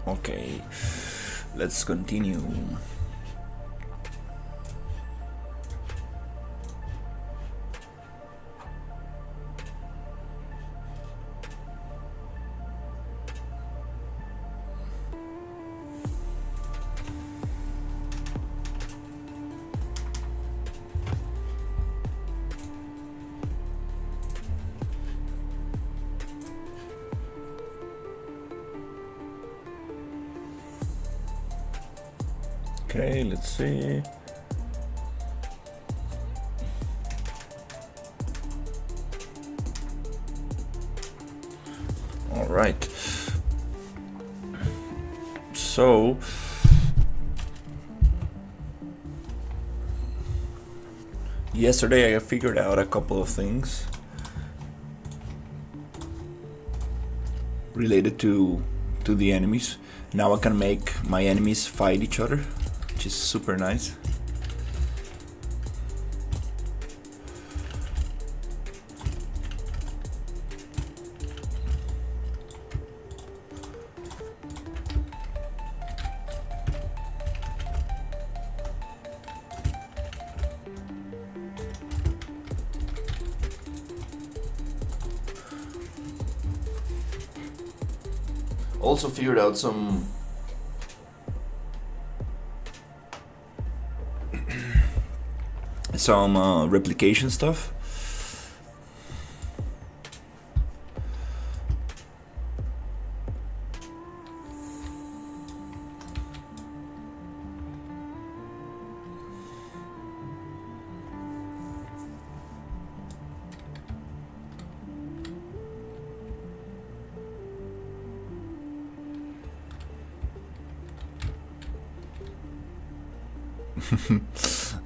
Okay, let's continue. Okay, let's see. All right. So yesterday I figured out a couple of things related to the enemies. Now I can make my enemies fight each other, which is super nice. Also figured out some replication stuff.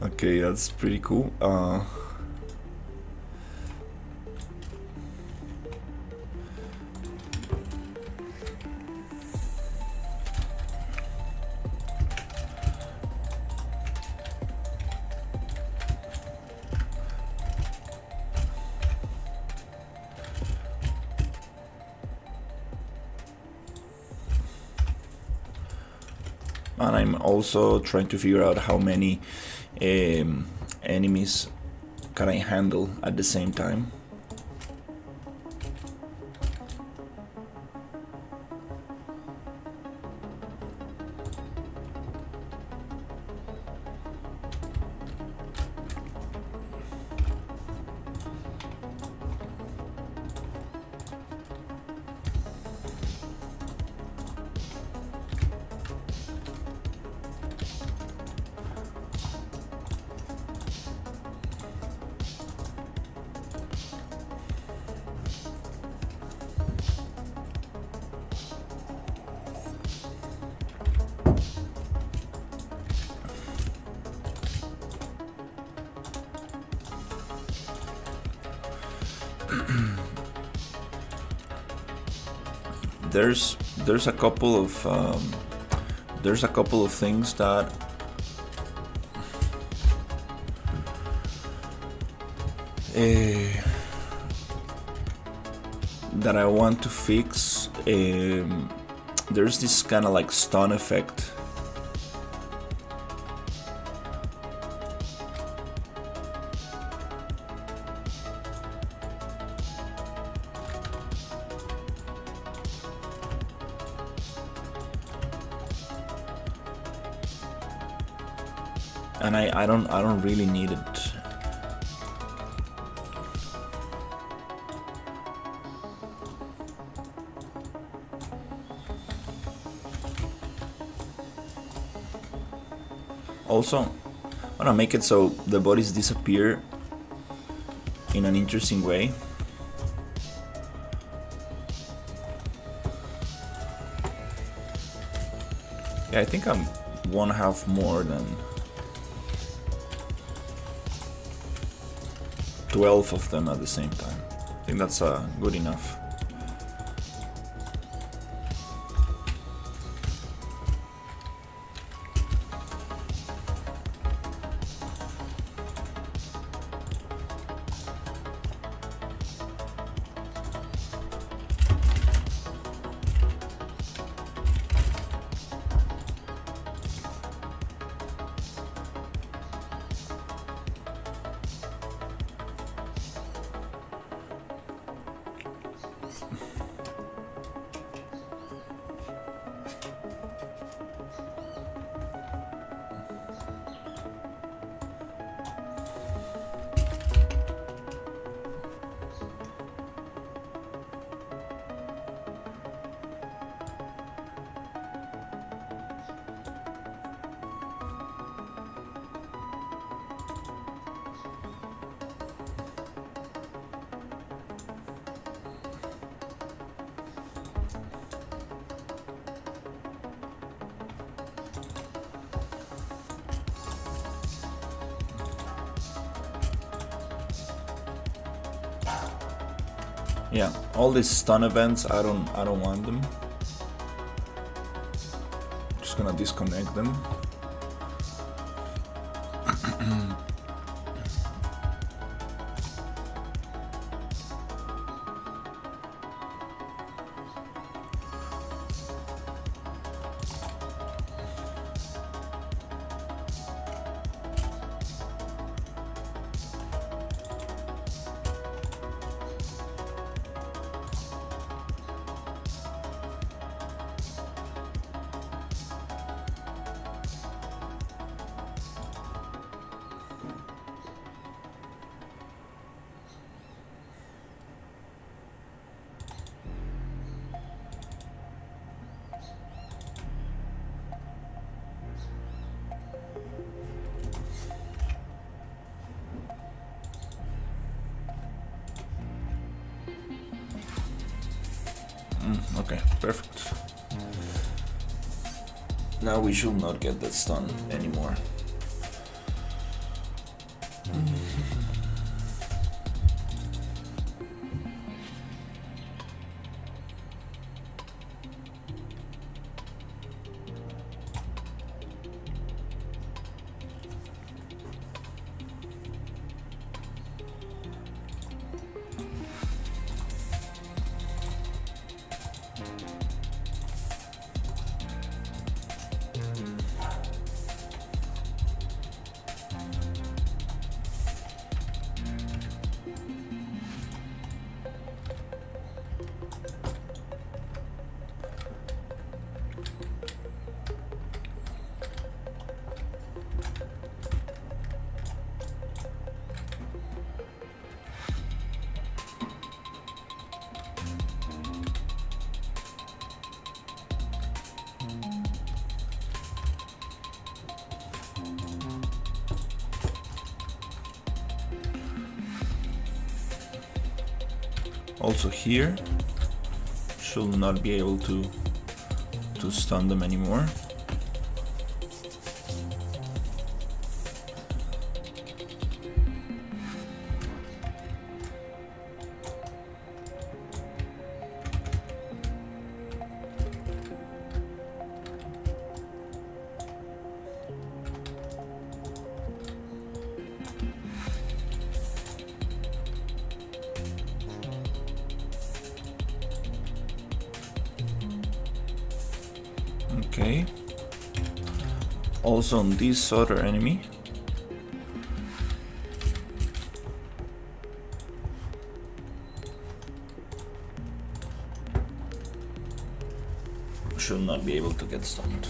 Okay, that's pretty cool. And I'm also trying to figure out how many enemies can I handle at the same time. There's a couple of things that that I want to fix. There's this kind of like stun effect. And I don't really need it. Also, I wanna make it so the bodies disappear in an interesting way. Yeah, I think I wanna have more than 12 of them at the same time. I think that's good enough. Yeah, all these stun events, I don't want them. Just gonna disconnect them. Okay, perfect. Now we should not get that stun anymore. Also here, should not be able to stun them anymore. Okay. Also on this other enemy. Should not be able to get stunned.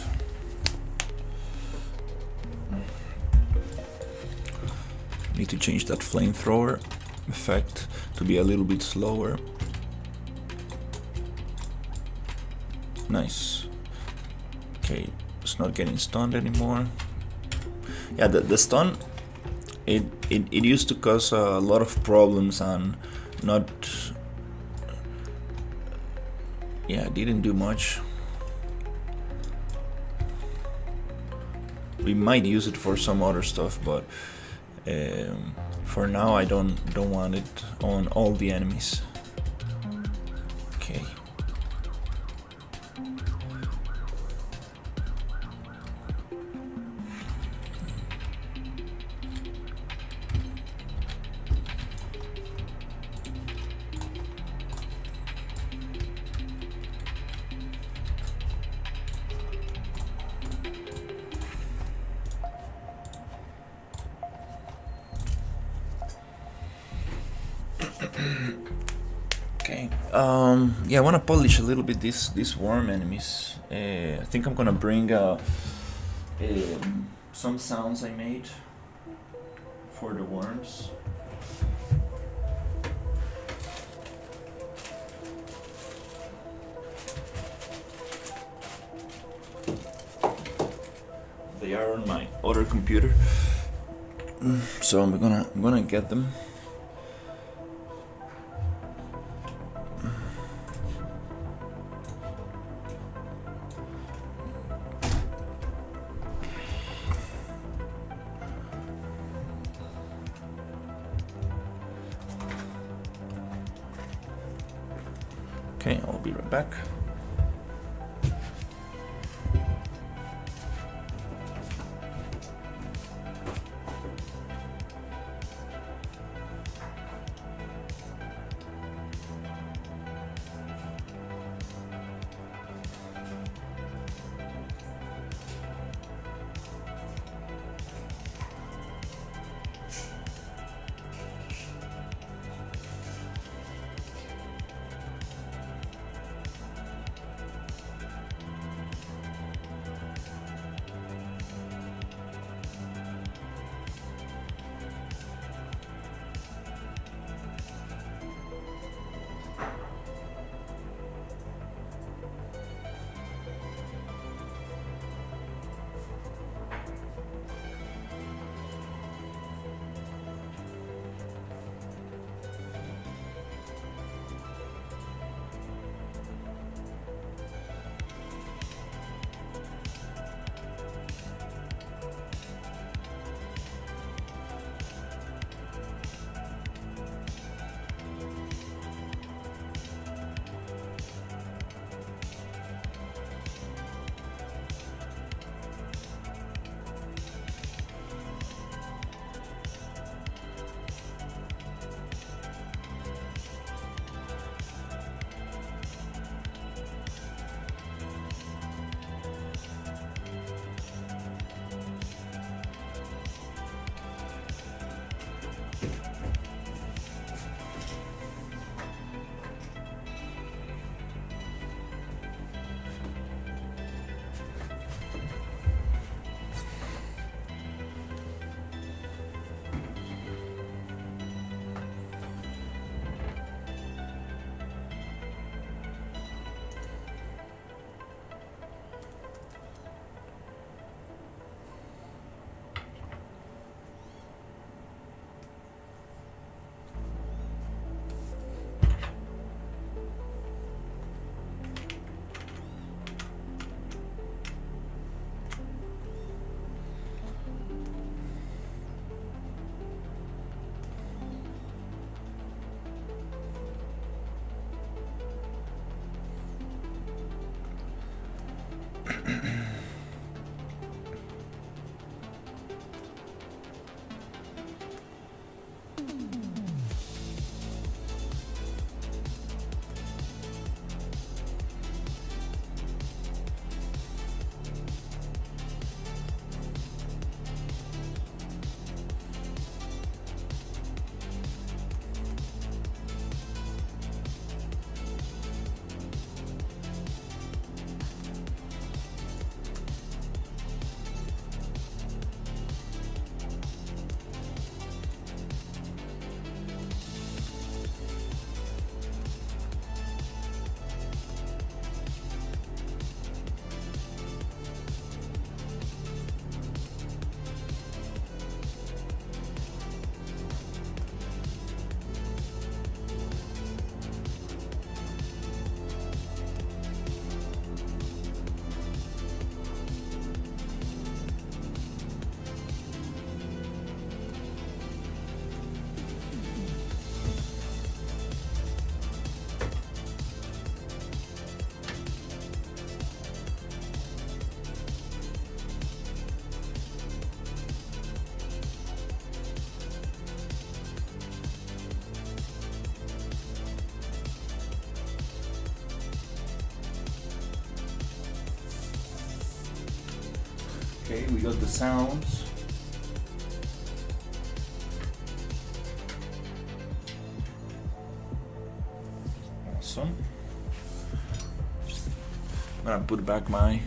Need to change that flamethrower effect to be a little bit slower. Nice. Okay, it's not getting stunned anymore. Yeah, the stun, it used to cause a lot of problems and not, yeah, it didn't do much. We might use it for some other stuff, but for now I don't want it on all the enemies. Okay. Okay. Yeah, I want to polish a little bit these worm enemies. I think I'm gonna bring some sounds I made for the worms. They are on my other computer, so I'm gonna get them. Okay, I'll be right back. Okay, we got the sounds. Awesome. I'm gonna put back my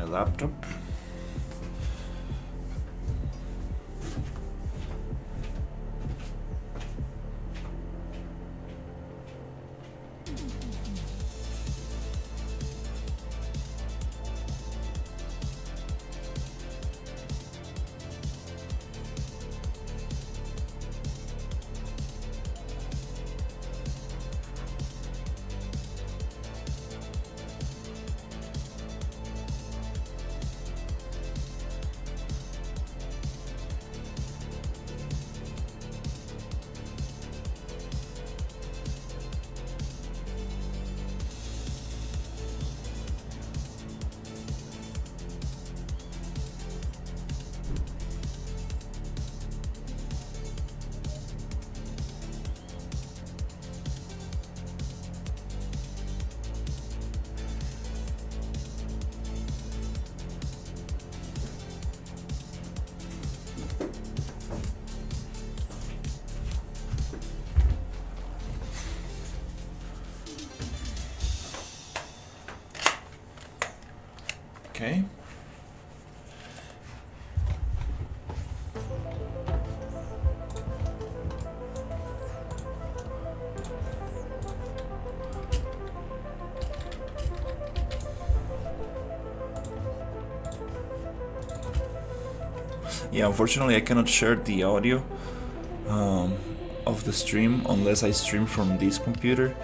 laptop. Okay. Yeah, unfortunately I cannot share the audio of the stream unless I stream from this computer.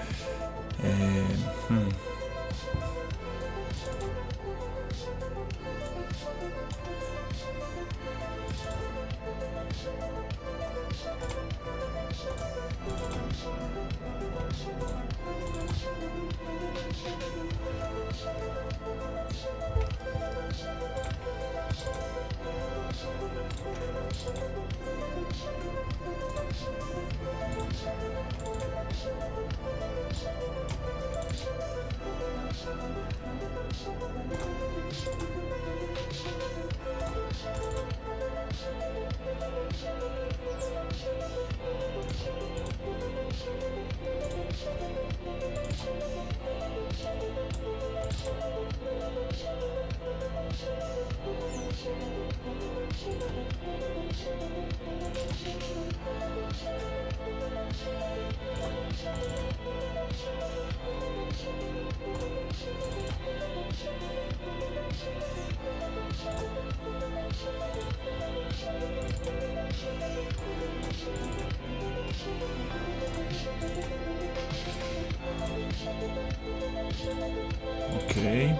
Okay.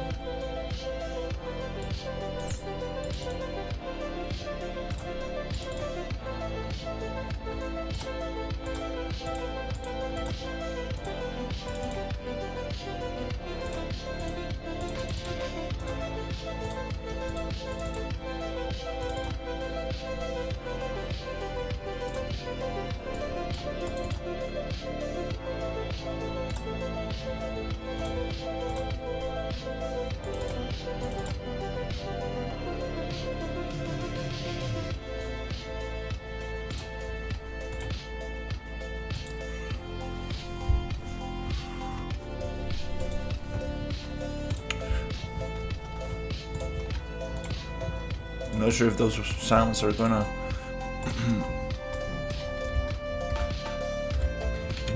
I'm not sure if those sounds are gonna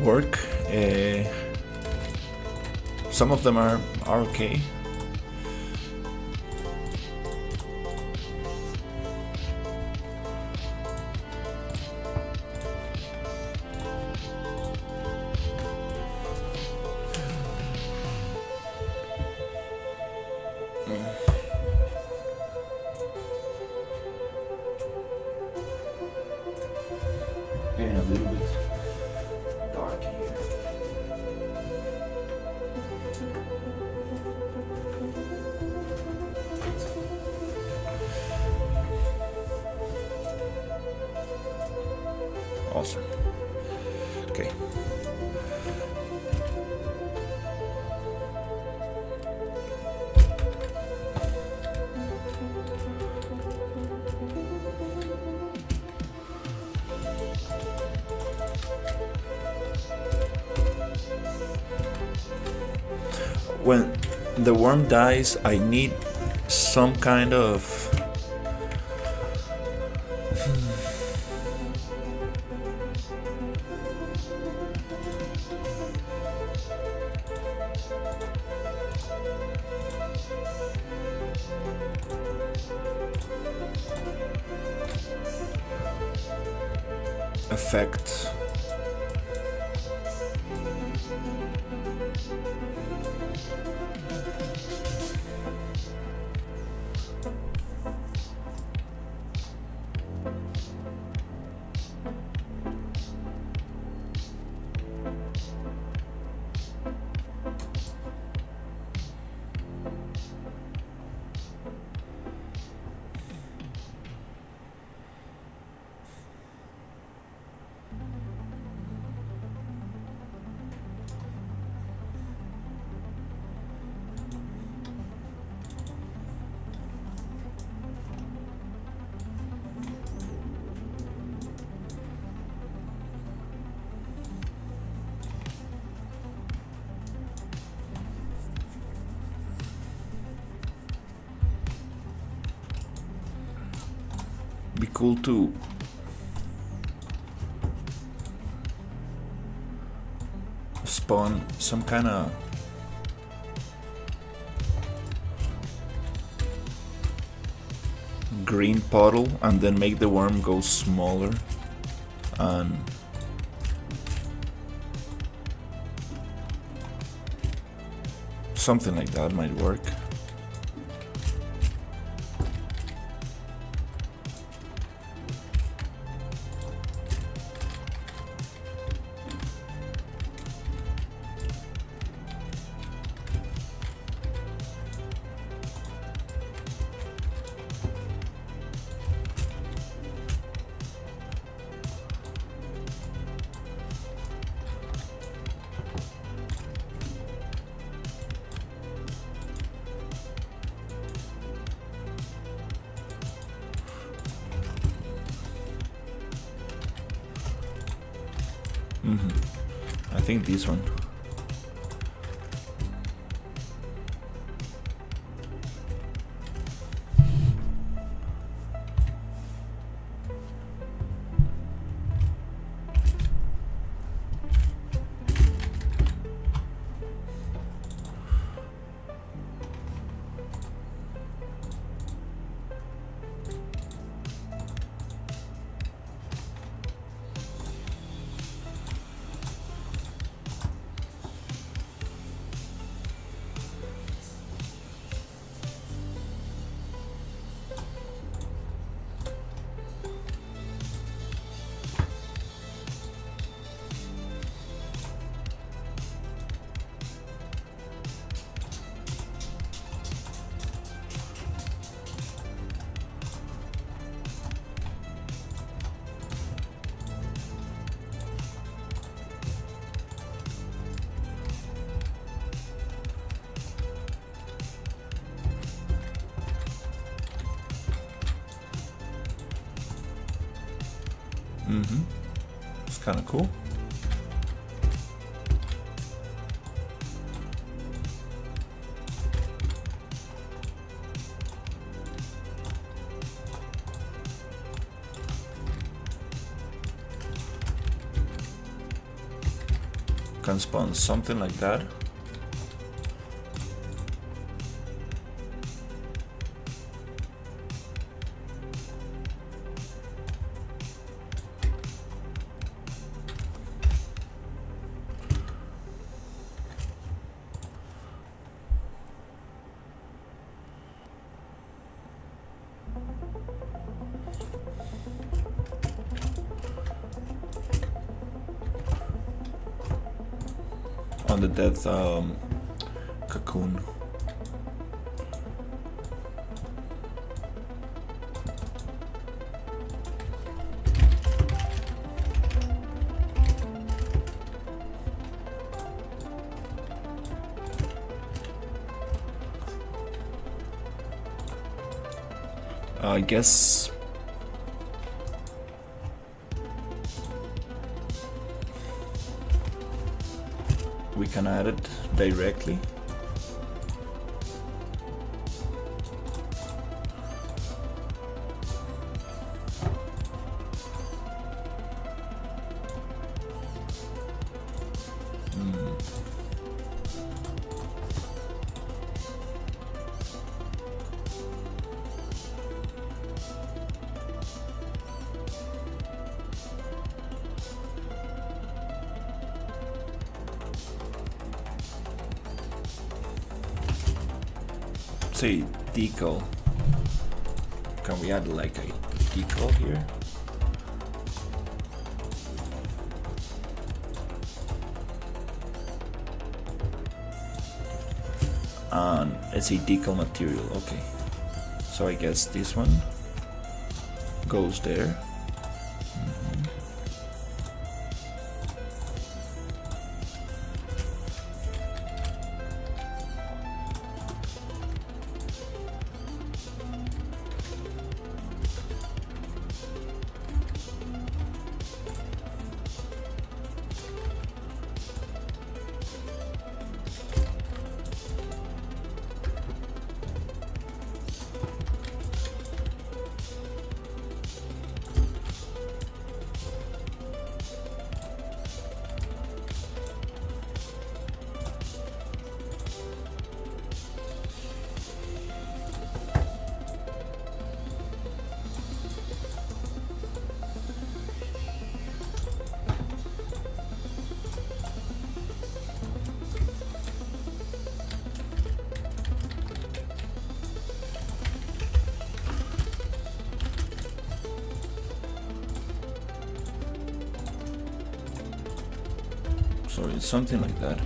work. Some of them are okay. Getting a little bit dark here. Awesome. Okay. when the worm dies, I need some kind of effect. Be cool to spawn some kind of green puddle and then make the worm go smaller, and something like that might work. I think this one. It's kind of cool. Can spawn something like that. On the death cocoon. I guess we can add it directly. Say decal. Can we add like a decal here? And it's a decal material. Okay, so I guess this one goes there. So it's something like that.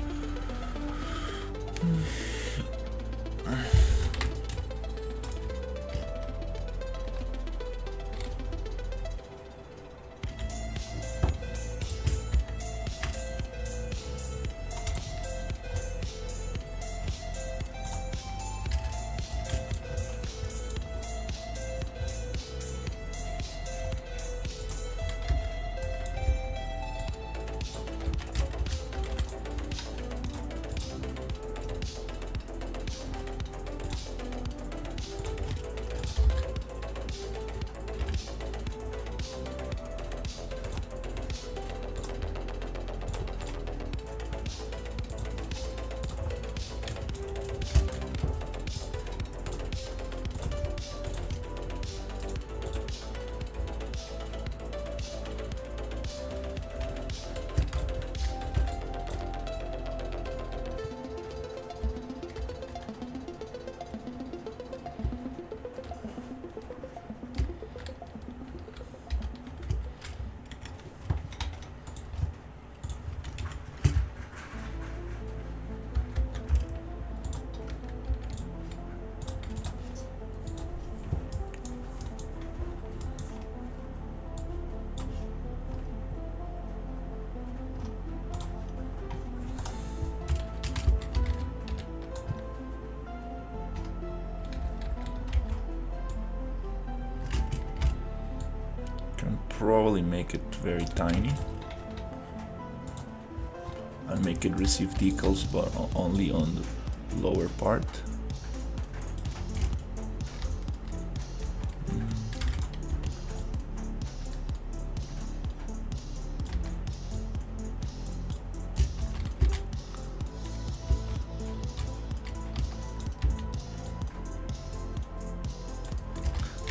Probably make it very tiny and make it receive decals, but only on the lower part.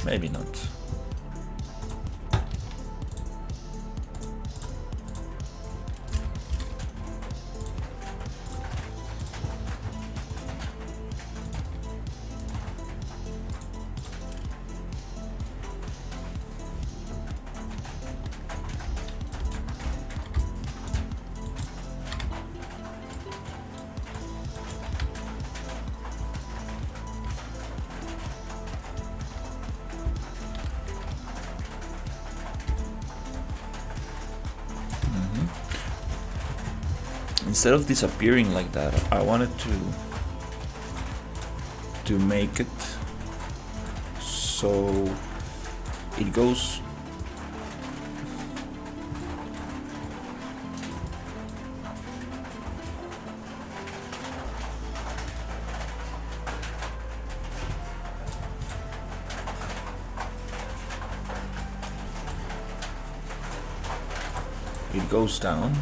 Maybe not. Instead of disappearing like that, I wanted to make it so it goes down.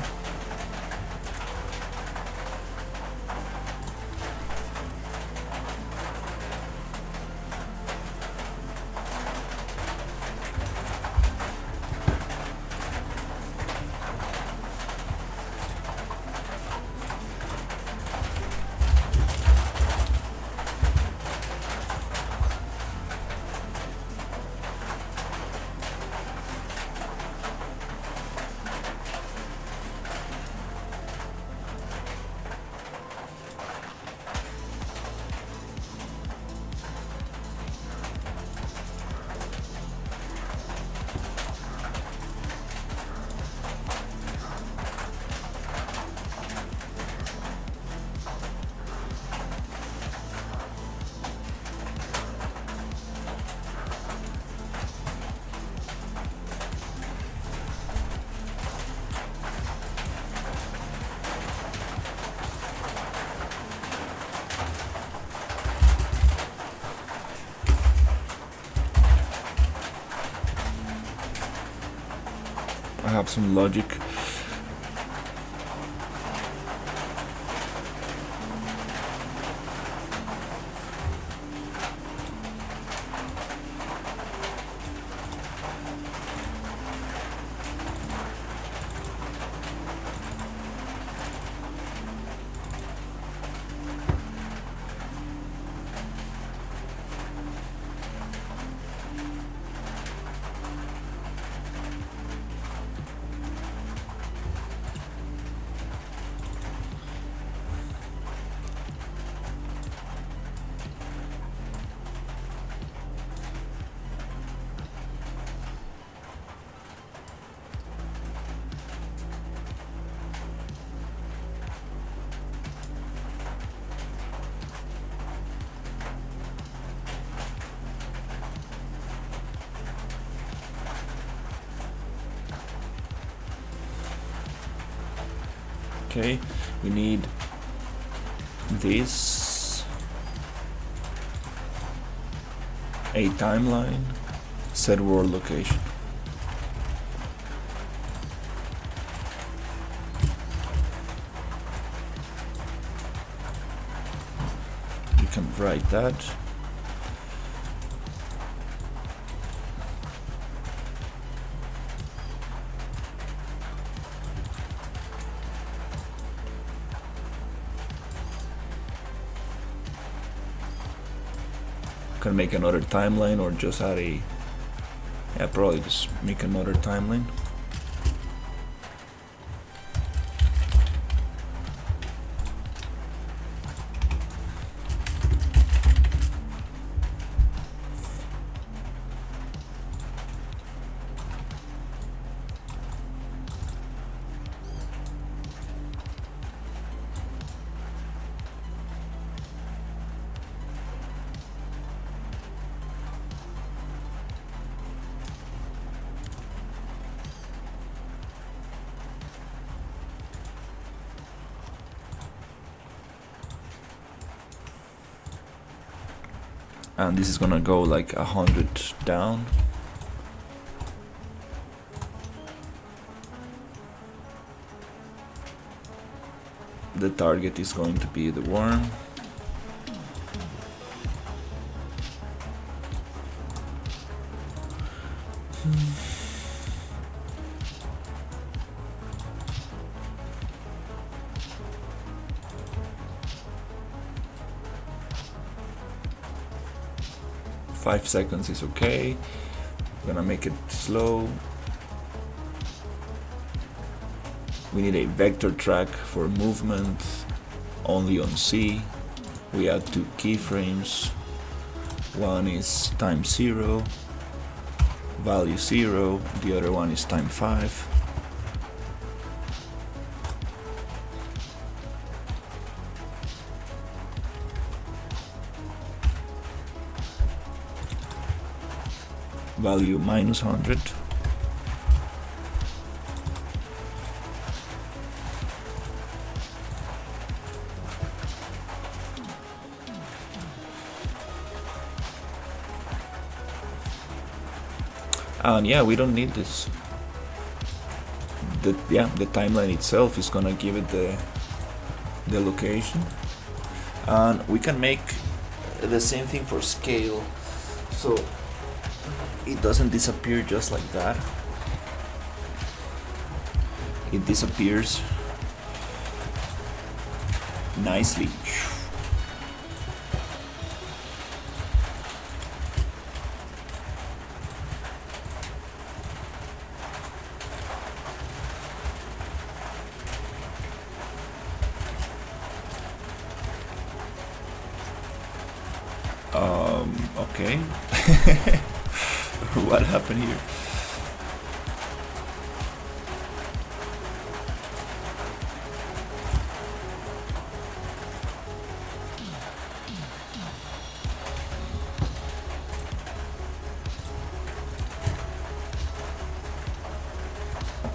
have some logic. Okay, we need this, a timeline, set world location. You can write that. Can make another timeline or just add a, yeah, probably just make another timeline. And this is gonna go like 100 down. The target is going to be the worm. Five seconds is okay. I'm gonna make it slow. We need a vector track for movement, only on C. We add 2 keyframes. One is time 0, value 0. The other one is time 5. Value -100. And yeah, we don't need this. The timeline itself is gonna give it the location, and we can make the same thing for scale, so it doesn't disappear just like that. It disappears nicely. Okay. What happened here?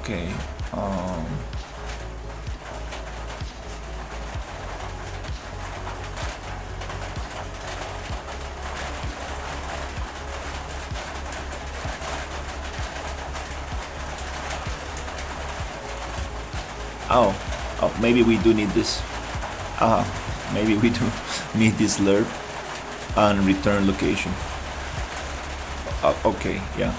Okay. Oh, oh, maybe we do need this. Ah, maybe we do need this lerp and return location. Okay, yeah.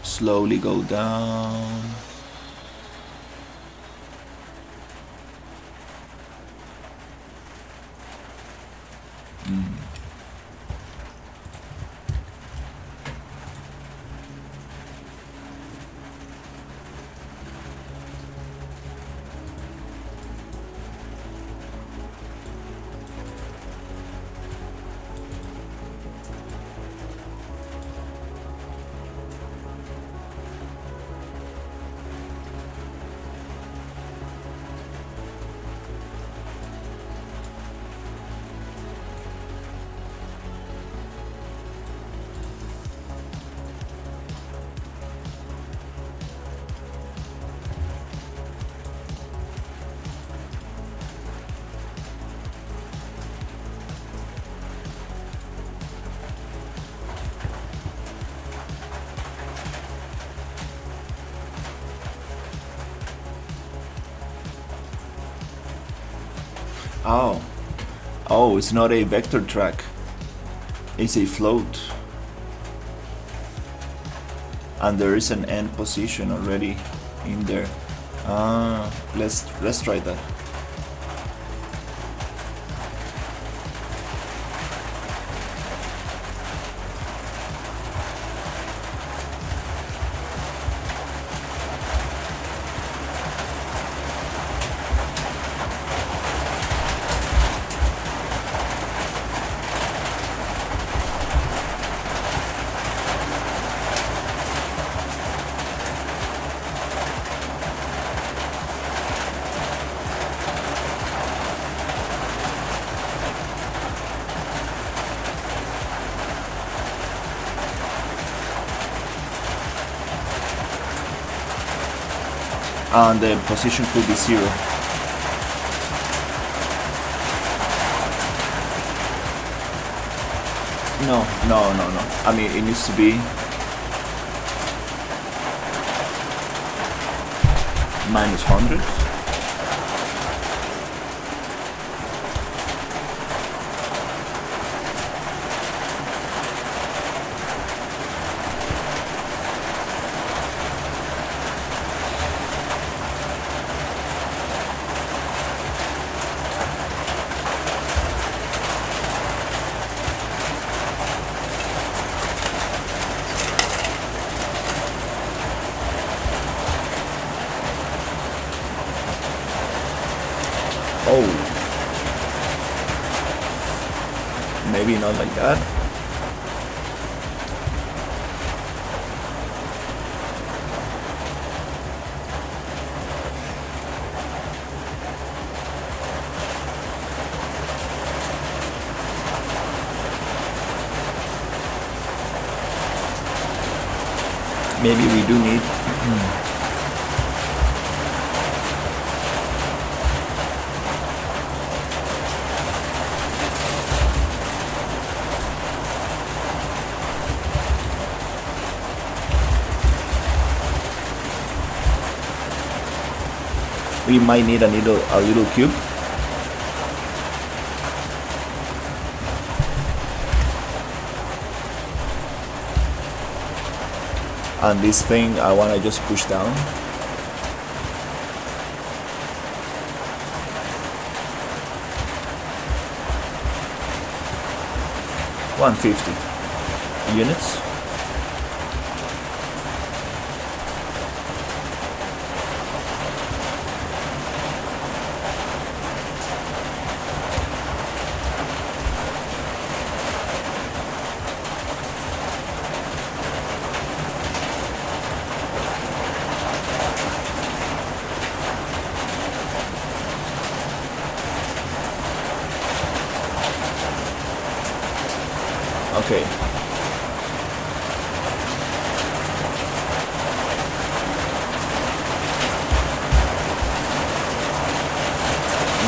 Slowly go down. Oh, oh, it's not a vector track. It's a float. And there is an end position already in there. Let's try that. And the position could be 0. No. I mean, it needs to be -100. Oh, maybe not like that. Maybe we do need we might need a little cube. And this thing I wanna just push down. $150 units.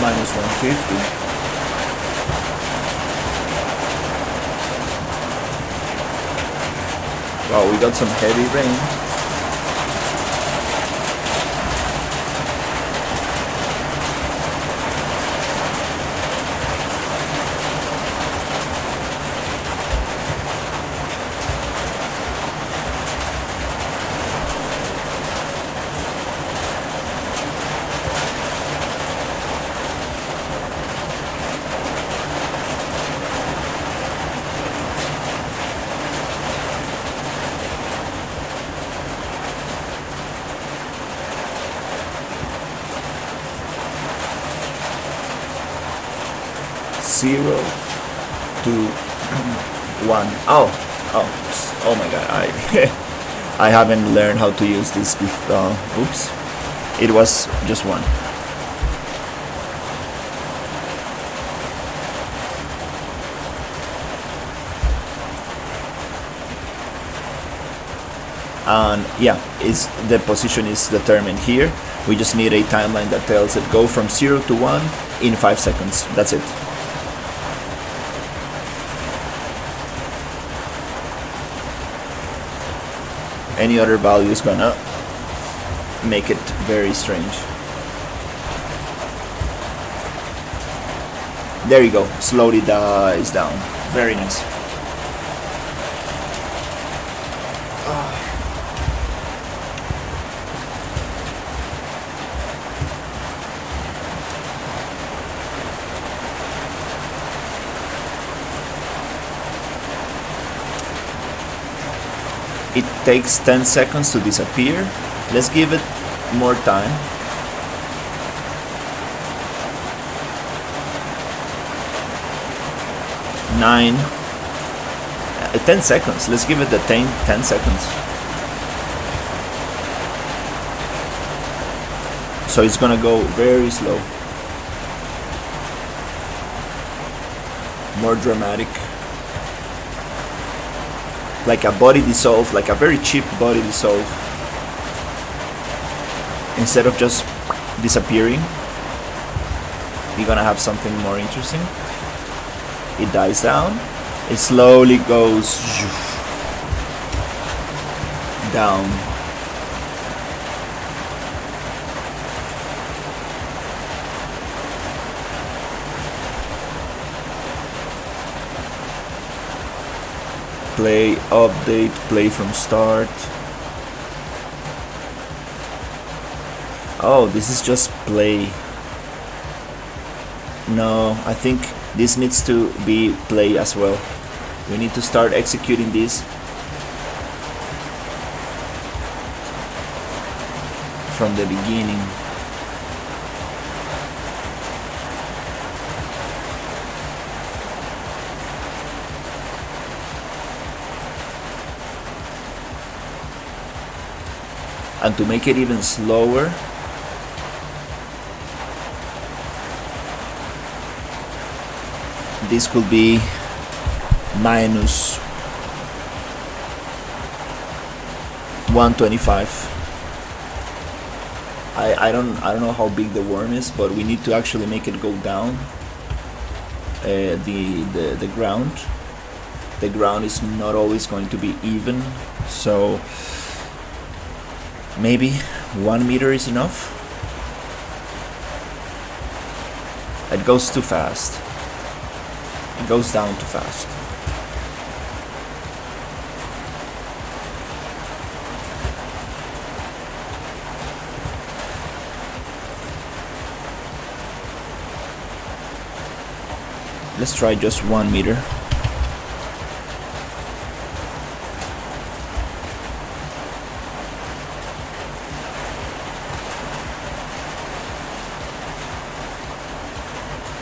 minus 150. Wow, we got some heavy rain. Zero to 1. Oh my god! I haven't learned how to use this before. Oops! It was just 1. And yeah, the position is determined here. We just need a timeline that tells it go from 0 to 1 in 5 seconds. That's it. Any other value is gonna make it very strange. There you go, slowly dies down. Very nice. It takes 10 seconds to disappear. Let's give it more time. Nine. 10 seconds. Let's give it the 10 seconds. So it's gonna go very slow. More dramatic. Like a body dissolve, like a very cheap body dissolve. Instead of just disappearing, you're gonna have something more interesting. It dies down. It slowly goes down. Play, update, play from start. Oh, this is just play. No, I think this needs to be play as well. We need to start executing this from the beginning. And to make it even slower, this could be minus 125. I don't know how big the worm is, but we need to actually make it go down. The ground. The ground is not always going to be even, so maybe 1 meter is enough. It goes too fast. It goes down too fast. Let's try just 1 meter.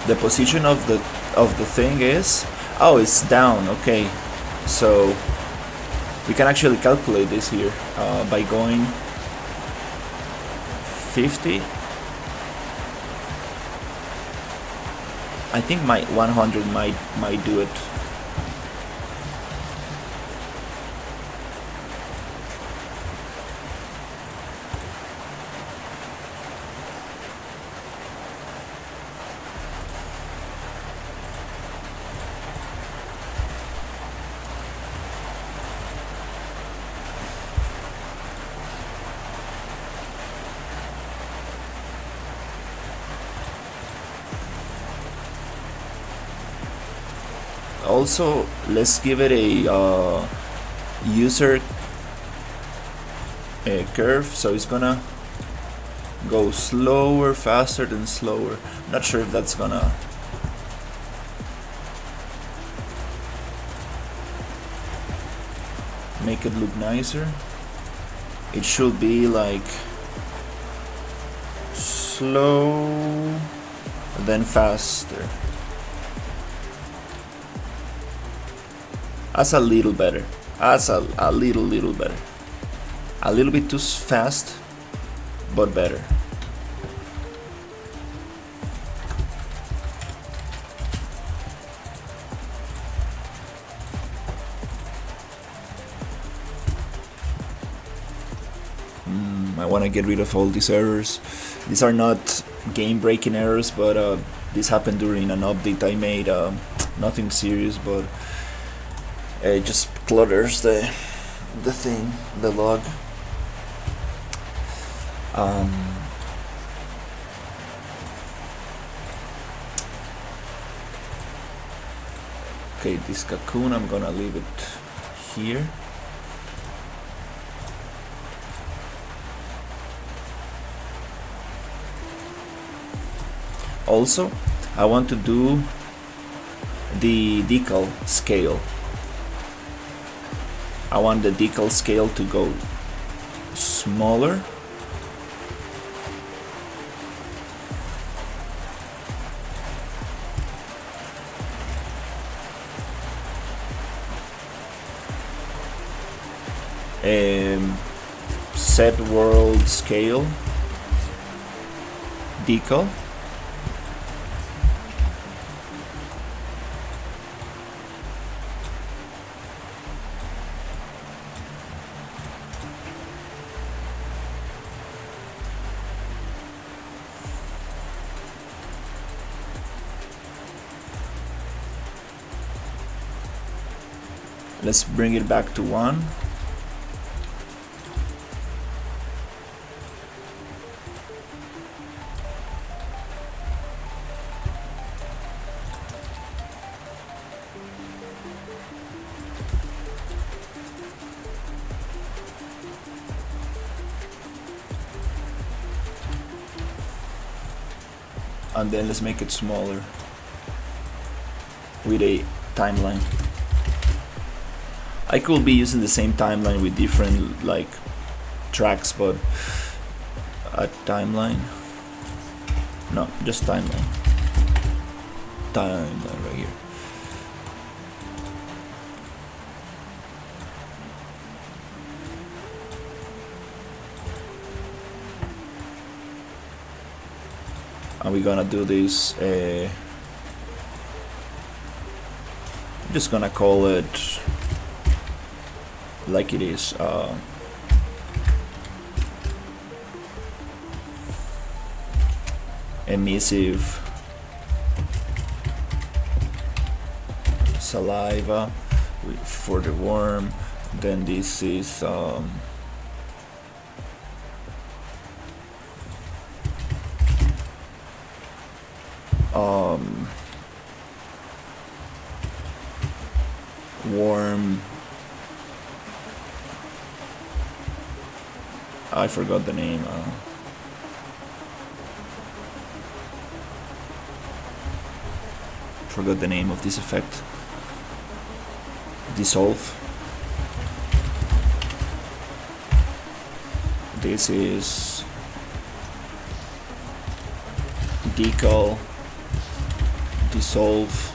The position of the thing is, oh, it's down. Okay, so we can actually calculate this here by going 50. I think my 100 might do it. Also, let's give it a user curve, so it's gonna go slower, faster, than slower. Not sure if that's gonna make it look nicer. It should be like slow, then faster. That's a little better. That's a little better. A little bit too fast, but better. I want to get rid of all these errors. These are not game-breaking errors, but this happened during an update I made. Nothing serious, but it just clutters the thing, the log. Okay, this cocoon, I'm gonna leave it here. Also, I want to do the decal scale. I want the decal scale to go smaller. Set world scale decal. Let's bring it back to 1. And then let's make it smaller with a timeline. I could be using the same timeline with different like tracks, but a timeline. No, just timeline. Timeline right here. And we're gonna do this. I'm just gonna call it like it is. Emissive saliva for the worm. Then this is worm. I forgot the name. Forgot the name of this effect. Dissolve. This is decal. Dissolve.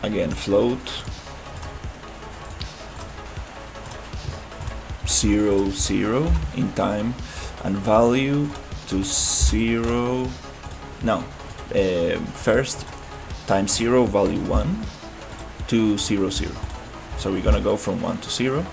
Again, float 0, 0 in time, and value to 0. No, first time 0, value 1 to 0, 0. So we're gonna go from 1 to 0.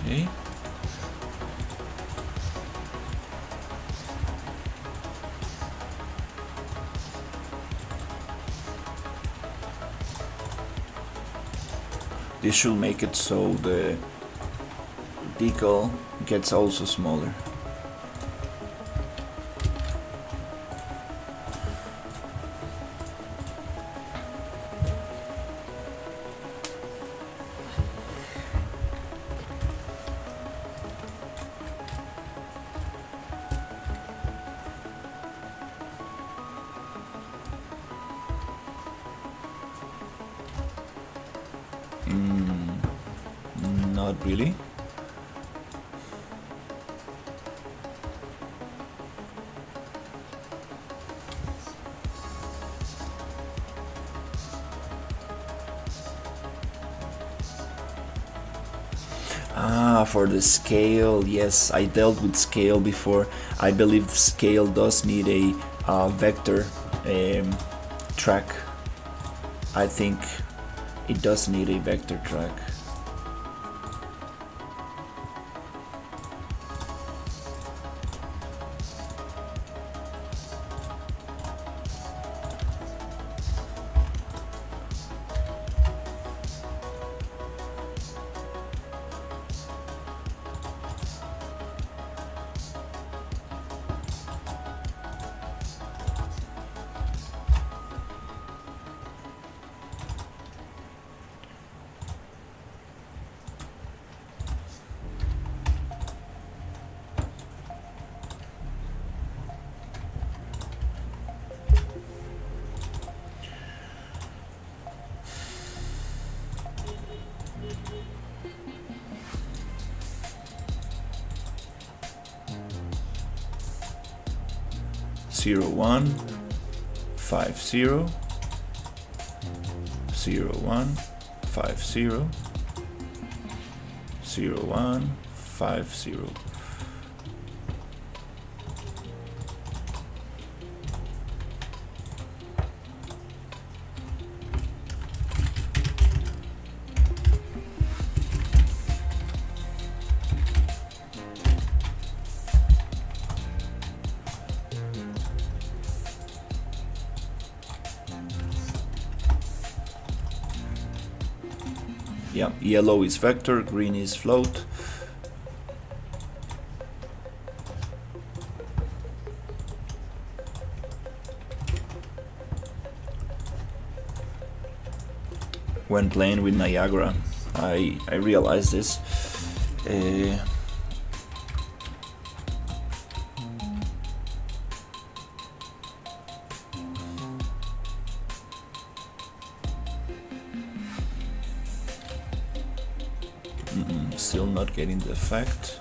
Okay. This should make it so the decal gets also smaller. Not really. For the scale, yes, I dealt with scale before. I believe scale does need a vector track. I think it does need a vector track. Zero 1 5 0 0 1 5 0 0 1 5 0. Yeah, yellow is vector, green is float. When playing with Niagara, I realized this. Still not getting the effect.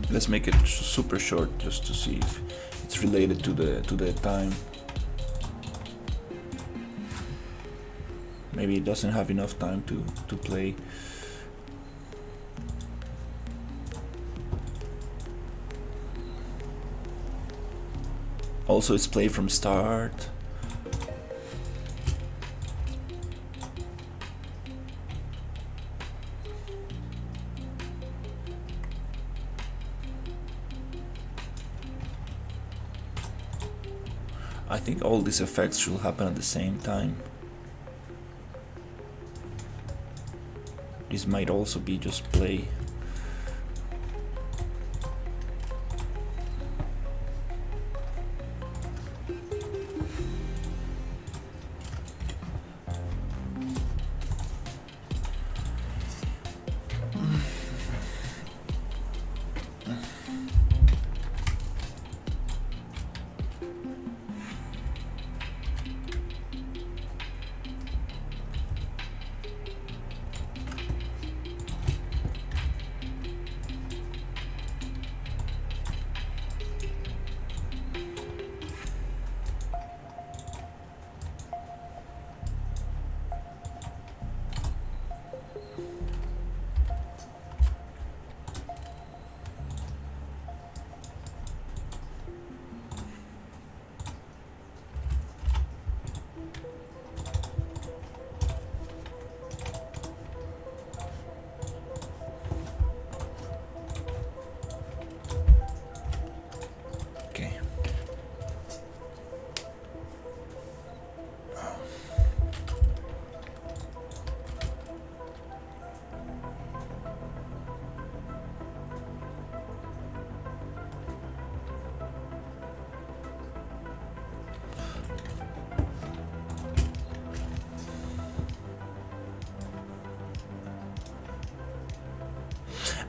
Let's make it super short just to see if it's related to the time. Maybe it doesn't have enough time to play. Also, it's play from start. I think all these effects should happen at the same time. This might also be just play.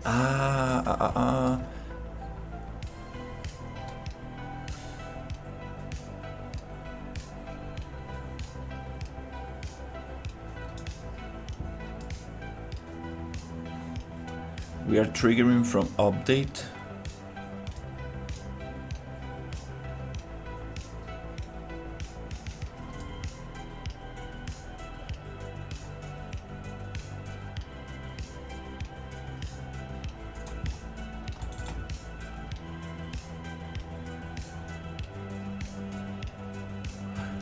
We are triggering from update.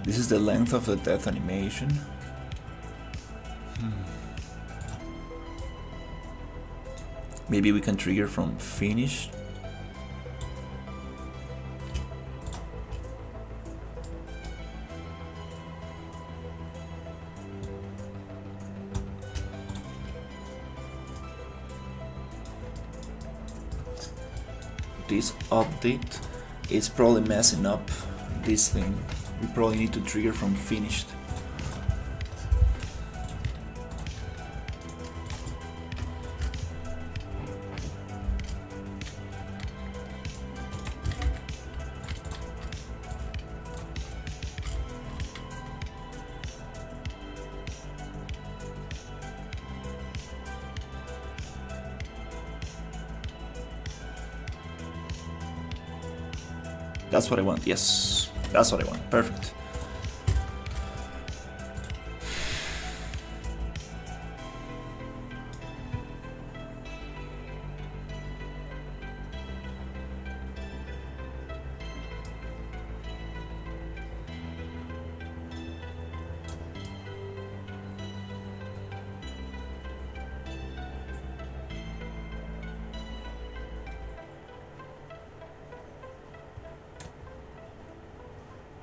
This is the length of the death animation. Maybe we can trigger from finish. This update is probably messing up this thing. We probably need to trigger from finished. That's what I want. Yes, that's what I want. Perfect.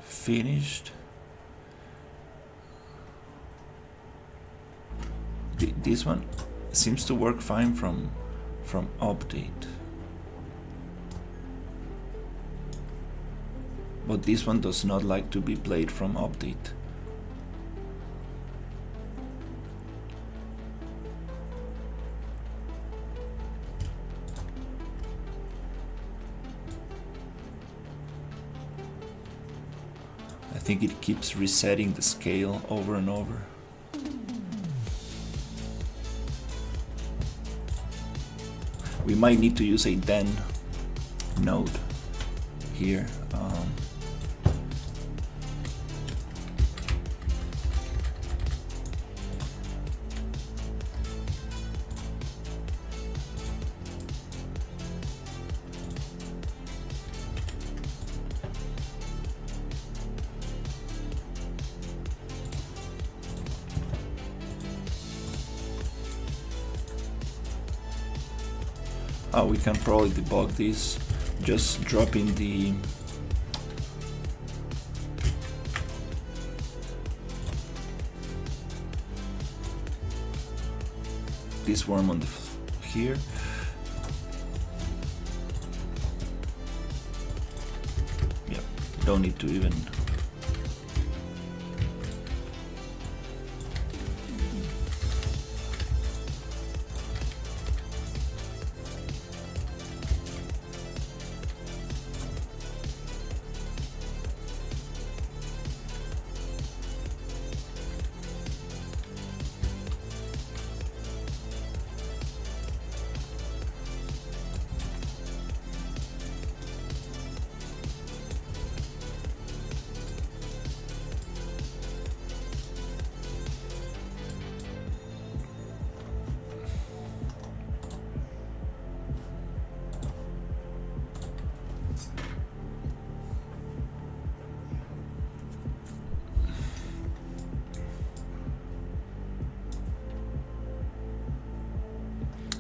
Finished. This one seems to work fine from update, but this one does not like to be played from update. I think it keeps resetting the scale over and over. We might need to use a then node here. We can probably debug this, just dropping this worm on the here. Yeah, don't need to even.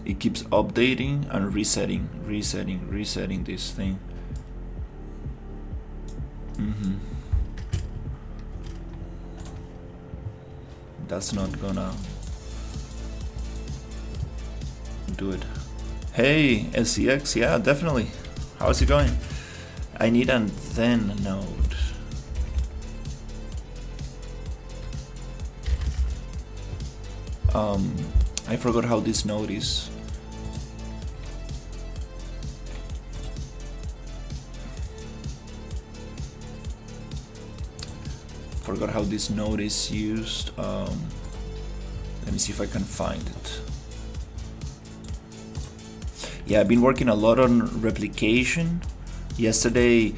It keeps updating and resetting this thing. That's not gonna do it. Hey, SCX, yeah, definitely. How's it going? I need a then node. I forgot how this node is. forgot how this node is used. Let me see if I can find it. Yeah, I've been working a lot on replication. Yesterday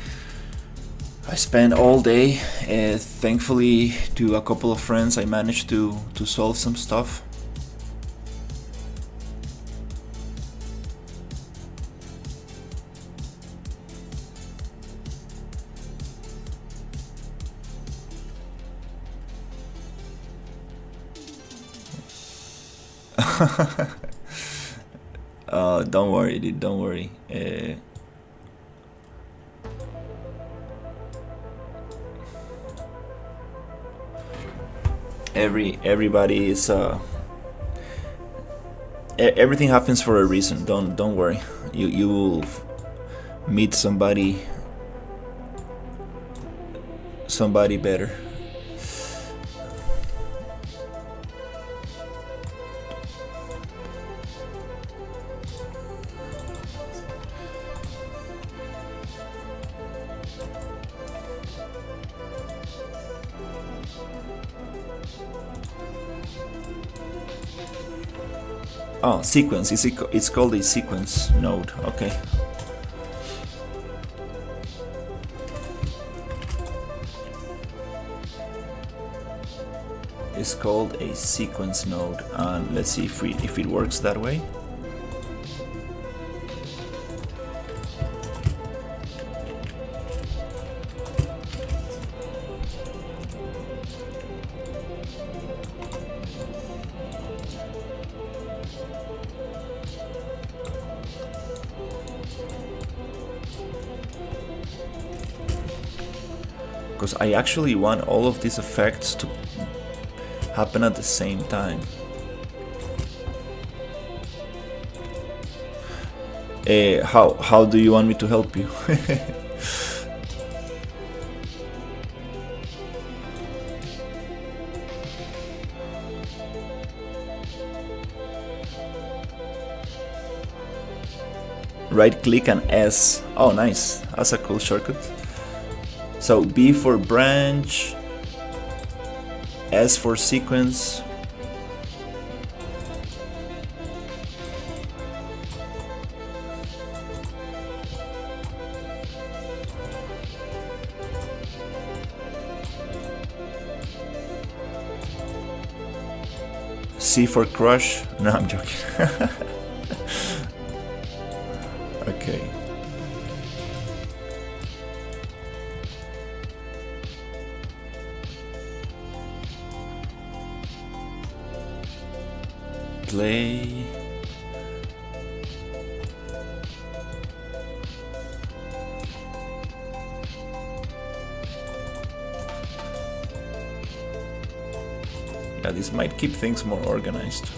I spent all day. Thankfully, to a couple of friends, I managed to solve some stuff. Don't worry, dude, don't worry. Everybody is everything happens for a reason. Don't worry. You will meet somebody better. Oh, sequence. It's called a sequence node. Okay. It's called a sequence node, and let's see if it works that way. Because I actually want all of these effects to happen at the same time. How do you want me to help you? Right click and S. Oh, nice. That's a cool shortcut. So B for branch, S for sequence. C for crush. No, I'm joking. Okay. Play. Yeah, this might keep things more organized.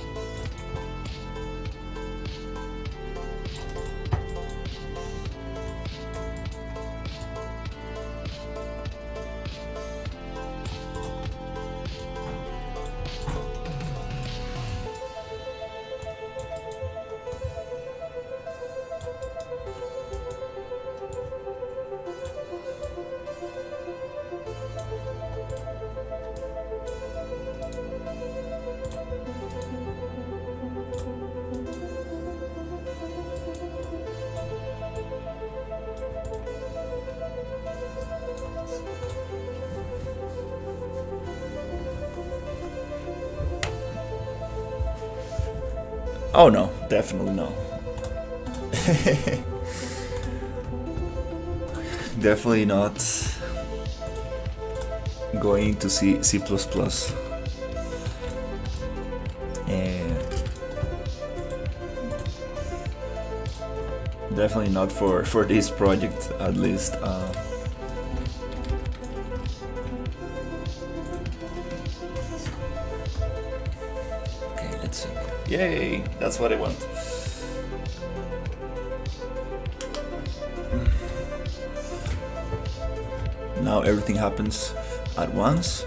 Oh no, definitely no. Definitely not going to C++. And definitely not for this project, at least. Okay, let's see. Yay, that's what I want. Now everything happens at once.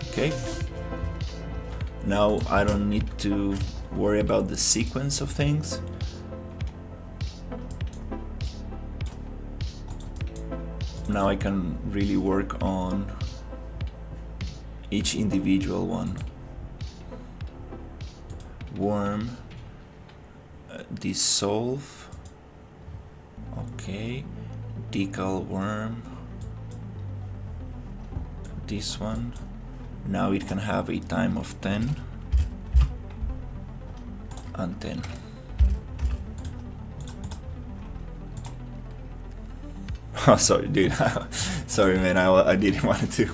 Okay. Now I don't need to worry about the sequence of things. now I can really work on each individual one. Worm, dissolve, okay, decal worm, this one, now it can have a time of 10 and 10. Oh, sorry, dude. Sorry, man. I didn't want to.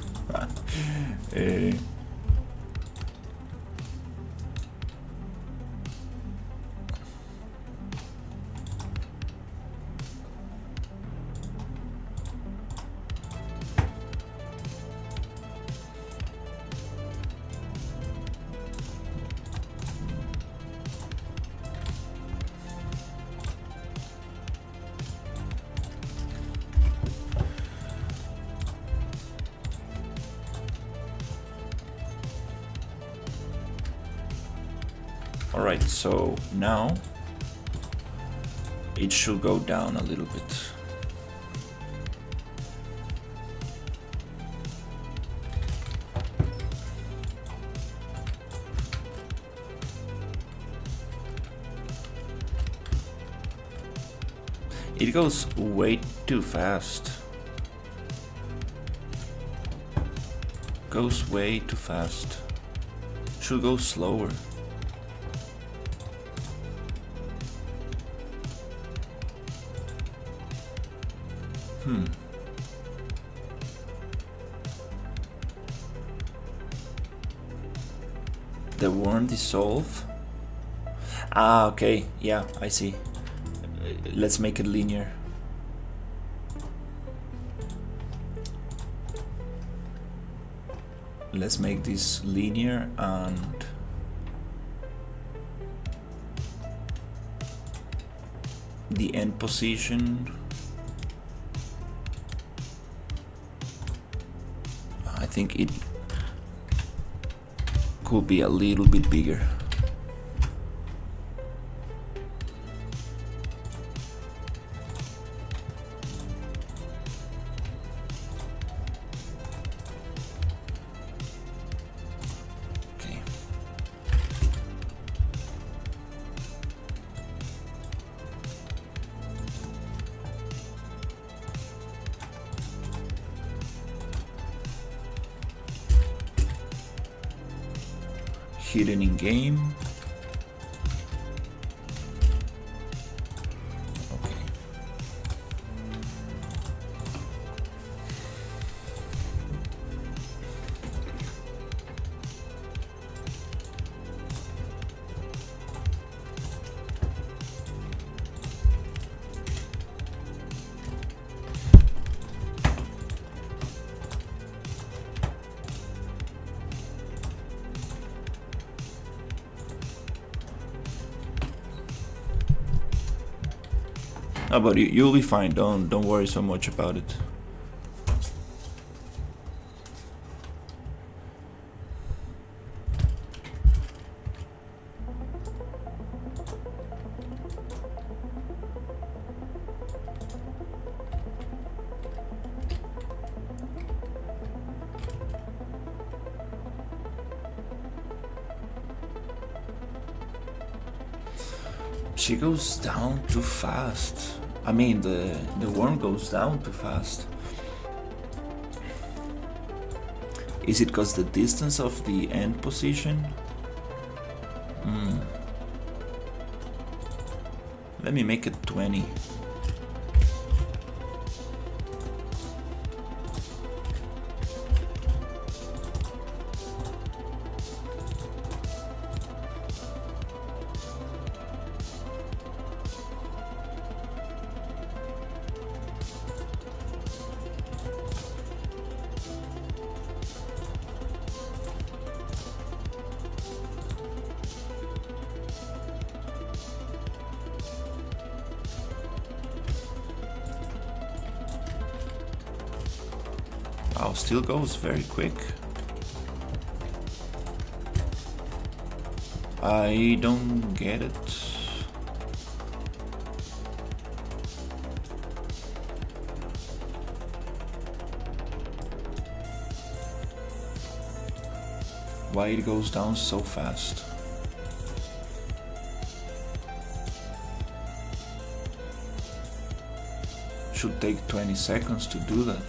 Alright, so now it should go down a little bit. It goes way too fast. Goes way too fast. Should go slower. The worm dissolve. Ah, okay, yeah, I see. Let's make it linear. Let's make this linear and the end position. I think it could be a little bit bigger. Okay. Hidden in game. Okay. Oh, but you'll be fine. Don't worry so much about it. She goes down too fast. I mean, the worm goes down too fast. Is it because the distance of the end position? Let me make it 20. Wow, still goes very quick. I don't get it. Why it goes down so fast? Should take 20 seconds to do that.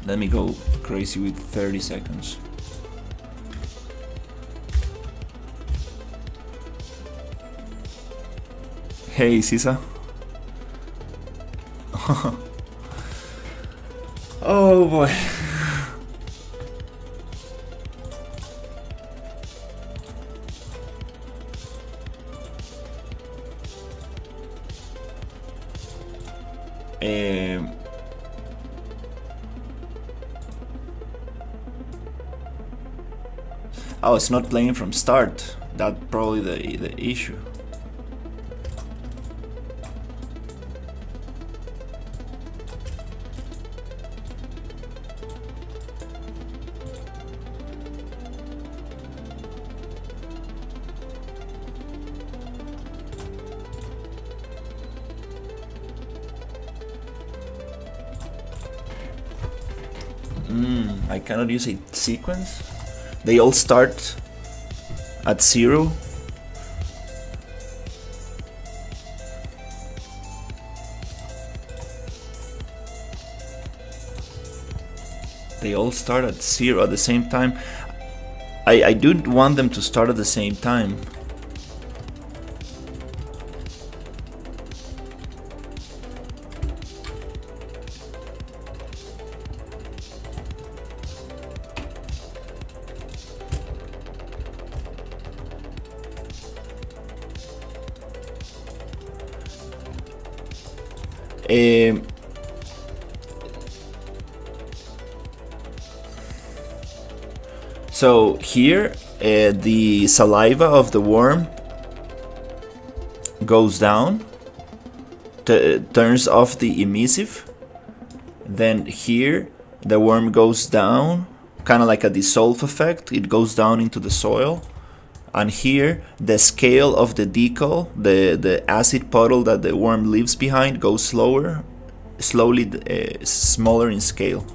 Let me go crazy with 30 seconds. Hey, Sisa. Oh boy. Oh, it's not playing from start. That's probably the issue. I cannot use a sequence. They all start at 0. They all start at 0 at the same time. I do want them to start at the same time. So here, the saliva of the worm goes down, turns off the emissive. Then here, the worm goes down, kind of like a dissolve effect. It goes down into the soil. And here, the scale of the decal, the acid puddle that the worm leaves behind, goes slowly smaller in scale.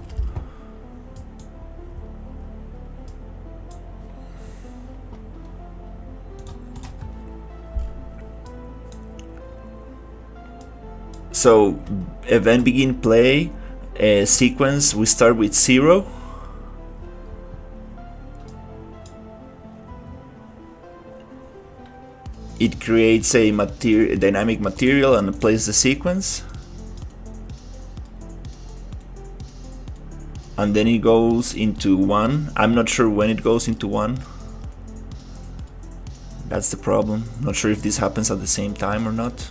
So, event begin play sequence, we start with 0. It creates a dynamic material and plays the sequence. And then it goes into 1. I'm not sure when it goes into 1. That's the problem. Not sure if this happens at the same time or not.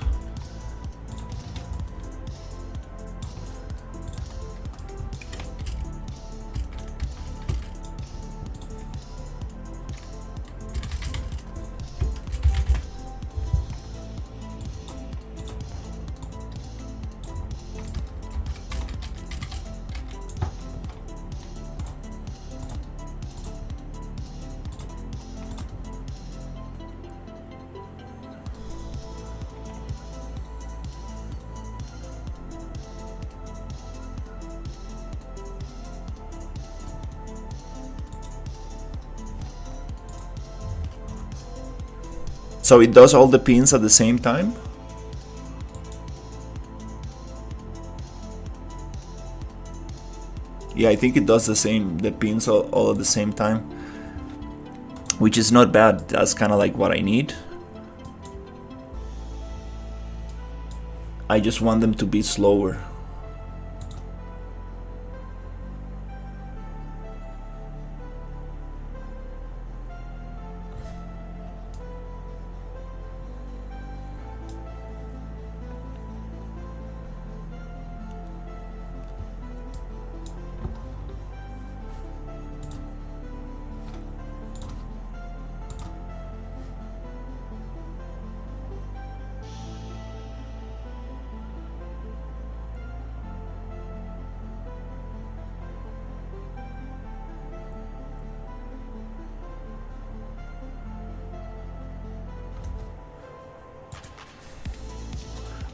So it does all the pins at the same time? Yeah, I think it does the pins all at the same time. Which is not bad, that's kind of like what I need. I just want them to be slower.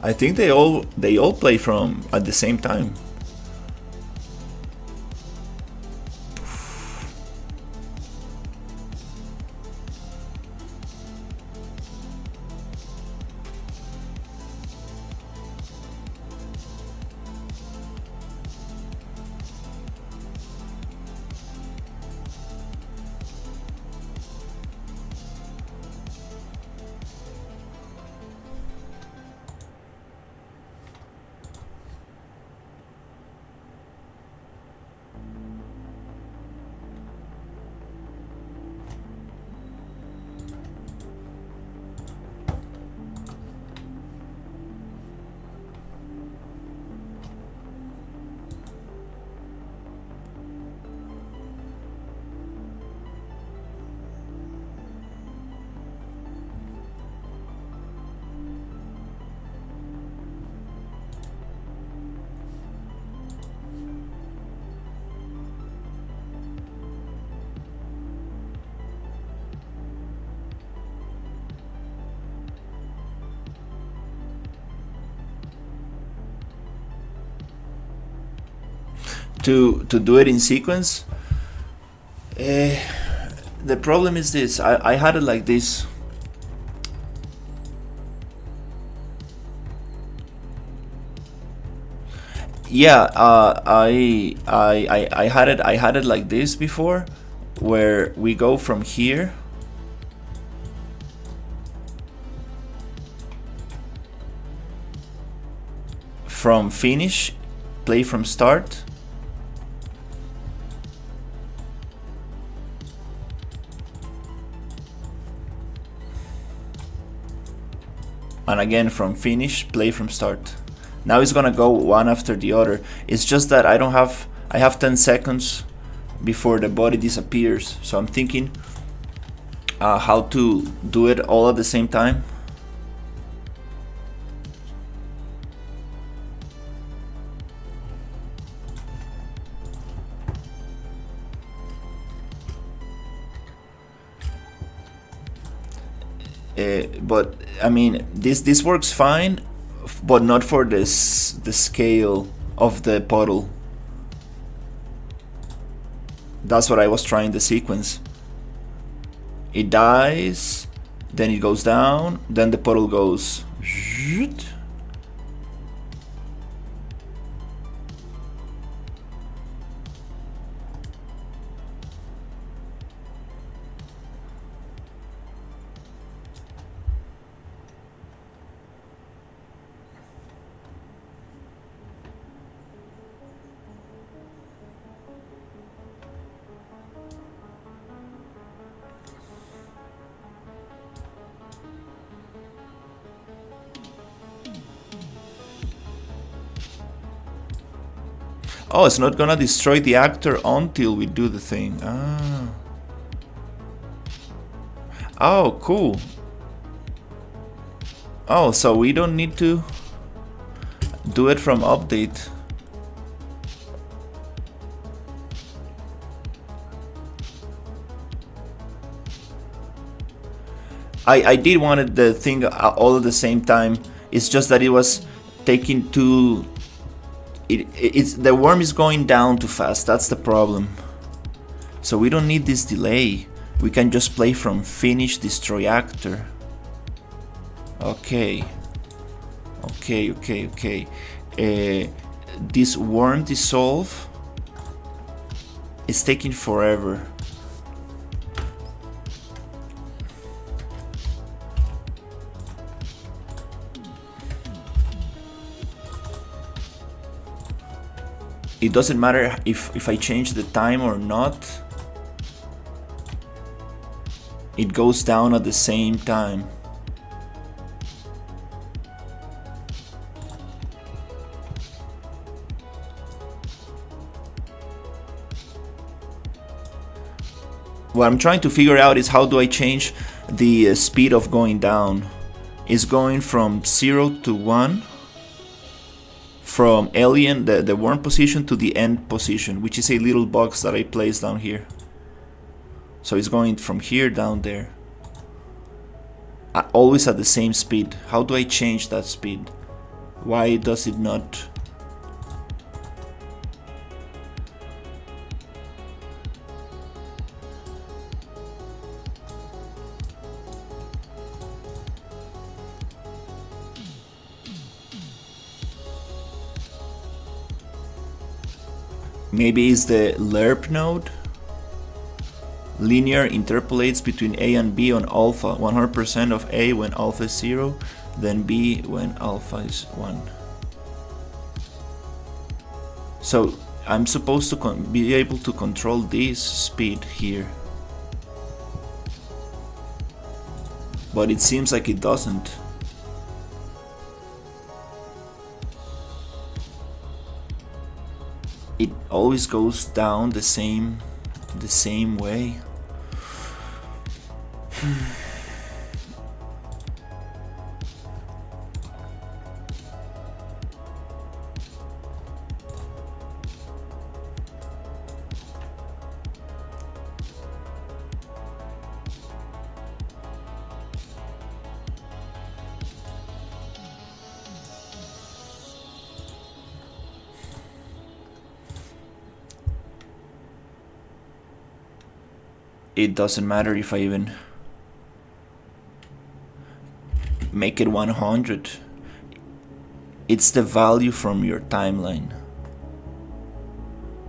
I think they all play from at the same time. To do it in sequence, the problem is this. I had it like this. Yeah, I had it like this before, where we go from here from finish, play from start. And again from finish, play from start. Now it's gonna go one after the other. It's just that I have 10 seconds before the body disappears. So I'm thinking how to do it all at the same time. But I mean, this works fine, but not for the scale of the puddle. That's what I was trying the sequence. It dies, then it goes down, then the puddle goes. Oh, it's not gonna destroy the actor until we do the thing. Ah. Oh, cool. Oh, so we don't need to do it from update. I did wanted the thing all at the same time. It's just that it was taking too... It's the worm is going down too fast. That's the problem. So we don't need this delay. We can just play from finish, destroy actor. Okay. This worm dissolve is taking forever. It doesn't matter if I change the time or not. It goes down at the same time. What I'm trying to figure out is how do I change the speed of going down. It's going from 0 to 1. From alien, the worm position, to the end position, which is a little box that I placed down here. So it's going from here down there. Always at the same speed. How do I change that speed? Why does it not? Maybe it's the lerp node? Linear interpolates between A and B on alpha. 100% of A when alpha is 0, then B when alpha is 1. So I'm supposed to be able to control this speed here. But it seems like it doesn't. It always goes down the same way. It doesn't matter if I even make it 100. It's the value from your timeline,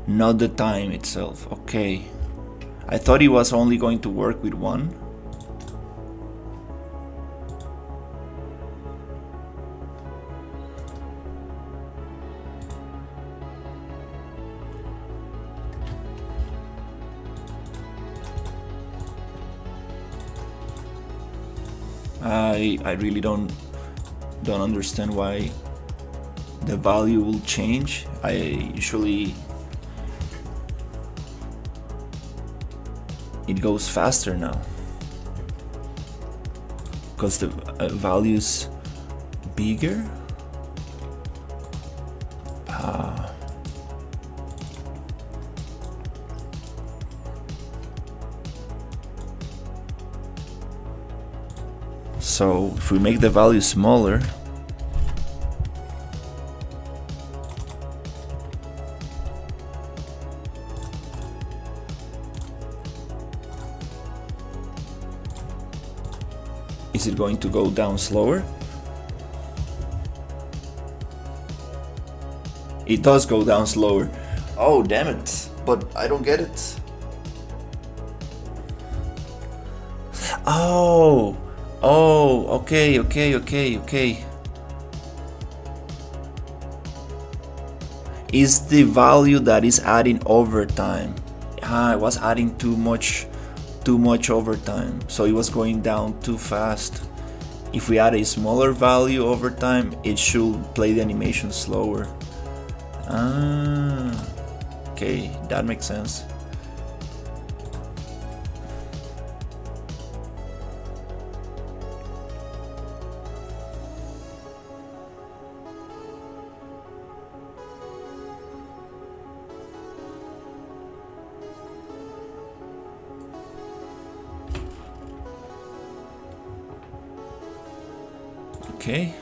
not the time itself. Okay. I thought it was only going to work with one. I really don't understand why the value will change. I usually it goes faster now because the value is bigger. So if we make the value smaller, is it going to go down slower? It does go down slower. Oh, damn it. But I don't get it. Oh, okay. Is the value that is adding over time. I was adding too much over time, so it was going down too fast. If we add a smaller value over time, it should play the animation slower. Okay, that makes sense. Okay.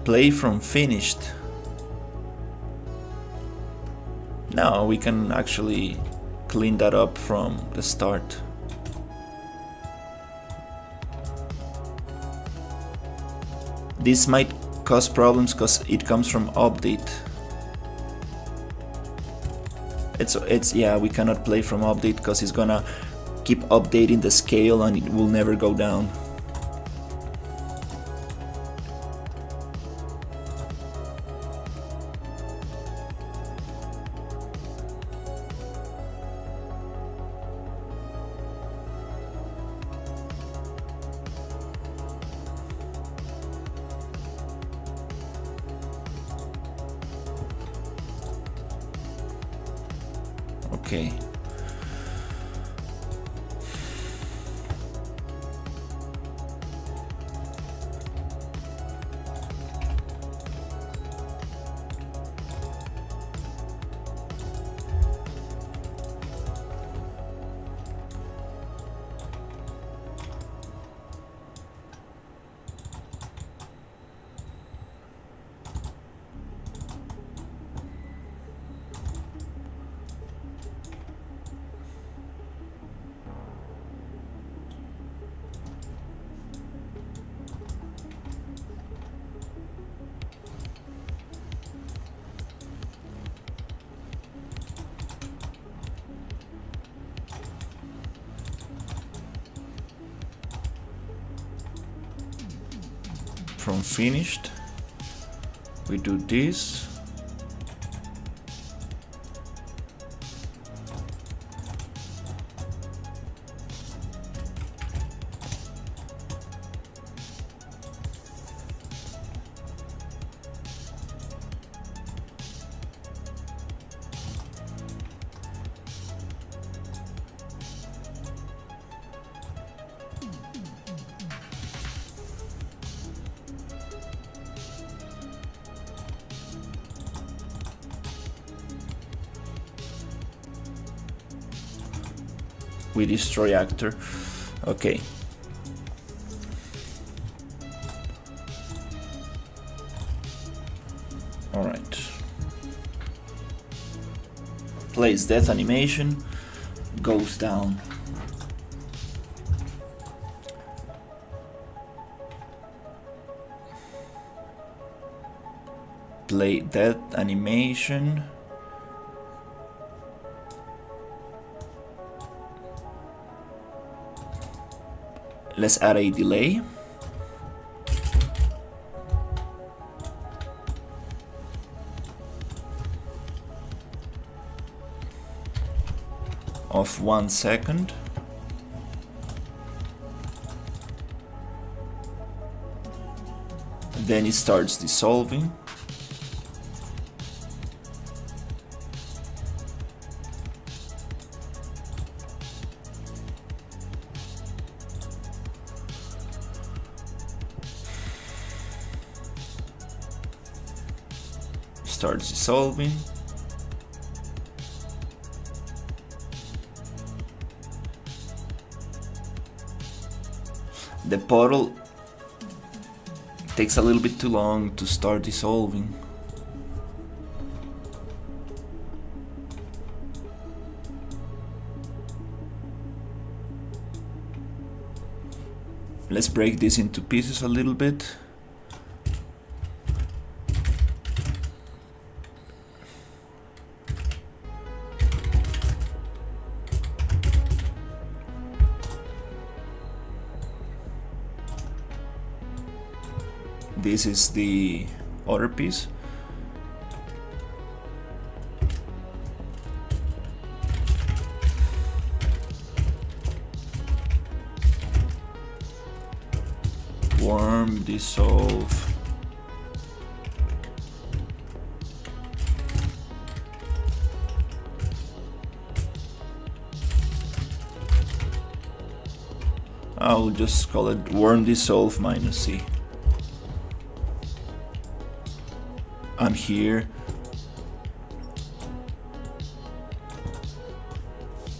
Play from finished. Now we can actually clean that up from the start. This might cause problems because it comes from update. It's yeah, we cannot play from update because it's gonna keep updating the scale and it will never go down. Okay. from finished, we do this. We destroy actor. Okay. All right. Plays death animation, goes down. Play death animation. Let's add a delay. Of 1 second. Then it starts dissolving. Starts dissolving. The portal takes a little bit too long to start dissolving. Let's break this into pieces a little bit. This is the other piece. Warm, dissolve. I'll just call it warm dissolve minus C. I'm here.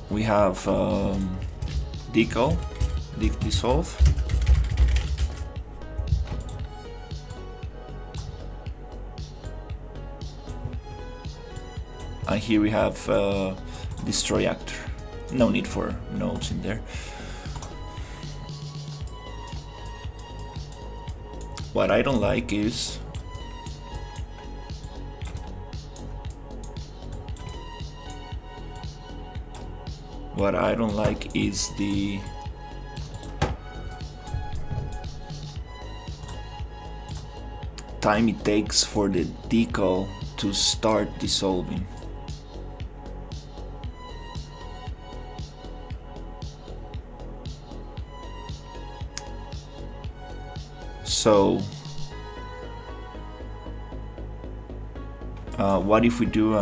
We have decal, dissolve. And here we have destroy actor. No need for nodes in there. What I don't like is the time it takes for the decal to start dissolving. So what if we do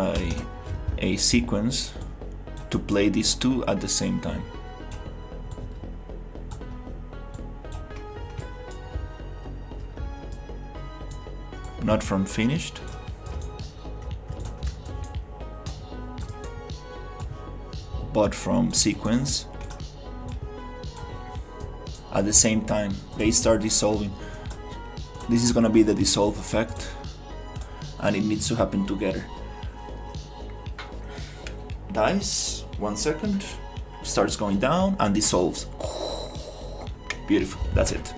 a sequence to play these two at the same time? Not from finished, but from sequence. At the same time, they start dissolving. This is gonna be the dissolve effect, and it needs to happen together. Dies, 1 second, starts going down and dissolves. Beautiful, that's it.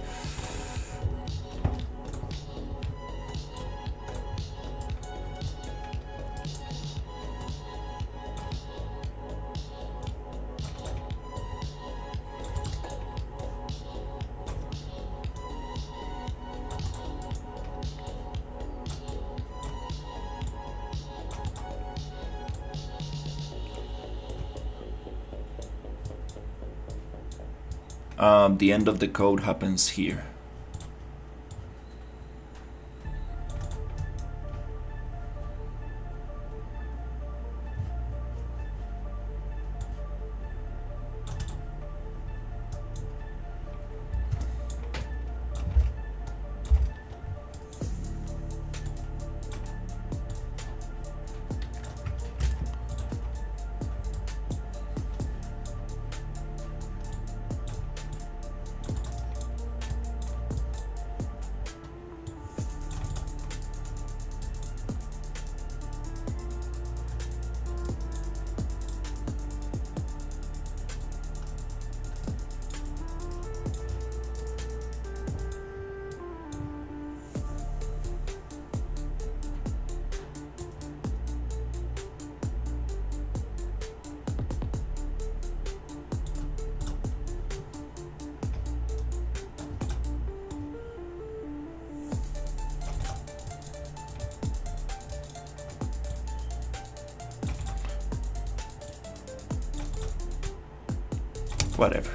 the end of the code happens here. Whatever.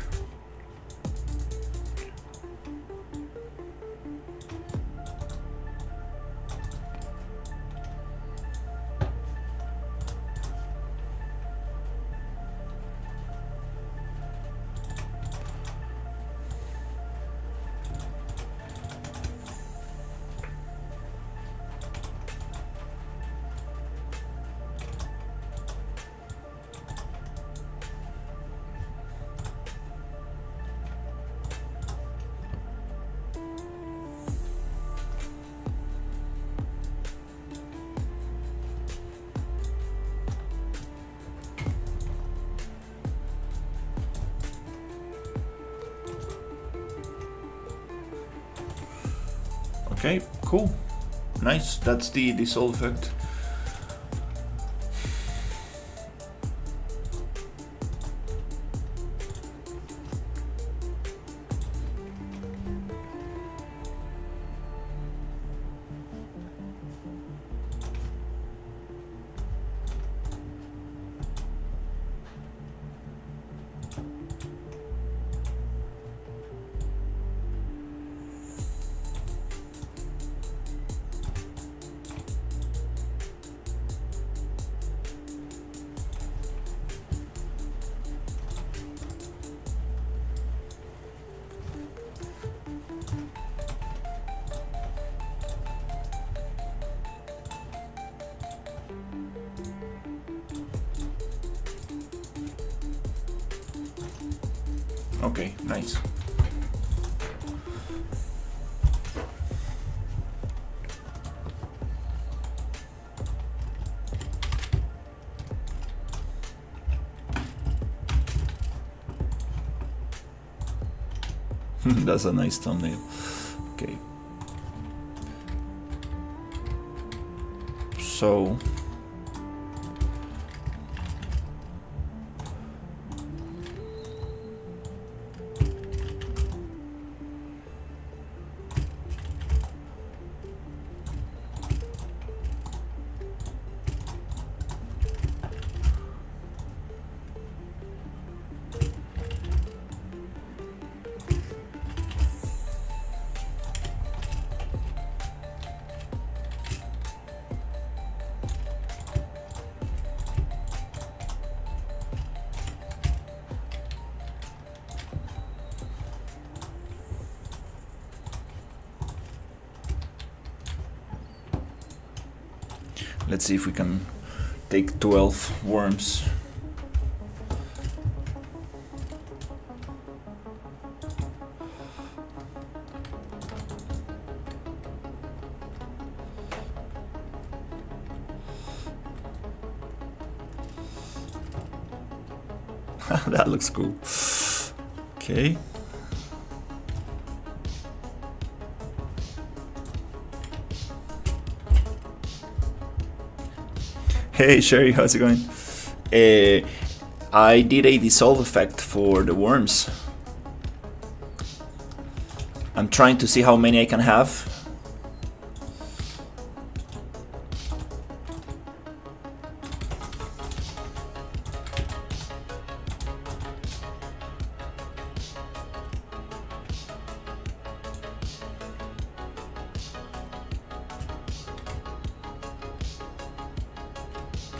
Okay, cool. Nice. That's the dissolve effect. Okay, nice. That's a nice thumbnail. Okay. So let's see if we can take 12 worms. That looks cool. Okay. Hey Sherry, how's it going? I did a dissolve effect for the worms. I'm trying to see how many I can have.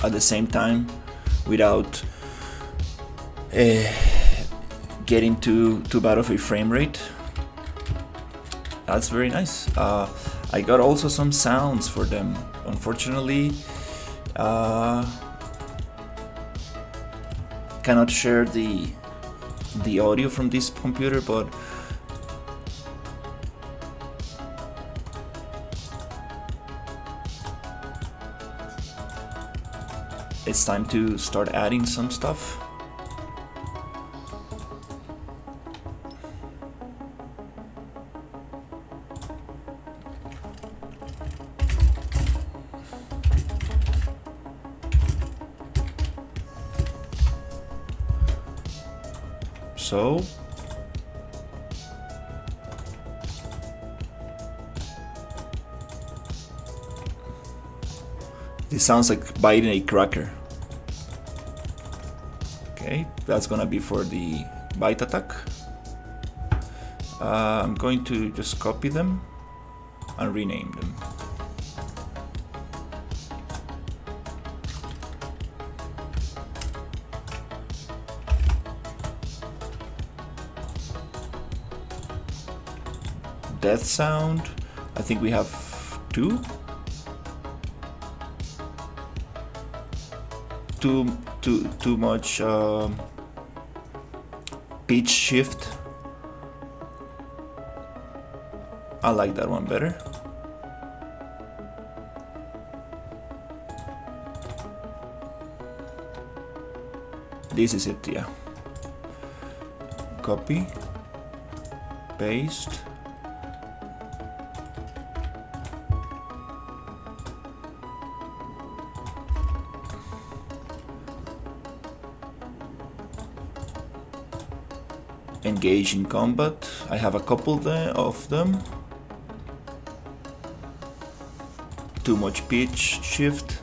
at the same time without getting too bad of a frame rate. That's very nice. I got also some sounds for them. Unfortunately, cannot share the audio from this computer, but it's time to start adding some stuff. So this sounds like biting a cracker. Okay, that's gonna be for the bite attack. I'm going to just copy them and rename them. Death sound, I think we have 2. Too much pitch shift. I like that one better. This is it, yeah. Copy, paste. Engage in combat. I have a couple there of them. Too much pitch shift.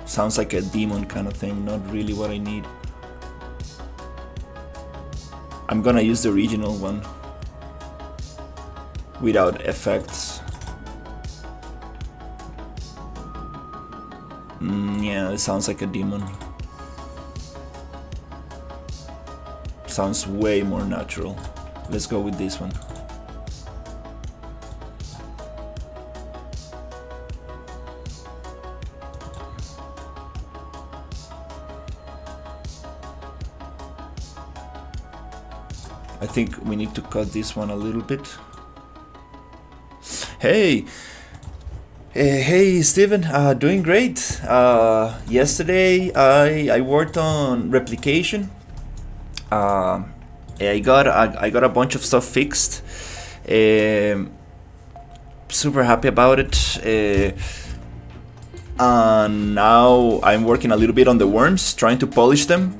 Sounds like a demon kind of thing, not really what I need. I'm gonna use the original one without effects. Yeah, it sounds like a demon. Sounds way more natural. Let's go with this one. I think we need to cut this one a little bit. Hey! Hey Steven, doing great. Yesterday I worked on replication. I got a bunch of stuff fixed. Super happy about it. And now I'm working a little bit on the worms, trying to polish them,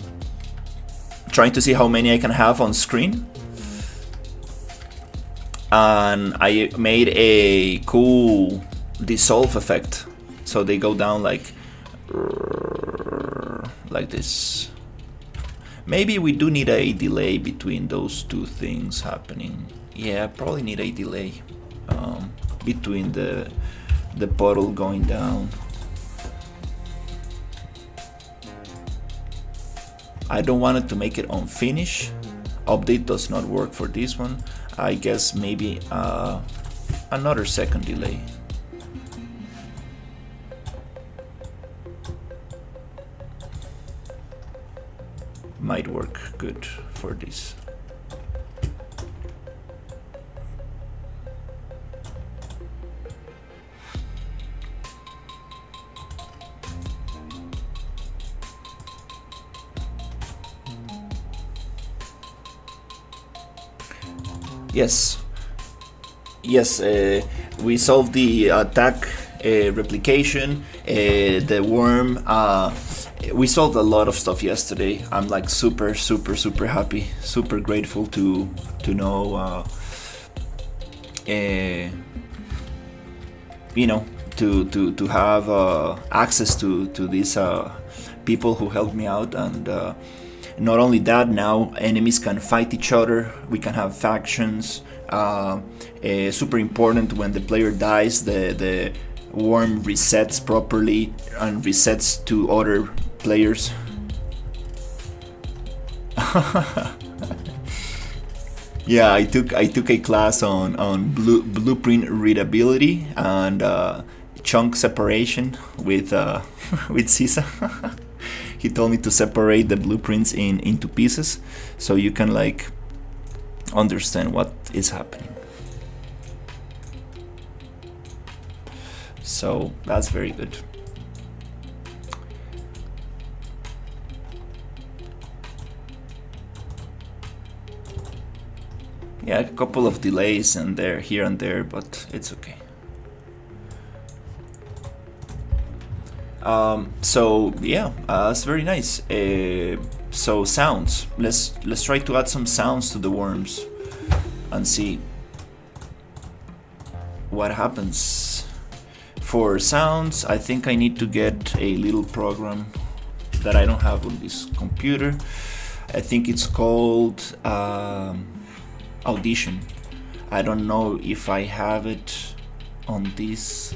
trying to see how many I can have on screen. And I made a cool dissolve effect, so they go down like this. Maybe we do need a delay between those two things happening. Yeah, probably need a delay between the puddle going down. I don't want it to make it on finish. Update does not work for this one. I guess maybe another second delay. Might work good for this. Yes, we solved the attack replication, the worm. We solved a lot of stuff yesterday. I'm like super happy, super grateful to know, you know, to have access to these people who helped me out, and Not only that, now enemies can fight each other. We can have factions. Super important, when the player dies, the worm resets properly and resets to other players. Yeah, I took a class on blueprint readability and chunk separation with with Sisa. He told me to separate the blueprints into pieces, so you can like understand what is happening. So that's very good. Yeah, a couple of delays and there, here and there, but it's okay. So yeah, that's very nice. So sounds. Let's try to add some sounds to the worms and see what happens. For sounds, I think I need to get a little program that I don't have on this computer. I think it's called Audition. I don't know if I have it on this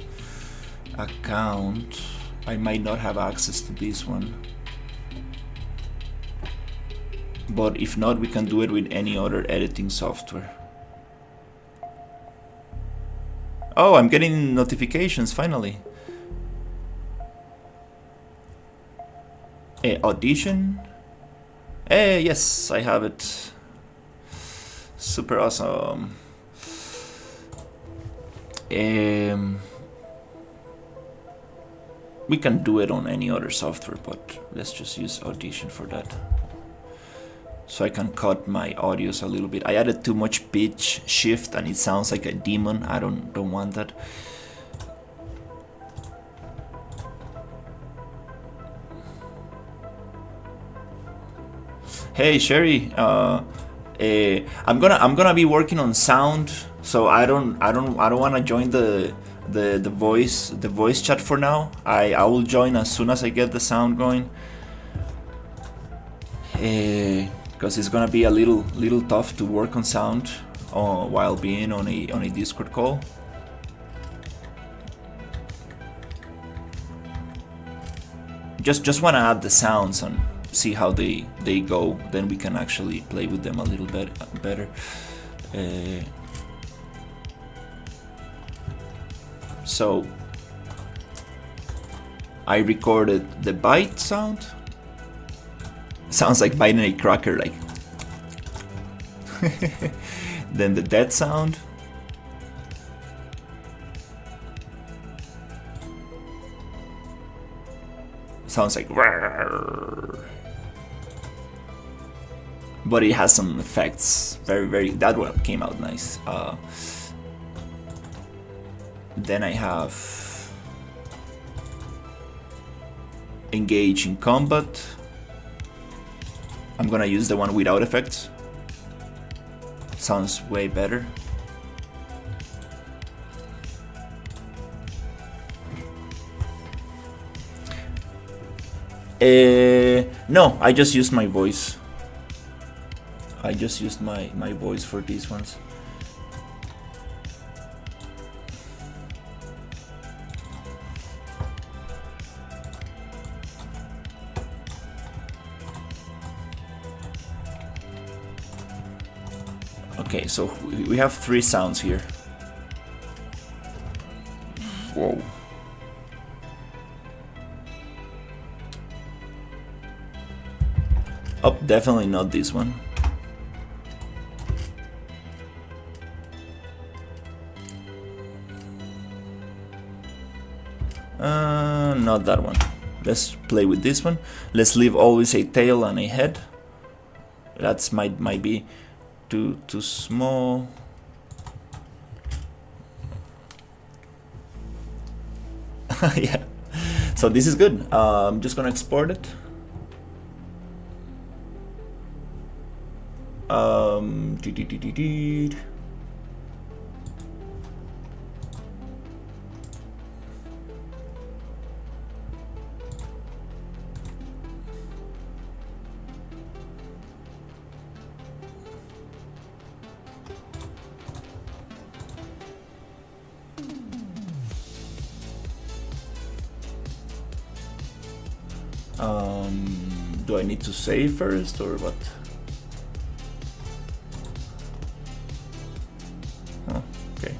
account. I might not have access to this one, but if not, we can do it with any other editing software. Oh, I'm getting notifications finally. Audition. Yes, I have it. Super awesome. We can do it on any other software, but let's just use Audition for that. So I can cut my audios a little bit. I added too much pitch shift and it sounds like a demon. I don't want that. Hey Sherry, I'm gonna be working on sound, so I don't want to join the voice chat for now. I will join as soon as I get the sound going, because it's gonna be a little tough to work on sound while being on a Discord call. Just want to add the sounds and see how they go. Then we can actually play with them a little bit better. So I recorded the bite sound. Sounds like biting a cracker, like. Then the dead sound. Sounds like. But it has some effects. Very. That one came out nice. Then I have engage in combat. I'm gonna use the one without effects. Sounds way better. No, I just used my voice. I just used my voice for these ones. Okay, so we have 3 sounds here. Whoa. Oh, definitely not this one. Not that one. Let's play with this one. Let's leave always a tail and a head. That's might be too small. Yeah. So this is good. I'm just gonna export it. Do I need to save first or what? Oh, okay.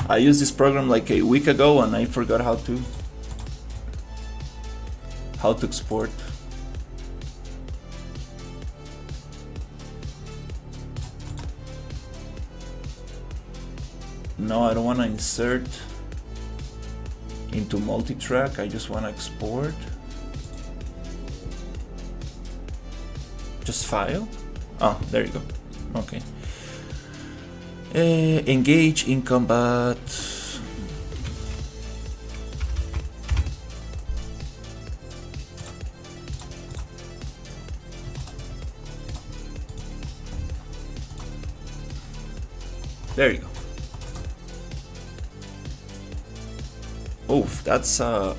I used this program like a week ago and I forgot how to export. No, I don't want to insert into multi-track. I just want to export. Just file. Oh, there you go. Okay. Engage in combat. There you go. Oof, that's oh.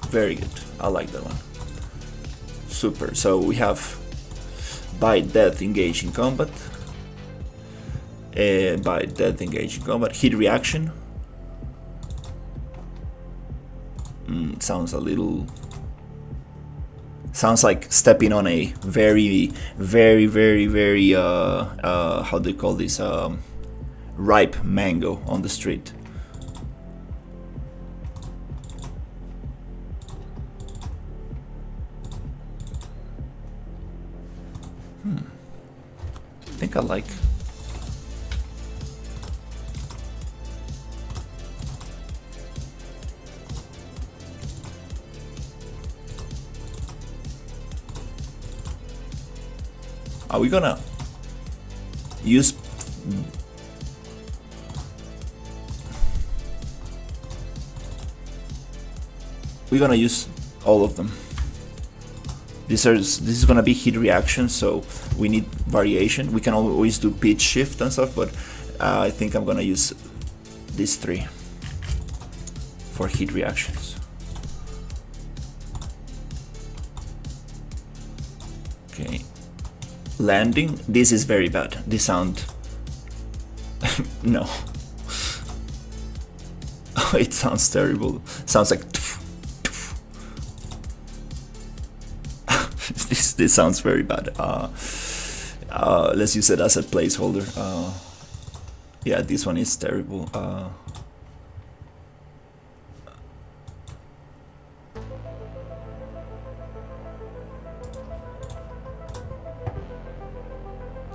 Very good. I like that one. Super. So we have by death engage in combat. By death engage in combat. Hit reaction. Sounds a little. Sounds like stepping on a very how do you call this, ripe mango on the street. I think I like. Are we gonna use all of them? This is gonna be hit reaction, so we need variation. We can always do pitch shift and stuff, but I think I'm gonna use these three for hit reactions. Okay. Landing, this is very bad. This sound, no. It sounds terrible. Sounds like this sounds very bad. Let's use it as a placeholder. Yeah, this one is terrible.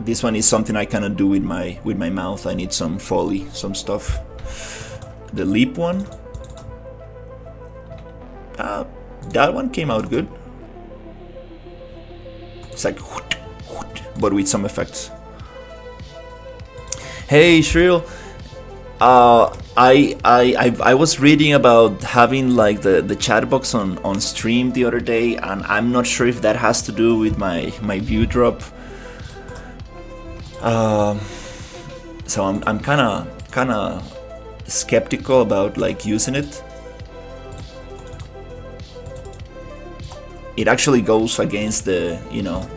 This one is something I cannot do with my mouth. I need some Foley, some stuff. The leap one, that one came out good. It's like, but with some effects. Hey Shrill, I was reading about having like the chat box on stream the other day, and I'm not sure if that has to do with my view drop. So I'm kind of skeptical about like using it. It actually goes against the, you know,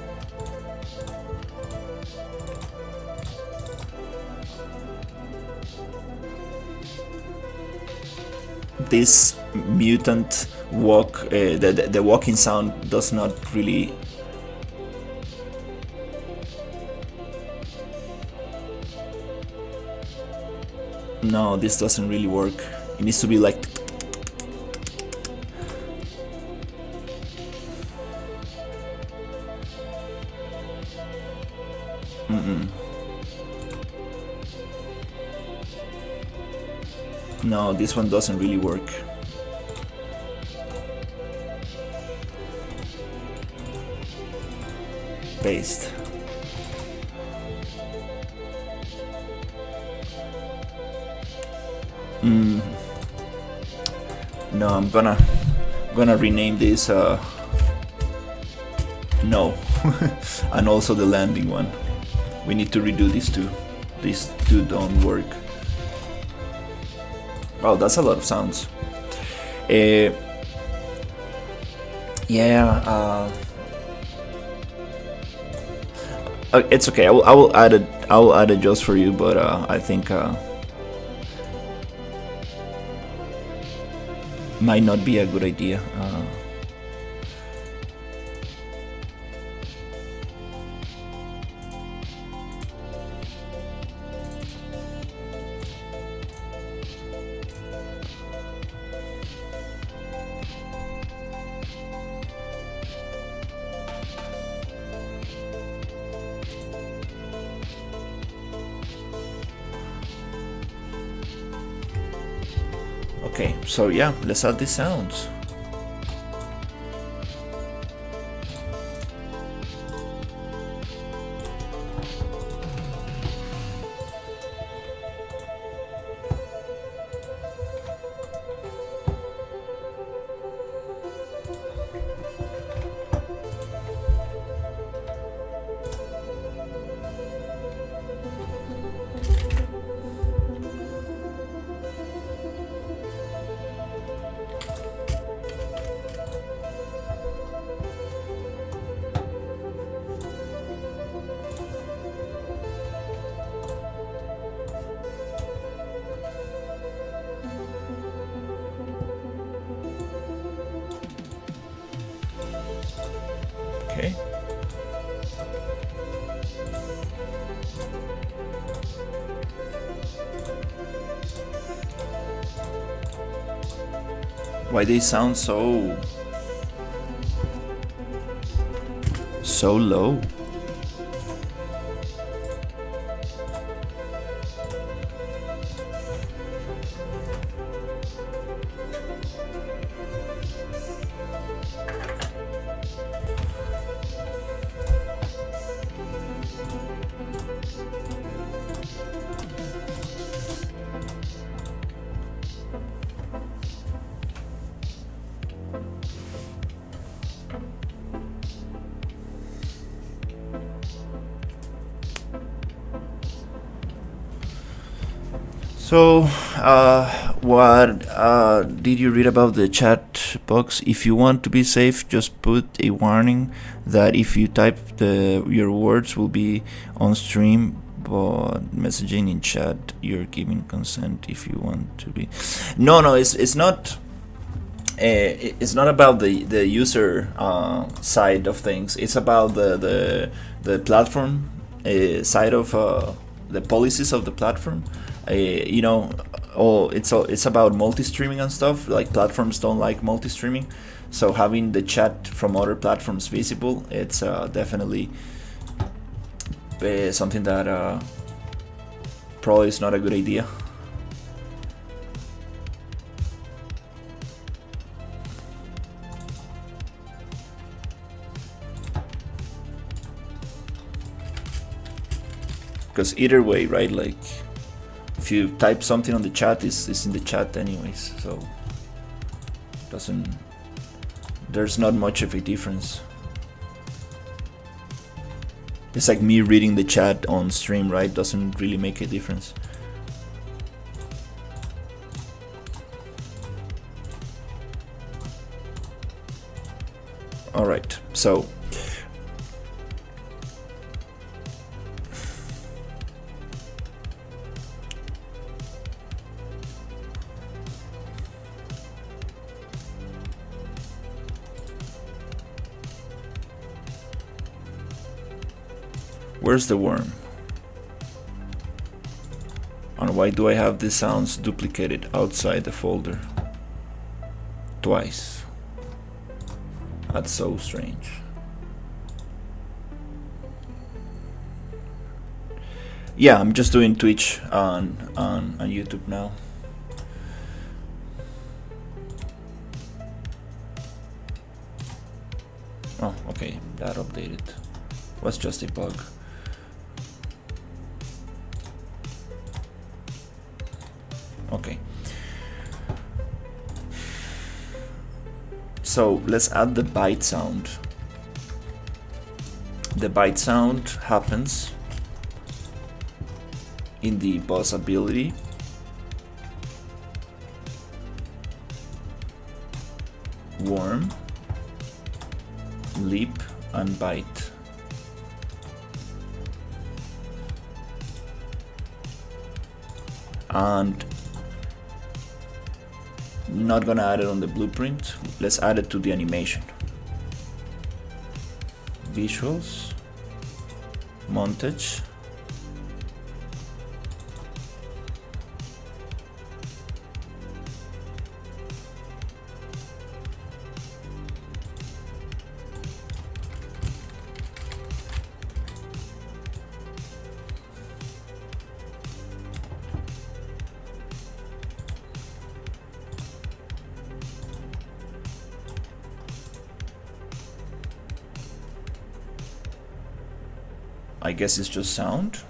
this mutant walk, the walking sound does not really. No, this doesn't really work. It needs to be like. No, this one doesn't really work. Paste. No, I'm gonna rename this no. And also the landing one. We need to redo these two. These two don't work. Oh, that's a lot of sounds. Uh, yeah. It's okay. I will add it. I will add it just for you. But I think might not be a good idea. Okay, so yeah, let's add the sounds. Okay. Why they sound so low? So, what did you read about the chat box? If you want to be safe, just put a warning that if you type your words will be on stream, but messaging in chat, you're giving consent if you want to be. No, it's not. It's not about the user side of things. It's about the platform side of the policies of the platform. You know, it's about multi-streaming and stuff. Like, platforms don't like multi-streaming, so having the chat from other platforms visible, it's definitely something that probably is not a good idea. Because either way, right, like, if you type something on the chat, it's in the chat anyways, so there's not much of a difference. It's like me reading the chat on stream, right? Doesn't really make a difference. All right, so where's the worm? And why do I have the sounds duplicated outside the folder? Twice. That's so strange. Yeah, I'm just doing Twitch on YouTube now. Oh, okay, that updated. Was just a bug. Okay. So let's add the byte sound. The byte sound happens in the boss ability. worm, leap, and bite. And not gonna add it on the blueprint. Let's add it to the animation. Visuals, montage. I guess it's just sound.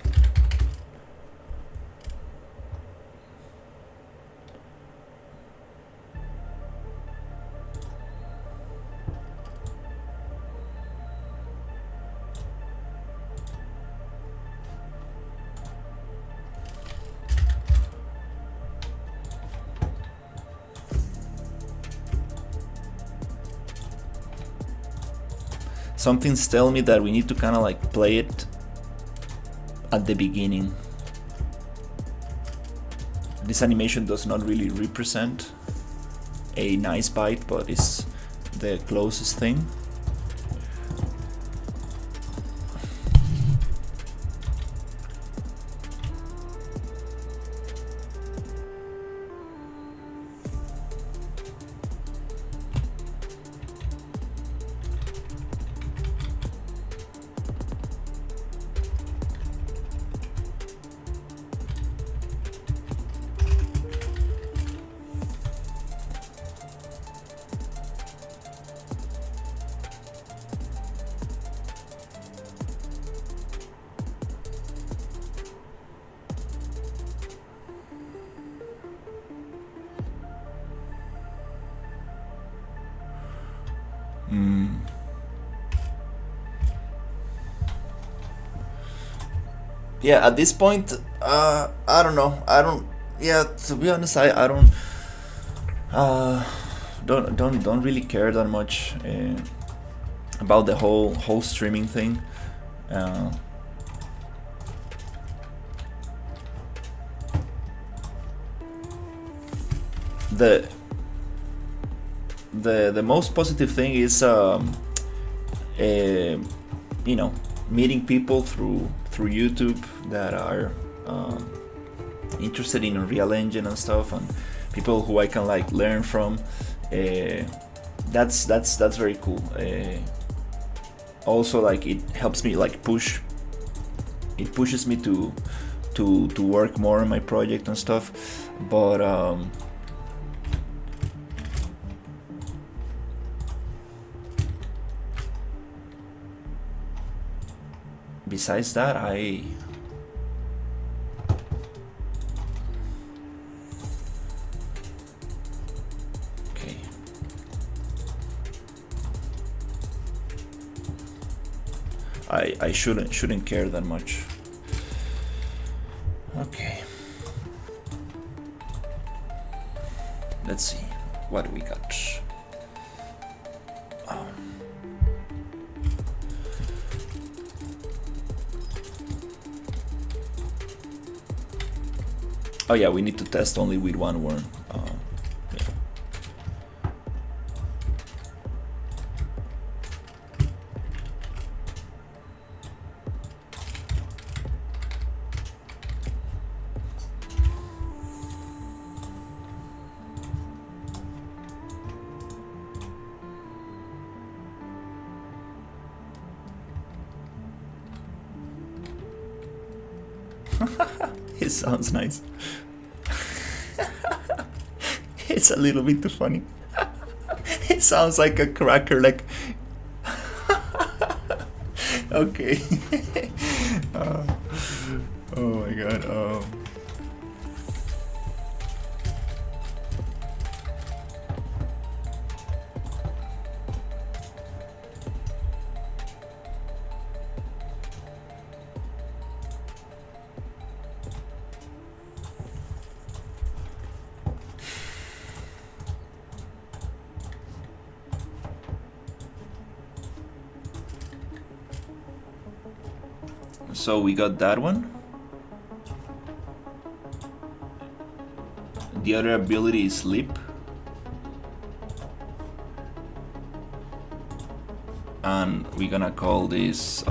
Something's telling me that we need to kind of like play it at the beginning. This animation does not really represent a nice bite, but it's the closest thing. Yeah, at this point, I don't know. Yeah, to be honest, I don't really care that much about the whole streaming thing. The most positive thing is you know, meeting people through YouTube that are interested in Unreal Engine and stuff, and people who I can like learn from. That's very cool. Also, like, it helps me like it pushes me to work more on my project and stuff. But besides that, okay. I shouldn't care that much. Okay. Let's see what we got. Oh yeah, we need to test only with one worm. Yeah. It sounds nice. It's a little bit too funny. It sounds like a cracker, like. Okay. Oh my god. So we got that one. The other ability is leap. And we're gonna call this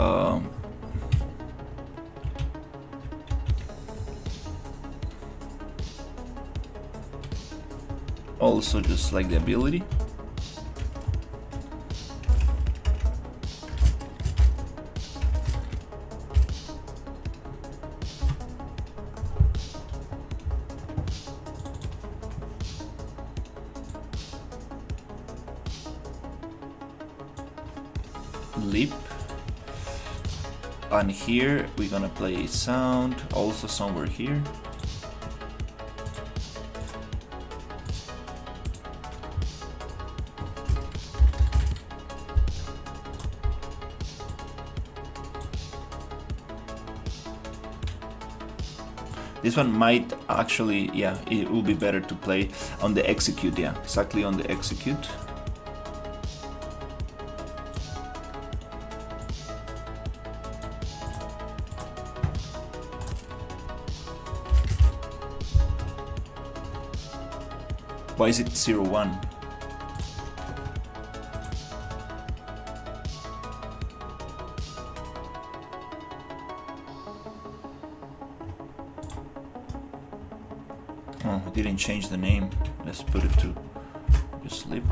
also just like the ability. Leap. And here we're gonna play a sound also somewhere here. This one might actually, yeah, it will be better to play on the execute, yeah, exactly on the execute. Why is it 0-1? Oh, I didn't change the name. Let's put it to just sleep.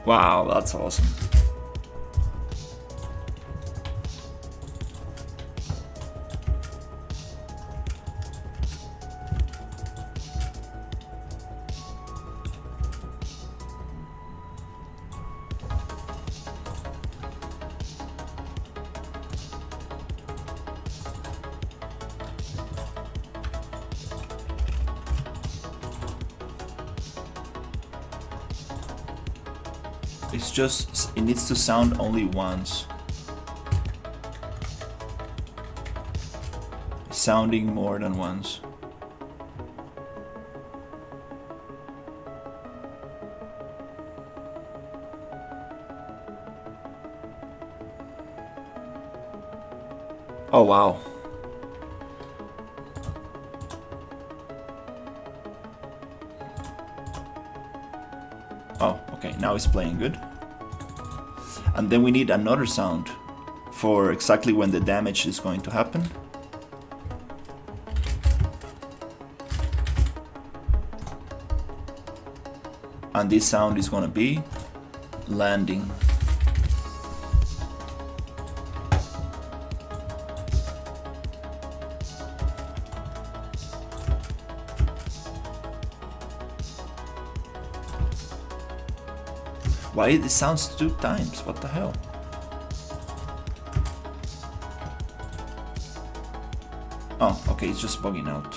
Wow, that's awesome. It's just, it needs to sound only once. Sounding more than once. Oh wow. Oh, okay, now it's playing good. And then we need another sound for exactly when the damage is going to happen. And this sound is going to be landing. Why it sounds 2 times? What the hell? Oh, okay, it's just bugging out.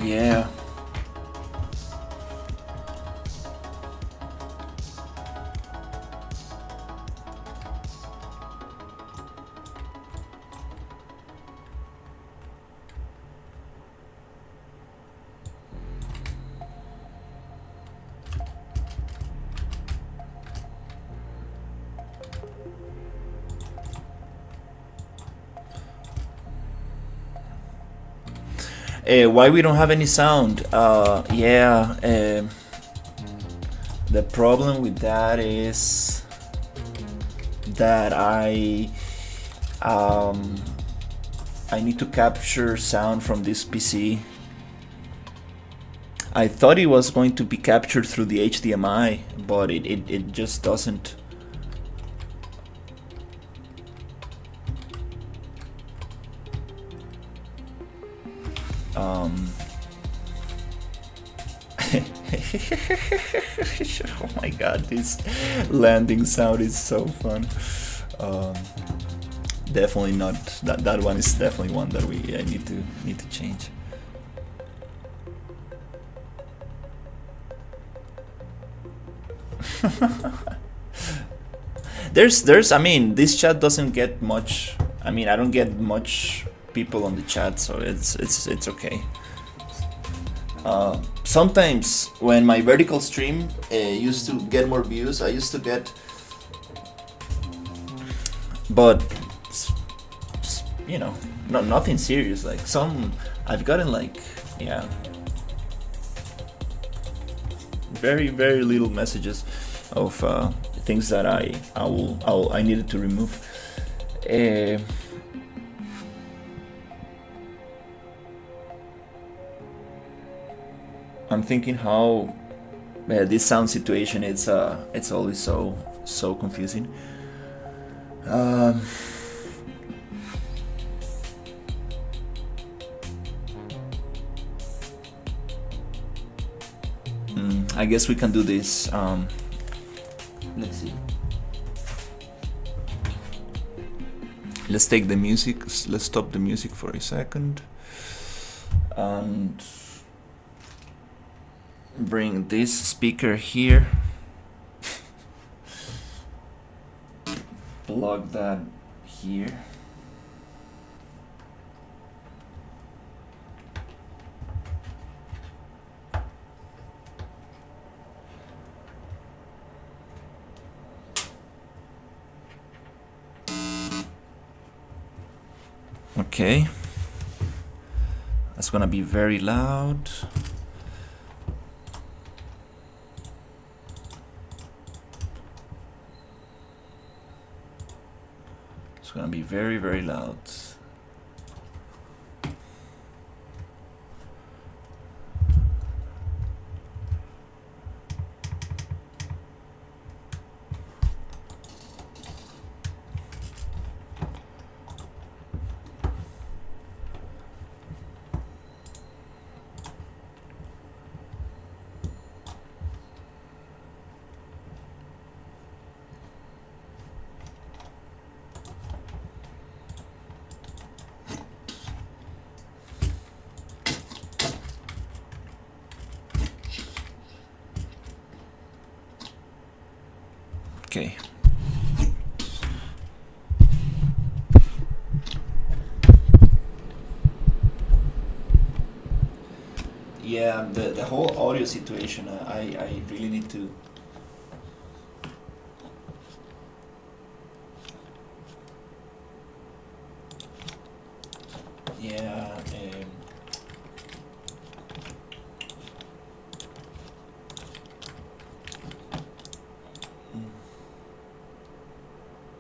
Yeah. Why we don't have any sound? The problem with that is that I need to capture sound from this PC. I thought it was going to be captured through the HDMI, but it just doesn't. Oh my god, this landing sound is so fun. Definitely not that one is definitely one that I need to change. There's I mean, this chat doesn't get much. I mean, I don't get much people on the chat, so it's okay. Sometimes when my vertical stream used to get more views, I used to get, but just, you know, nothing serious. Like some, I've gotten like, yeah, very little messages of things that I needed to remove. I'm thinking how this sound situation, it's always so confusing. I guess we can do this. Let's see. Let's take the music. Let's stop the music for a second and bring this speaker here. Plug that here. Okay. That's gonna be very loud. It's gonna be very loud. Okay. Yeah, the whole audio situation, I really need to. Yeah.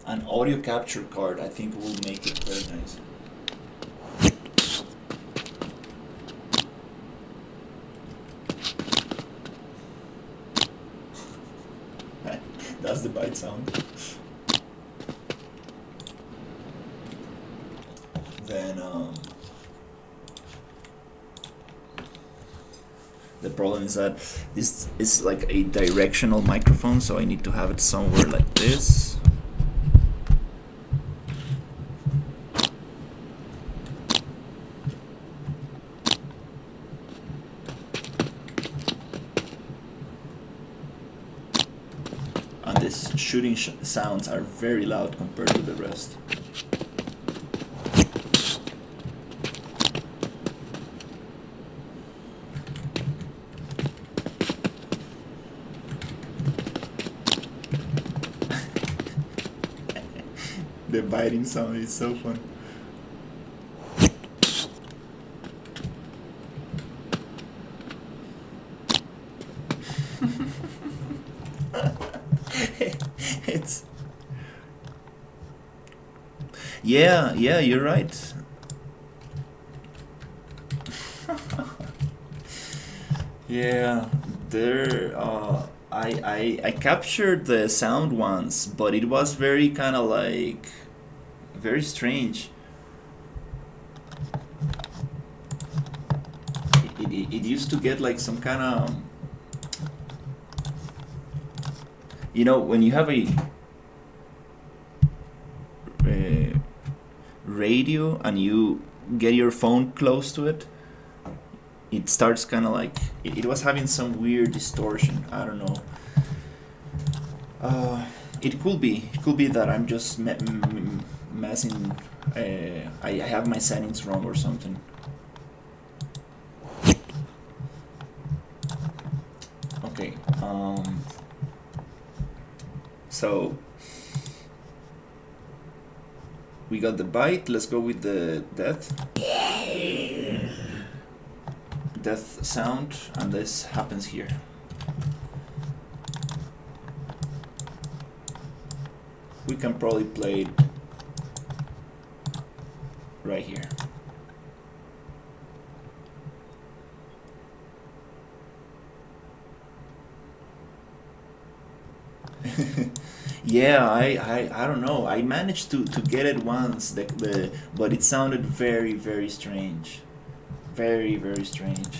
An audio capture card, I think, will make it very nice. That's the bite sound. Then the problem is that this is like a directional microphone, so I need to have it somewhere like this. Shooting sounds are very loud compared to the rest. The biting sound is so fun. Yeah, you're right. Yeah, there. I captured the sound once, but it was very kind of like very strange. It used to get like some kind of, you know, when you have a radio and you get your phone close to it, it starts kind of like it was having some weird distortion. I don't know. Uh, it could be. It could be that I'm just messing. I have my settings wrong or something. Okay. So we got the bite. Let's go with the death. Death sound, and this happens here. We can probably play it right here. Yeah, I don't know. I managed to get it once, but it sounded very, very strange. Very, very strange.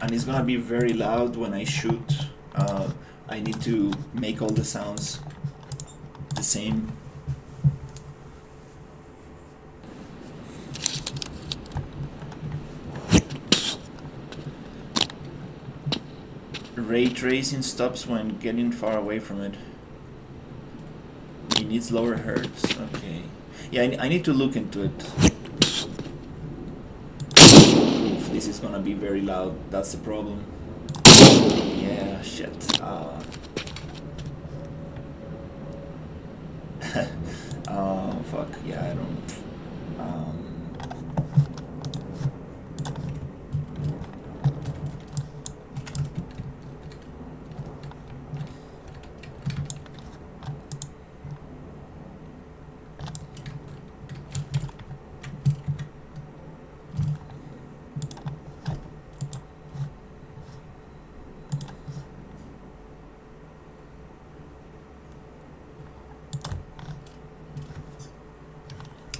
And it's gonna be very loud when I shoot. I need to make all the sounds the same. Ray tracing stops when getting far away from it. It needs lower hertz. Okay. Yeah, I need to look into it. Oof, this is gonna be very loud. That's the problem. Yeah, shit. Oh, fuck. Yeah, I don't.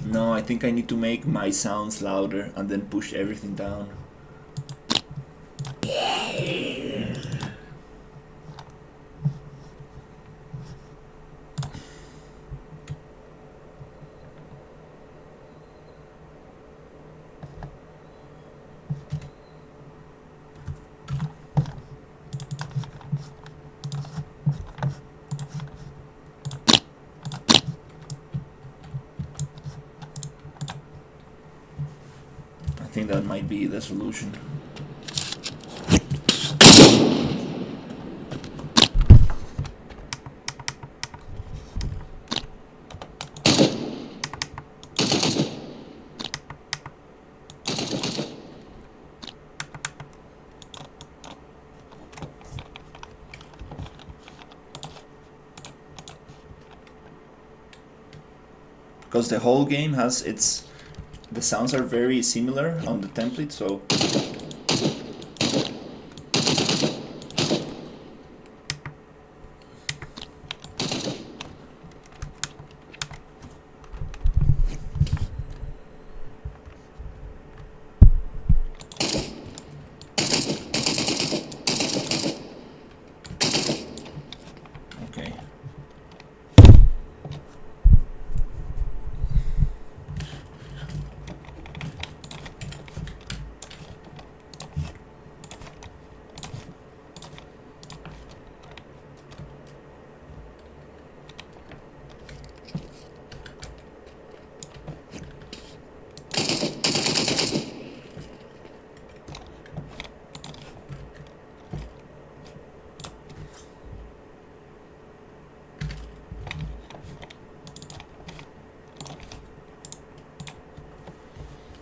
No, I think I need to make my sounds louder and then push everything down. I think that might be the solution. Because the whole game has the sounds are very similar on the template, so okay.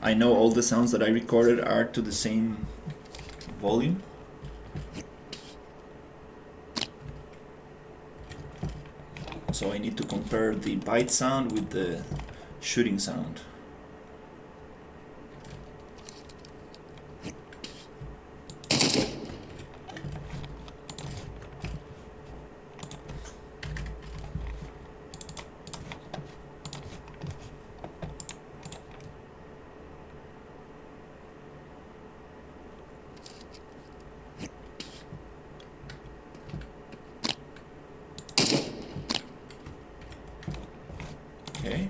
I know all the sounds that I recorded are to the same volume. So I need to compare the bite sound with the shooting sound. Okay.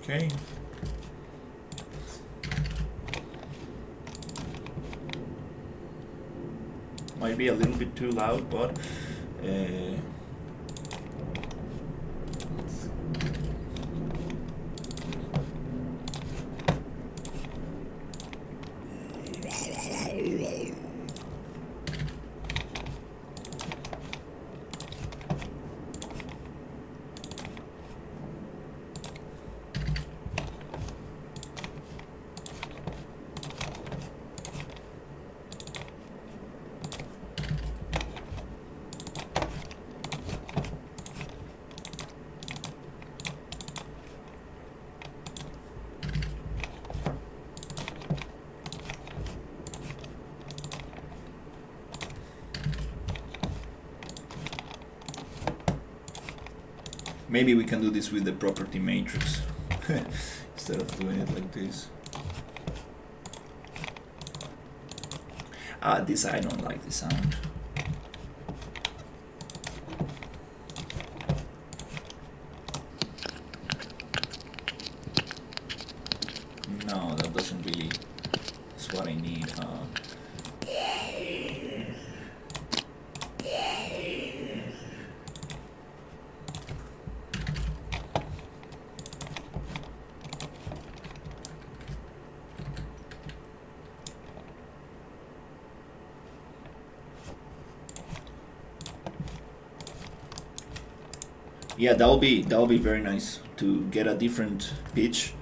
Okay. Might be a little bit too loud, but maybe we can do this with the property matrix instead of doing it like this. This I don't like the sound. No, that doesn't really. That's what I need. Yeah, that'll be very nice to get a different pitch.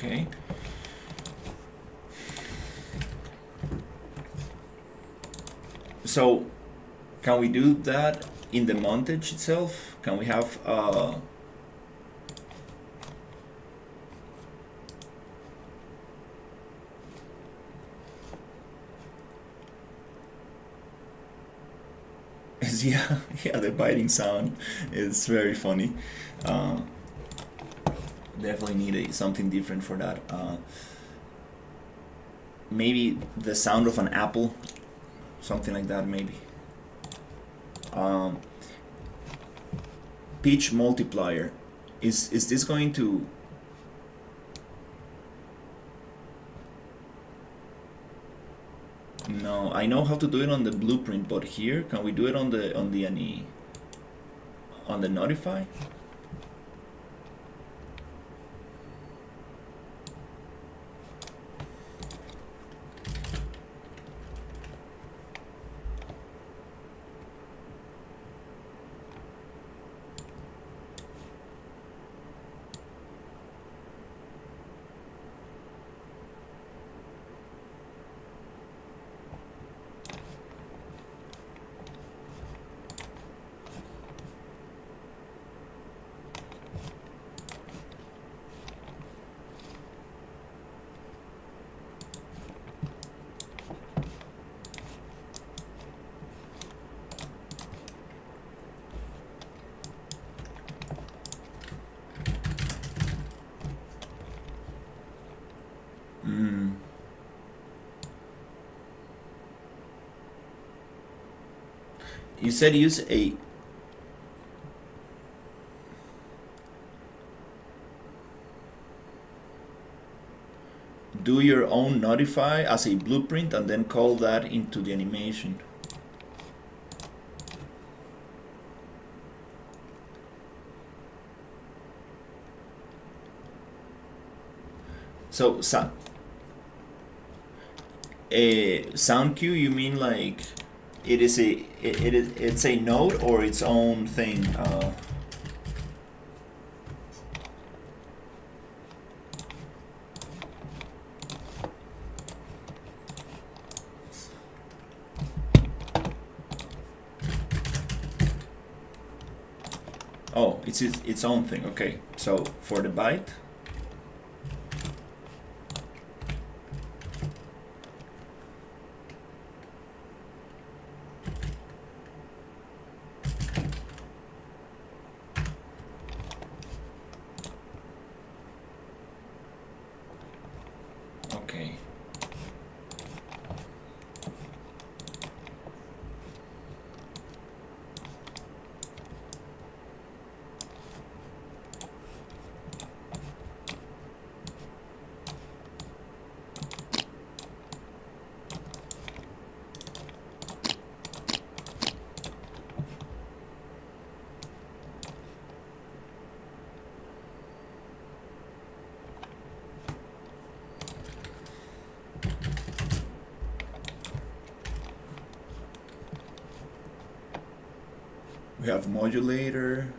Okay. So, can we do that in the montage itself? Can we have yeah, the biting sound is very funny. Definitely need something different for that. Maybe the sound of an apple, something like that. Maybe. Pitch multiplier. Is this going to? No, I know how to do it on the blueprint, but here, can we do it on the notify? You said use a do your own notify as a blueprint and then call that into the animation. So sound cue, you mean like it's a node or its own thing? Oh, it's its own thing. Okay, so for the byte. Okay. We have modulator.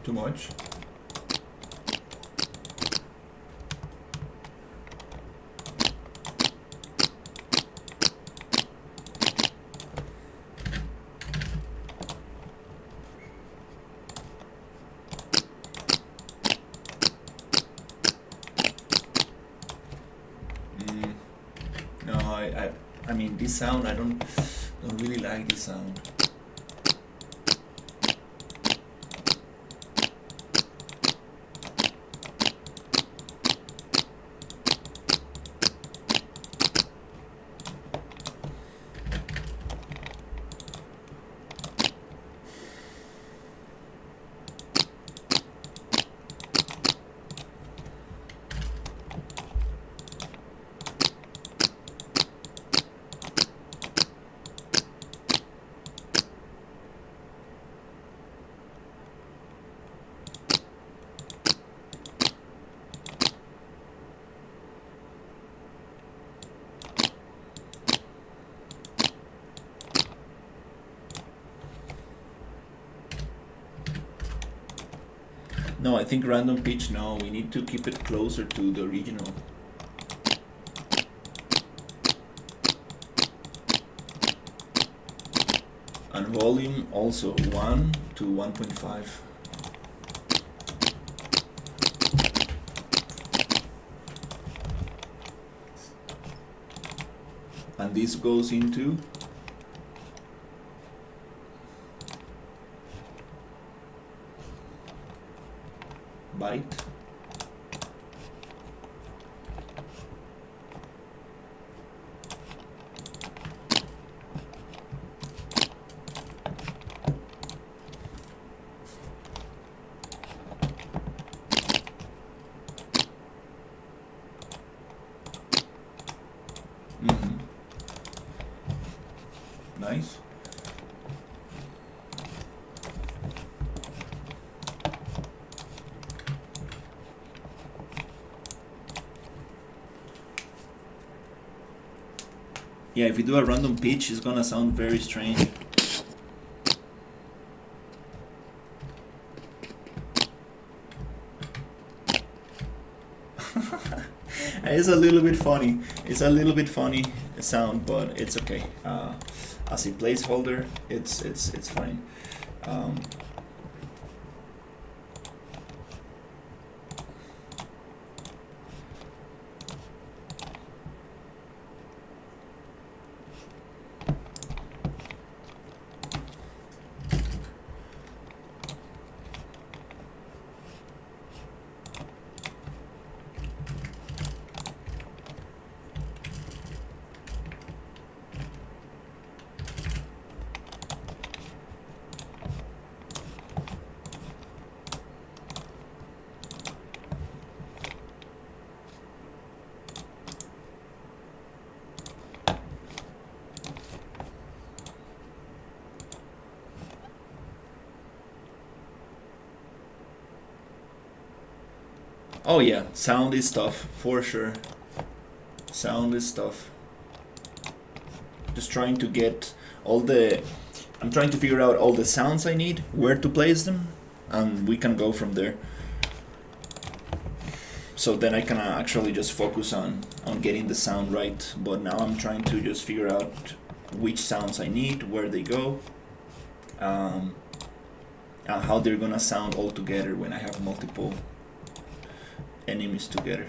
Too much? No, I mean this sound. I don't really like this sound. No, I think random pitch, no, we need to keep it closer to the original. And volume also 1 to 1.5. And this goes into byte. Nice. Yeah, if we do a random pitch, it's gonna sound very strange. It's a little bit funny. It's a little bit funny sound, but it's okay. As a placeholder, it's fine. Oh yeah, sound is tough, for sure. Sound is tough. Just trying to get all the... I'm trying to figure out all the sounds I need, where to place them, and we can go from there. So then I can actually just focus on getting the sound right, but now I'm trying to just figure out which sounds I need, where they go, and how they're gonna sound all together when I have multiple enemies together.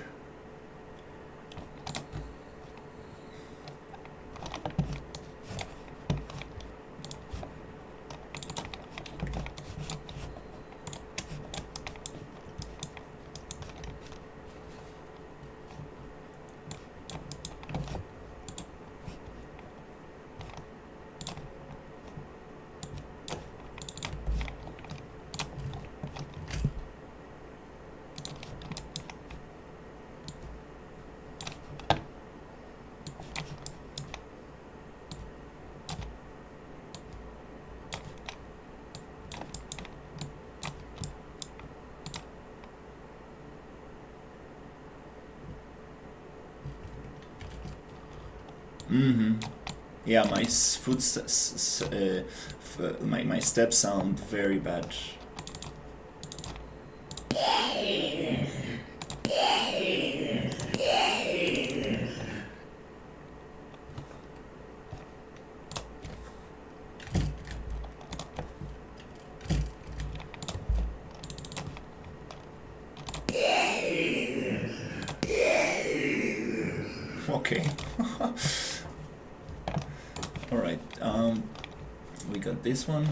Yeah, my my steps sound very bad. Okay. All right. We got this one.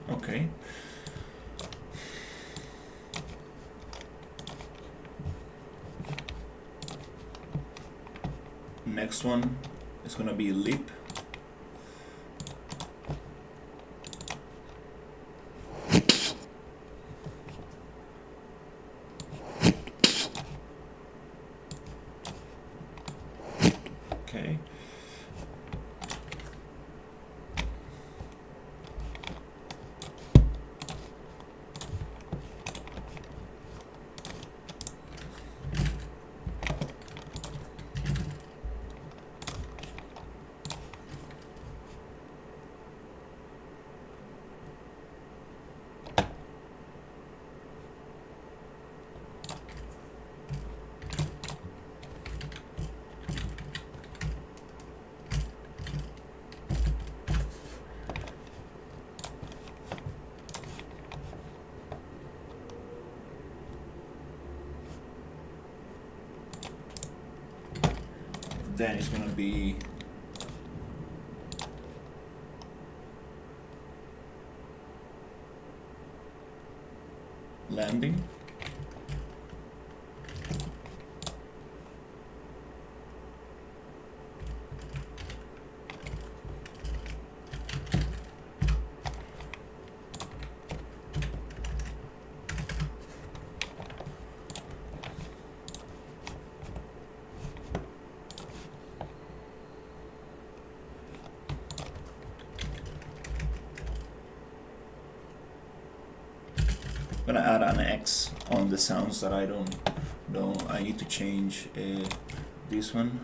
Okay. Next one is gonna be lip. Okay. Then it's gonna be landing. I'm gonna add an X on the sounds that I don't know. I need to change this one.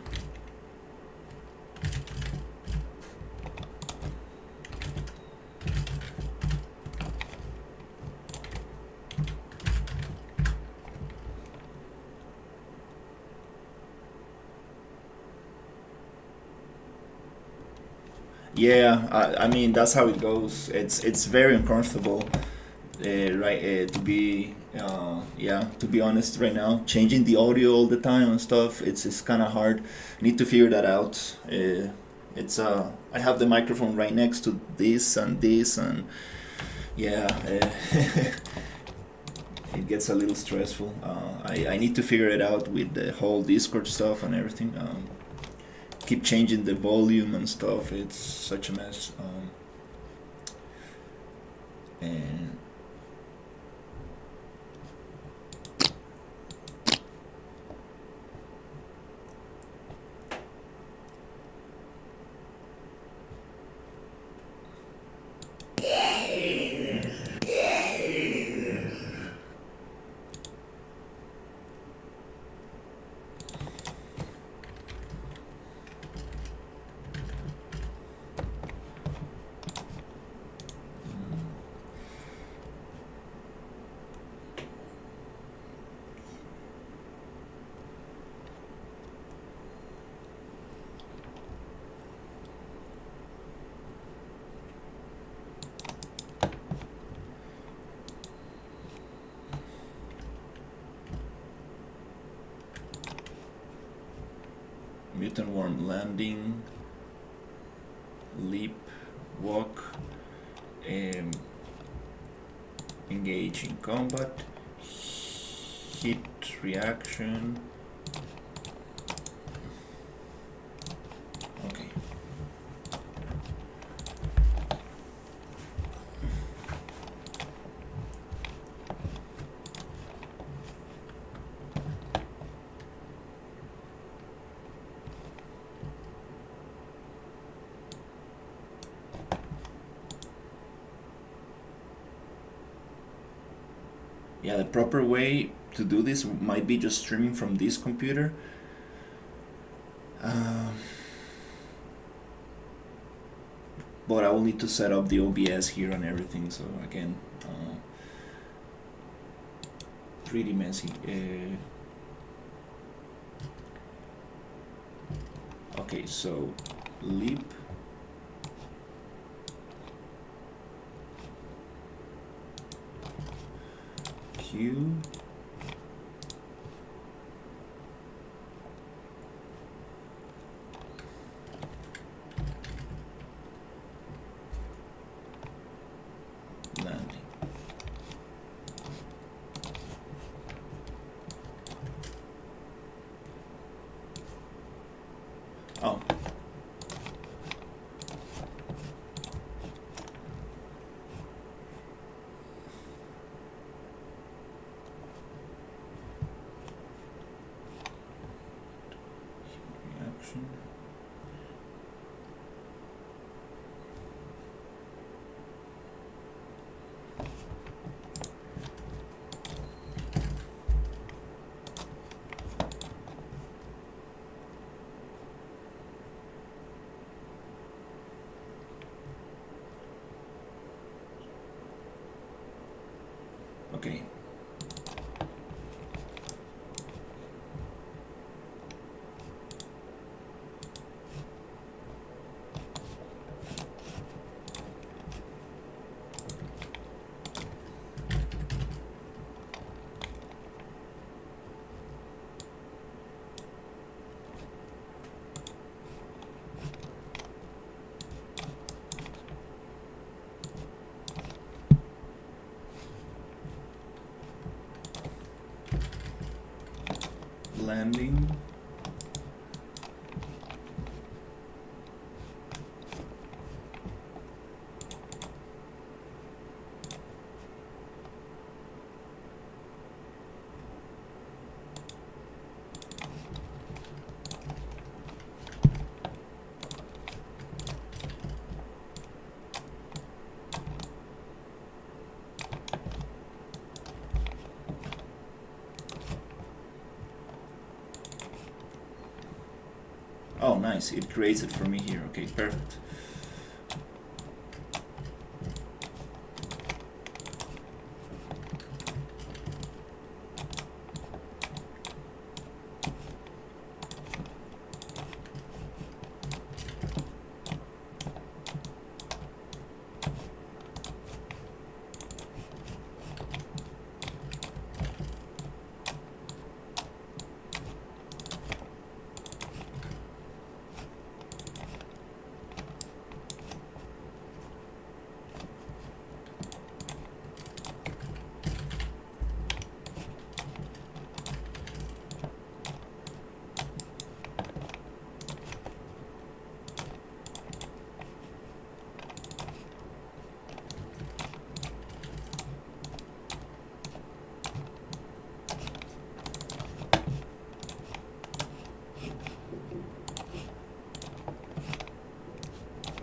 Yeah, I mean that's how it goes. It's very uncomfortable, right? To be honest, right now, changing the audio all the time and stuff, it's kind of hard. Need to figure that out. I have the microphone right next to this and this, and yeah, it gets a little stressful. I need to figure it out with the whole Discord stuff and everything. Keep changing the volume and stuff. It's such a mess. And mutant worm landing, leap, walk, engage in combat, hit reaction. Okay. Yeah, the proper way to do this might be just streaming from this computer. But I will need to set up the OBS here and everything, so again, pretty messy. Okay, so leap. Q. Landing. Oh. Reaction. landing. Oh, nice, it creates it for me here. Okay, perfect.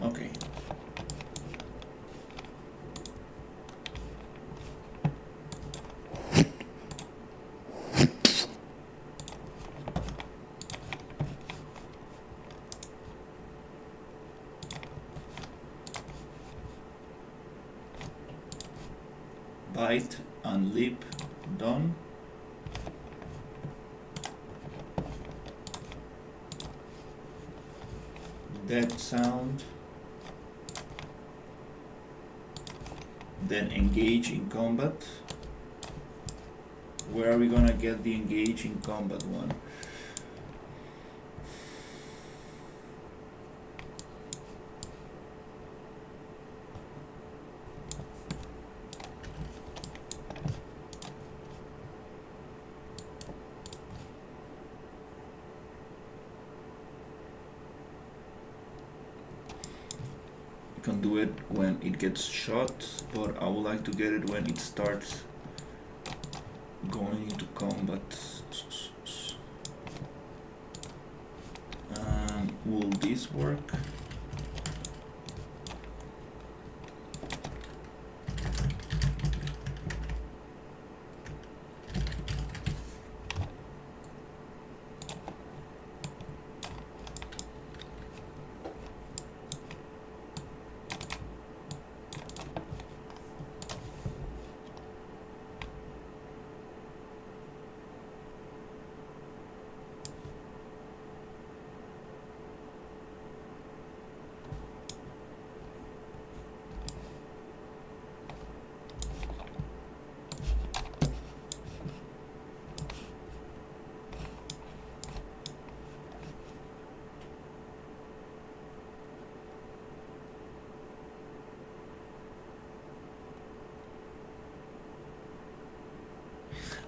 Okay. Bite and lip done. Dead sound. Then engage in combat. Where are we gonna get the engage in combat one? You can do it when it gets shot, but I would like to get it when it starts going into combat. Will this work?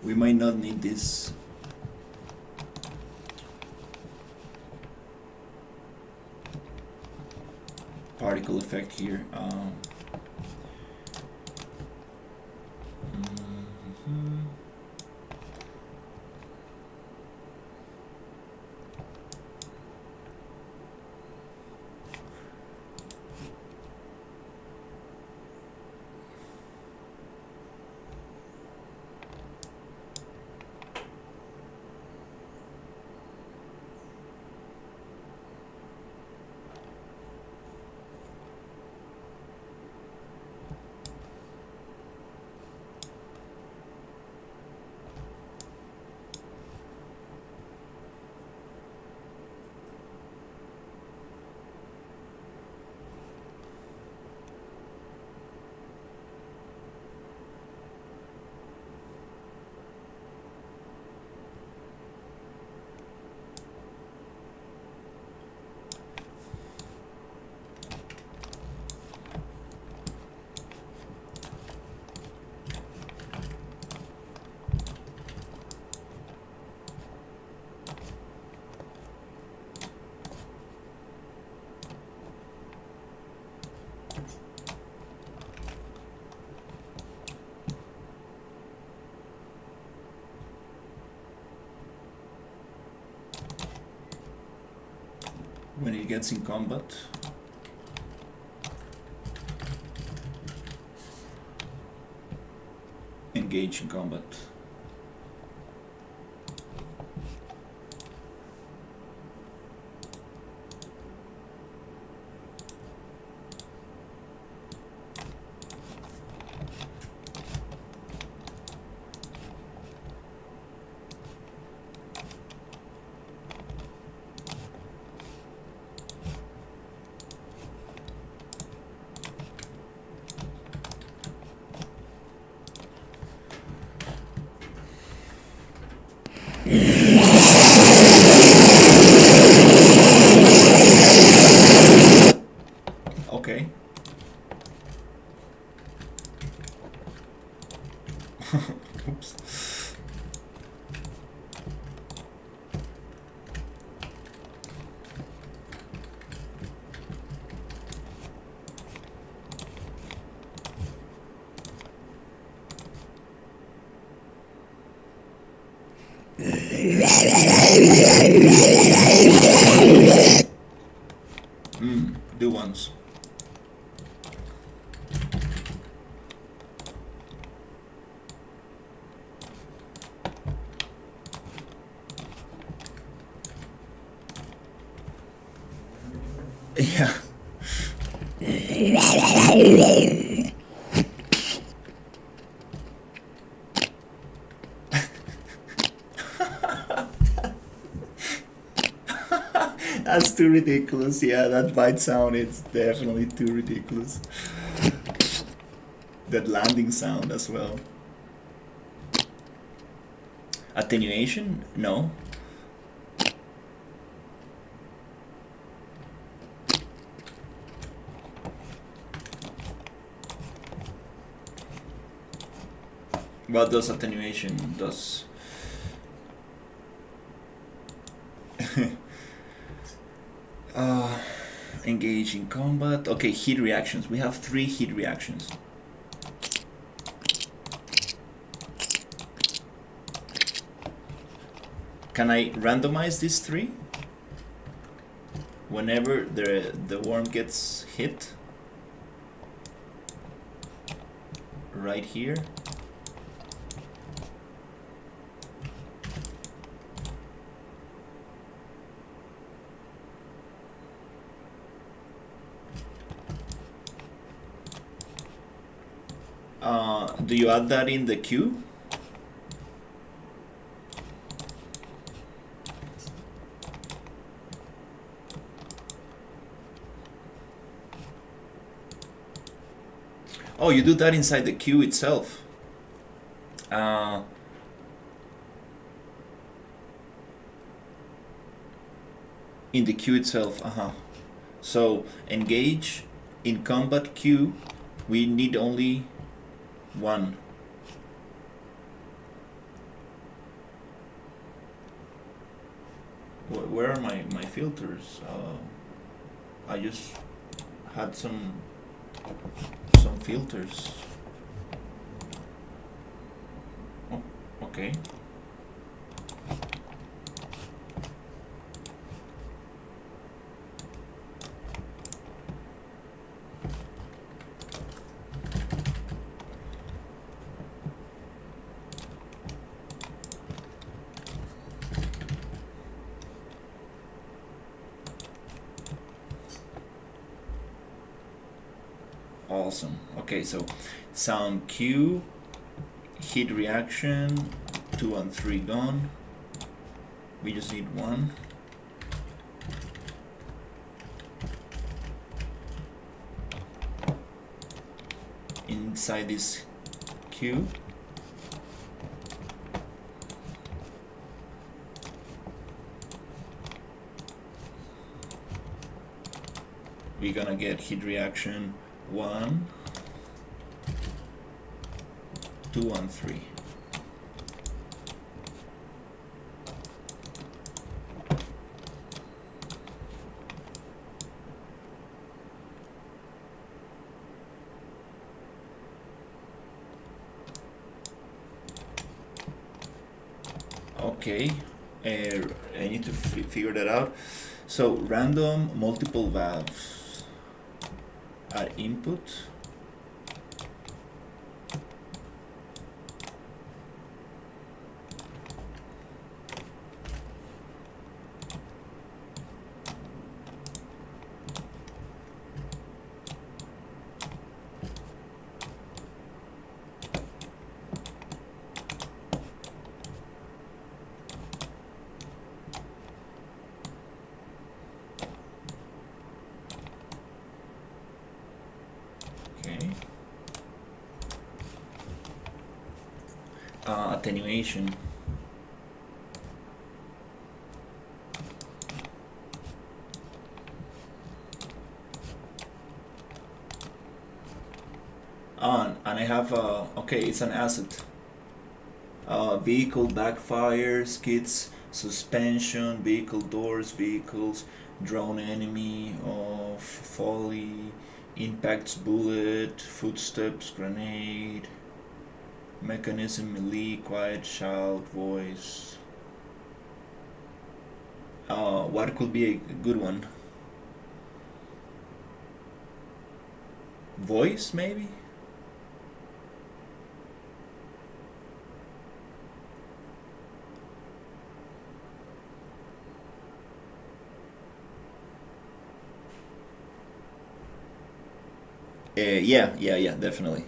We might not need this. Particle effect here. when it gets in combat. Engage in combat. Okay. Oops. Do once. Yeah. That's too ridiculous. Yeah, that bite sound is definitely too ridiculous. That landing sound as well. Attenuation? No. What does attenuation does? Engage in combat. Okay, heat reactions. We have 3 heat reactions. Can I randomize these 3? Whenever the worm gets hit, right here. Do you add that in the queue? Oh, you do that inside the queue itself. In the queue itself, So engage in combat queue. We need only 1. Where are my filters? I just had some filters. Oh, okay. Awesome. Okay, so sound cue, heat reaction, 2 and 3 gone. We just need 1. Inside this queue. We're gonna get heat reaction 1, 2, and 3. Okay, I need to figure that out. So random multiple valves at input. Attenuation. And I have okay, it's an asset. Vehicle backfire, skids, suspension, vehicle doors, vehicles, drone enemy of folly, impacts bullet, footsteps, grenade, mechanism melee, quiet shout, voice. What could be a good one? Voice, maybe? Yeah, definitely.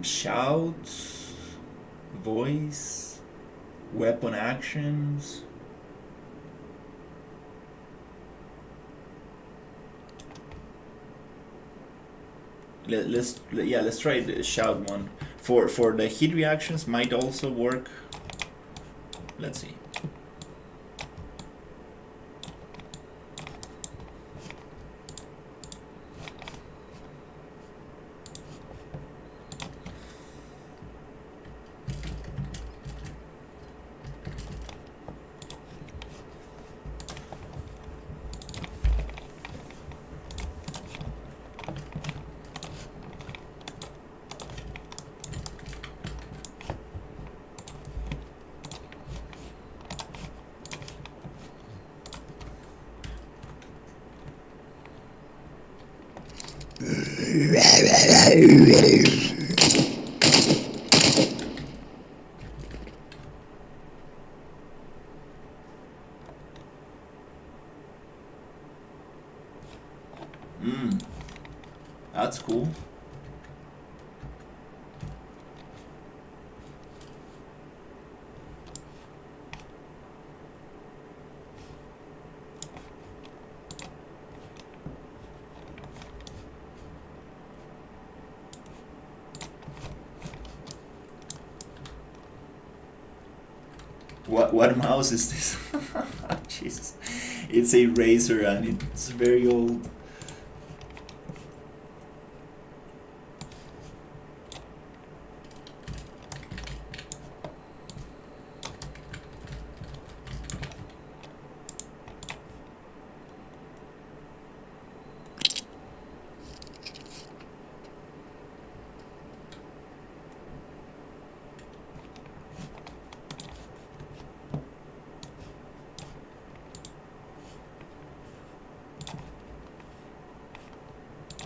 Shouts, voice, weapon actions. Let's try the shout one. For the heat reactions might also work. Let's see. That's cool. What mouse is this? Jesus. It's a Razer and it's very old.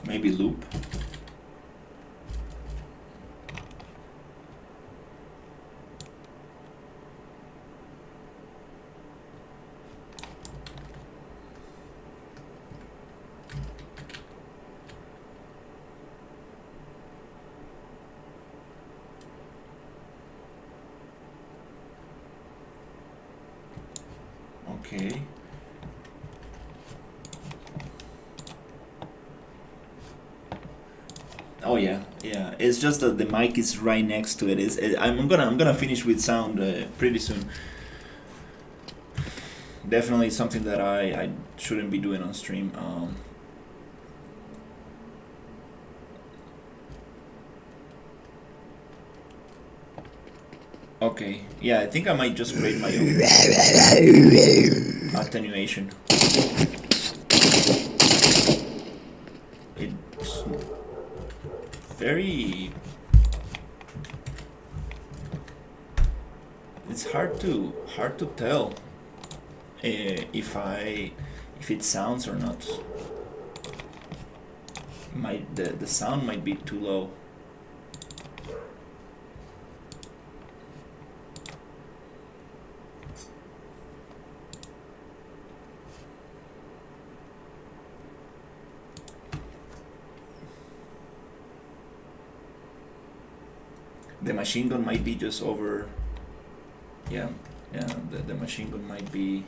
Maybe loop. Okay. Oh yeah. It's just that the mic is right next to it. I'm gonna finish with sound pretty soon. Definitely something that I shouldn't be doing on stream. Okay. Yeah, I think I might just create my own attenuation. It's very it's hard to tell if it sounds or not. The sound might be too low. The machine gun might be just over. Yeah, the machine gun might be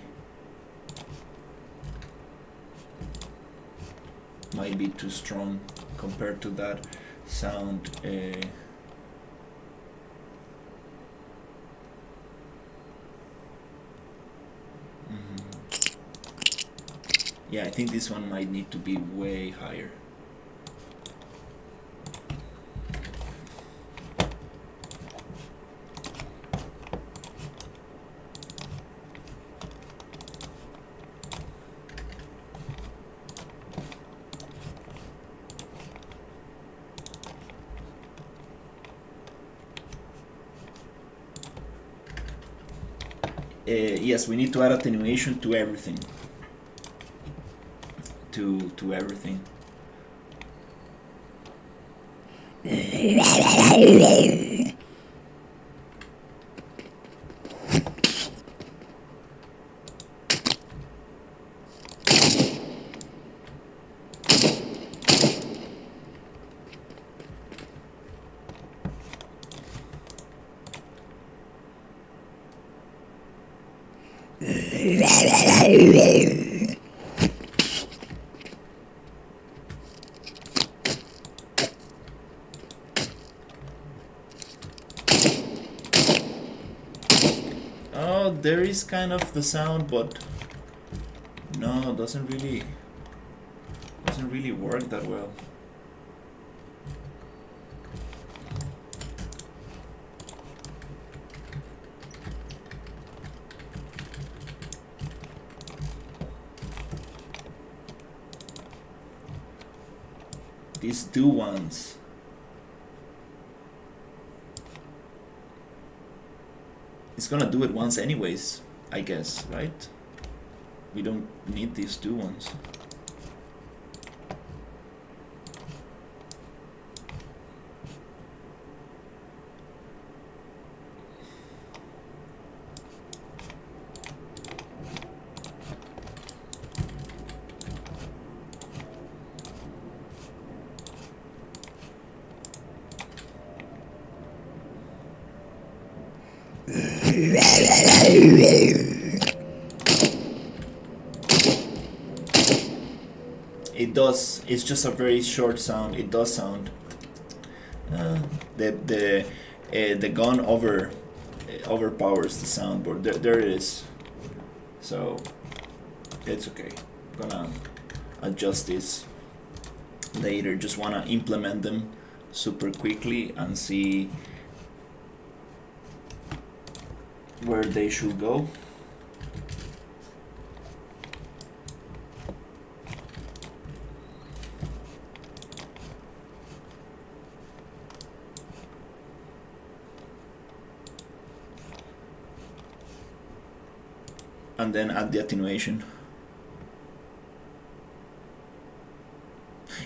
too strong compared to that sound. Yeah, I think this one might need to be way higher. Yes, we need to add attenuation to everything. To everything. Oh, there is kind of the sound, but no, doesn't really work that well. These do ones. It's gonna do it once anyways, I guess, right? We don't need these two ones. It does. It's just a very short sound. It does sound. The gun overpowers the soundboard. There it is. So it's okay. I'm gonna adjust this later. Just wanna implement them super quickly and see where they should go. And then add the attenuation.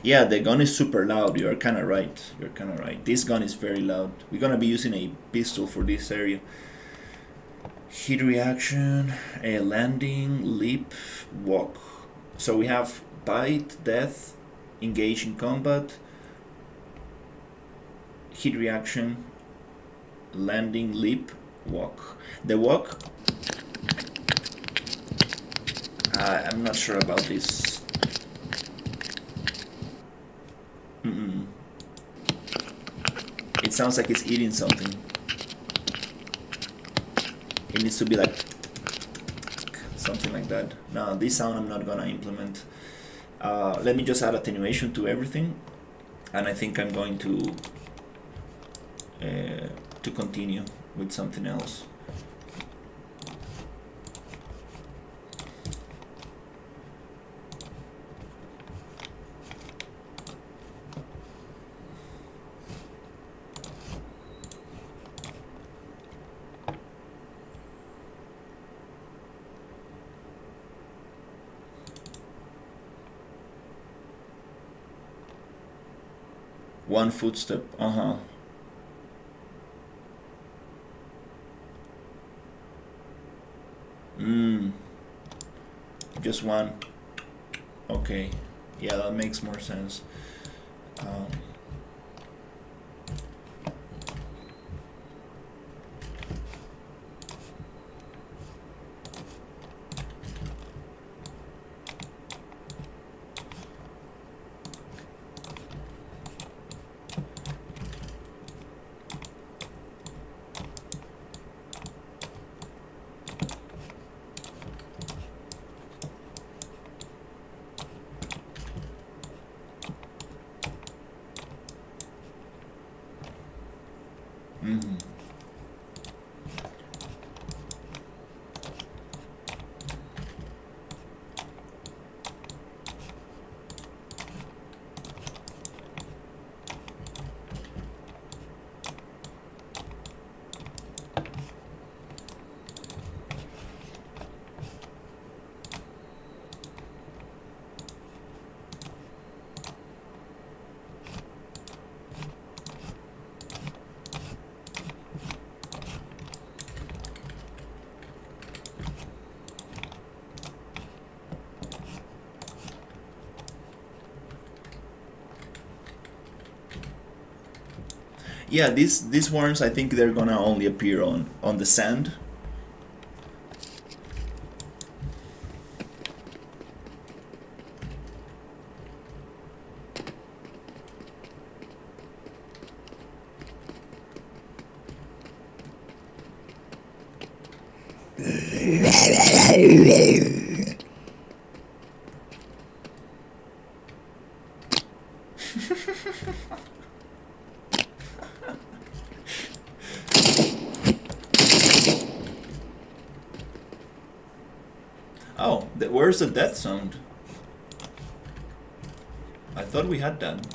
Yeah, the gun is super loud. You're kind of right. This gun is very loud. We're gonna be using a pistol for this area. Hit reaction, a landing, leap, walk. So we have bite, death, engage in combat, hit reaction, landing, leap, walk. The walk, I'm not sure about this. It sounds like it's eating something. It needs to be like something like that. No, this sound I'm not gonna implement. Let me just add attenuation to everything, and I think I'm going to continue with something else. One footstep. Uh-huh. Just one. Okay. Yeah, that makes more sense. Yeah, these worms, I think they're gonna only appear on the sand. Oh, where's the death sound? I thought we had that.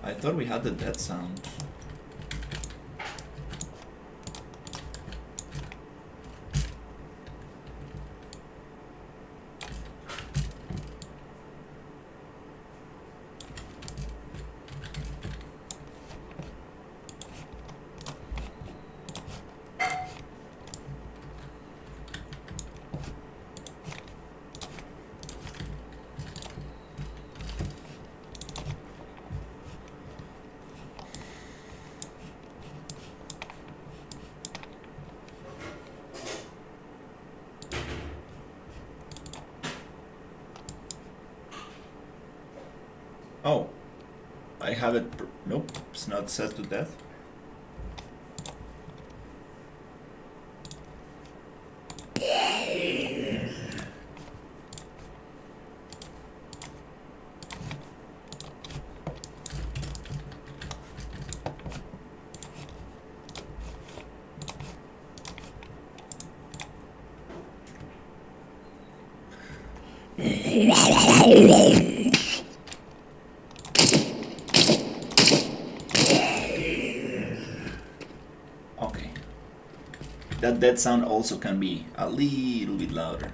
I thought we had the death sound. Oh, I have it. Nope, it's not set to death. Okay. That dead sound also can be a little bit louder.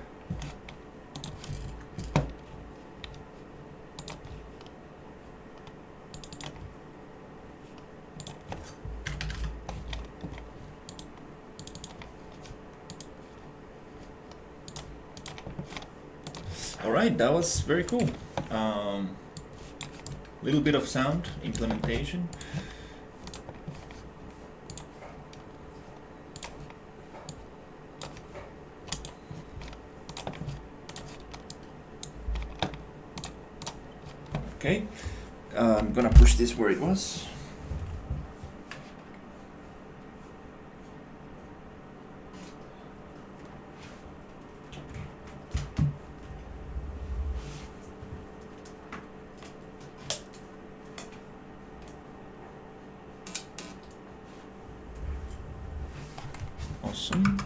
Alright, that was very cool. Little bit of sound implementation. Okay, I'm gonna push this where it was. Awesome.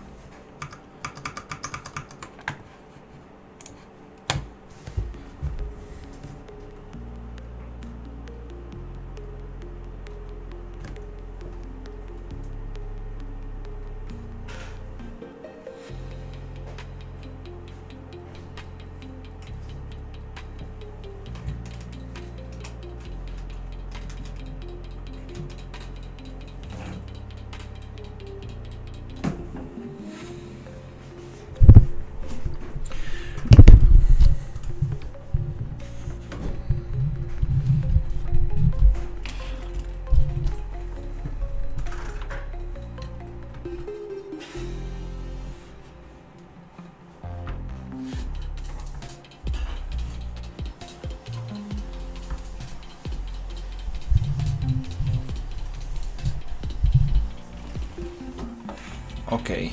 Okay.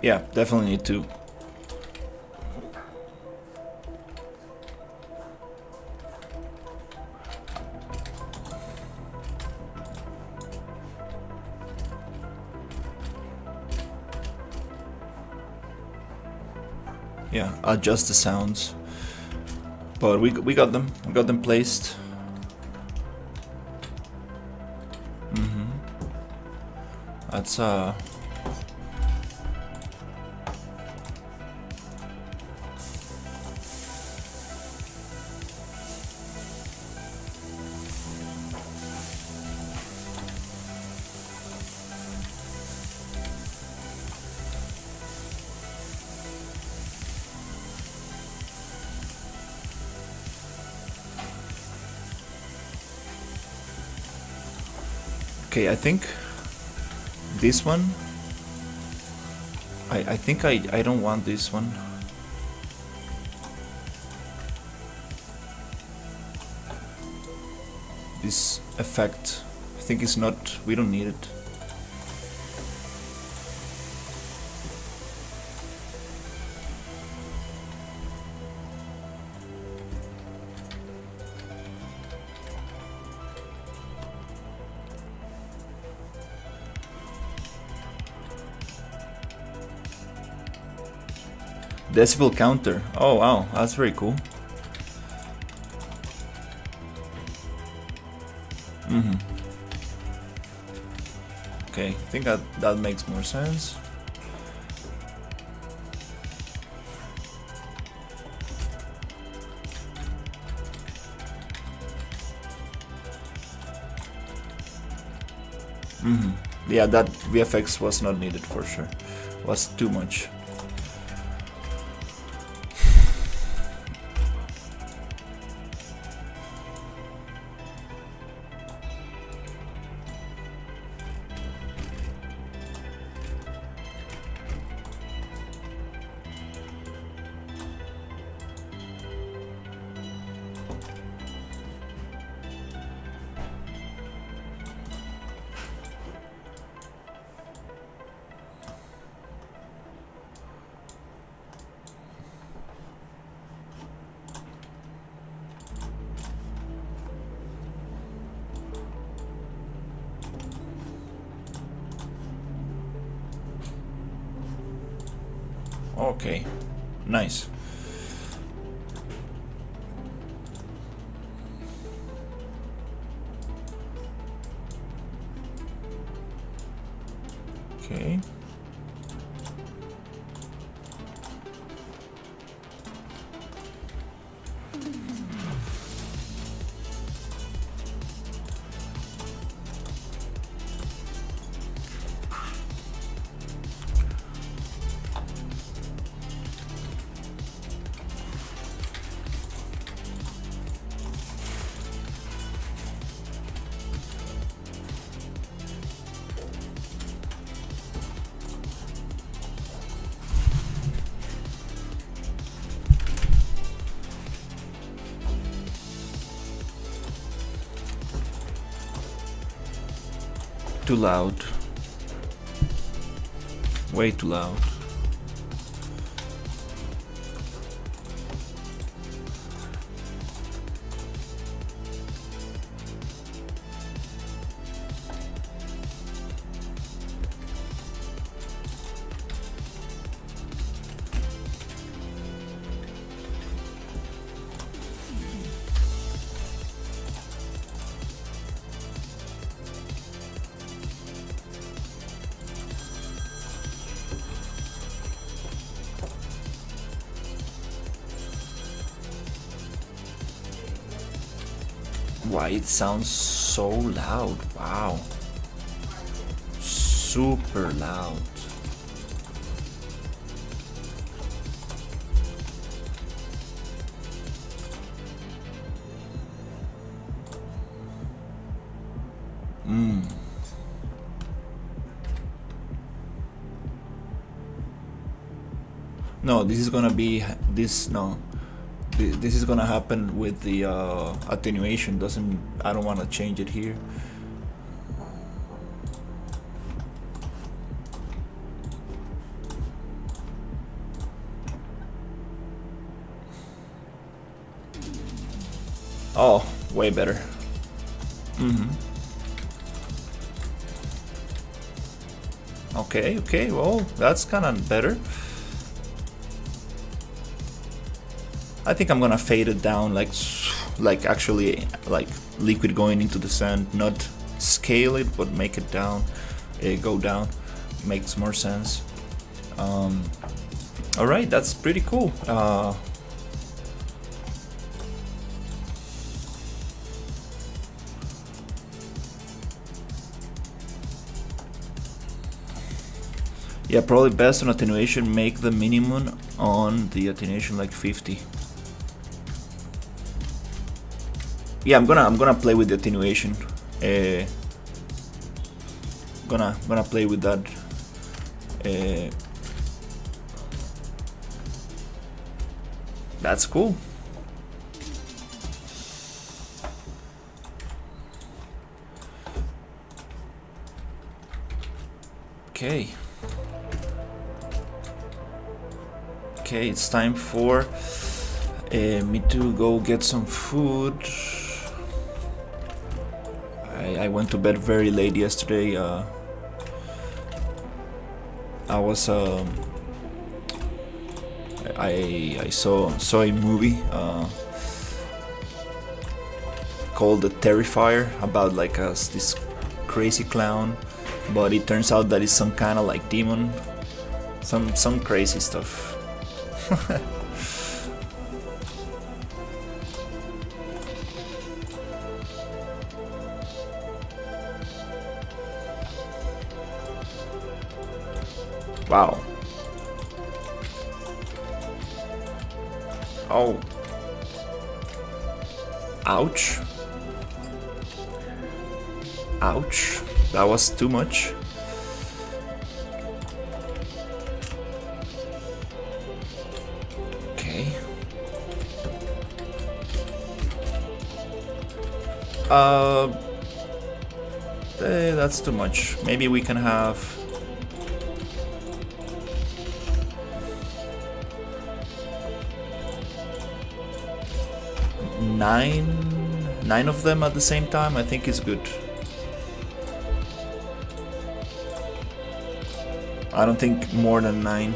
Yeah, definitely need to. Yeah, adjust the sounds. But we got them. We got them placed. That's okay, I think this one, I think I don't want this one. This effect, I think it's not, we don't need it. Decibel counter. Oh wow, that's very cool. Okay, I think that makes more sense. Yeah, that VFX was not needed for sure. Was too much. Okay, nice. Okay. Too loud. Way too loud. Why it sounds so loud? Wow. Super loud. No, this is gonna be this. No, this is gonna happen with the attenuation. Doesn't I don't want to change it here. Oh, way better. Okay, okay, well, that's kind of better. I think I'm gonna fade it down like actually like liquid going into the sand, not scale it, but make it down, go down. Makes more sense. All right, that's pretty cool. Yeah, probably best on attenuation. Make the minimum on the attenuation like 50. Yeah, I'm gonna play with the attenuation. Gonna play with that. That's cool. Okay. Okay, it's time for me to go get some food. I went to bed very late yesterday. I was I saw a movie called The Terrifier about like this crazy clown, but it turns out that it's some kind of like demon, some crazy stuff. Wow. Oh. Ouch. Ouch. That was too much. Okay. That's too much. Maybe we can have... nine of them at the same time. I think is good. I don't think more than 9.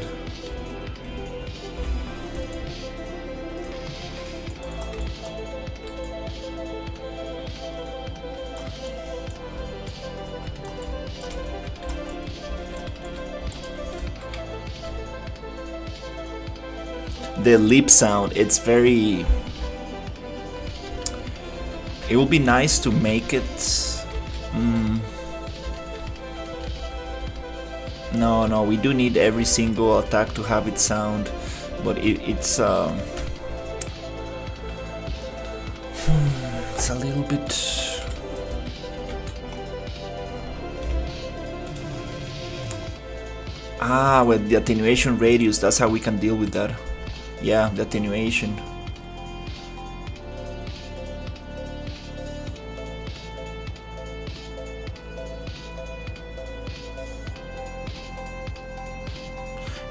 The lip sound, it's very... It would be nice to make it... No, we do need every single attack to have it sound, but it's a little bit... With the attenuation radius, that's how we can deal with that. Yeah, the attenuation.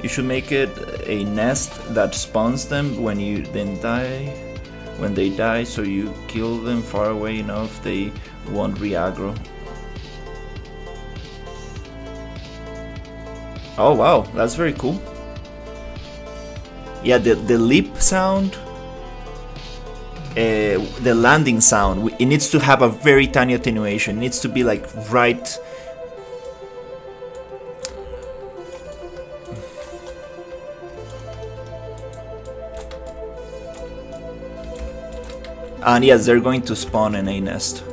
You should make it a nest that spawns them when you then die. When they die, so you kill them far away enough they won't re-aggro. Oh wow, that's very cool. Yeah, the lip sound, the landing sound, it needs to have a very tiny attenuation. It needs to be like right... And yes, they're going to spawn in a nest.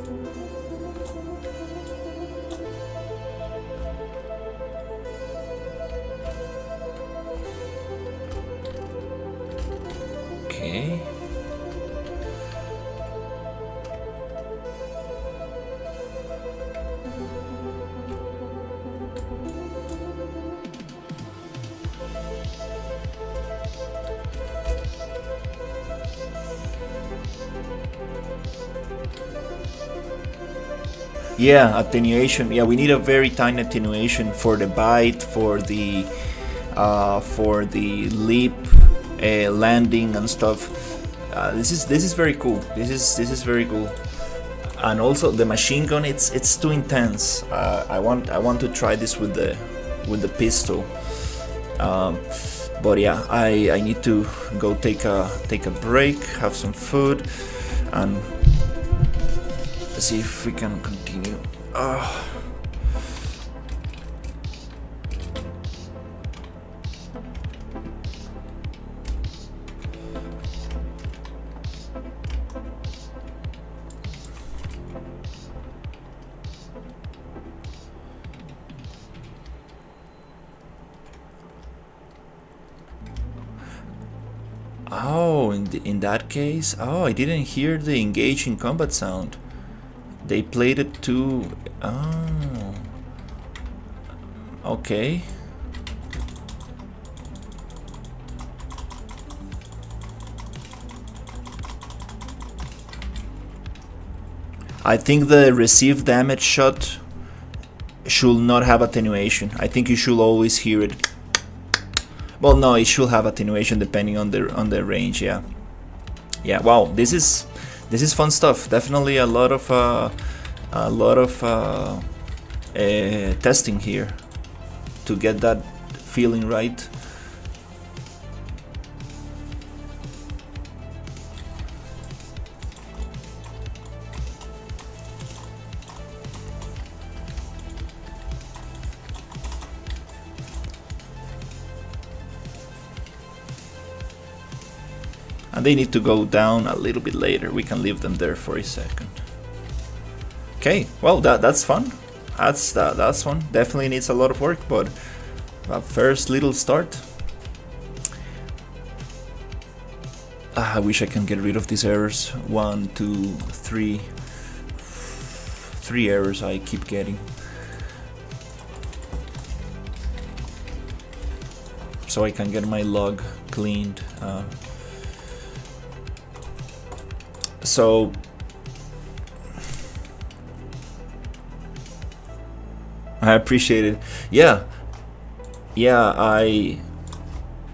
Okay. Yeah, attenuation. Yeah, we need a very tiny attenuation for the bite, for the leap, landing and stuff. This is very cool. This is very cool. And also the machine gun. It's too intense. I want to try this with the pistol. But yeah, I need to go take a break, have some food, and see if we can continue. Oh, in that case, I didn't hear the engage in combat sound. They played it too. Oh, okay. I think the received damage shot should not have attenuation. I think you should always hear it. Well, no, it should have attenuation depending on the range. Yeah. Yeah. Wow. This is fun stuff. Definitely a lot of testing here to get that feeling right. And they need to go down a little bit later. We can leave them there for a second. Okay, well that's fun. That's fun. Definitely needs a lot of work, but a first little start. I wish I can get rid of these errors. 1, 2, 3. 3 errors I keep getting. So I can get my log cleaned. So I appreciate it. Yeah,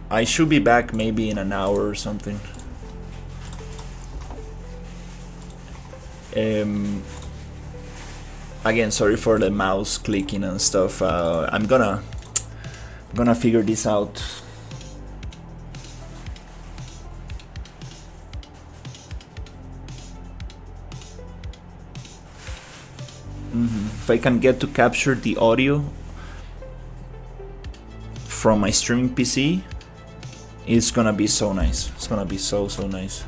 I should be back maybe in an hour or something. Again, sorry for the mouse clicking and stuff. I'm gonna figure this out. If I can get to capture the audio from my streaming PC, it's gonna be so nice. It's gonna be so nice.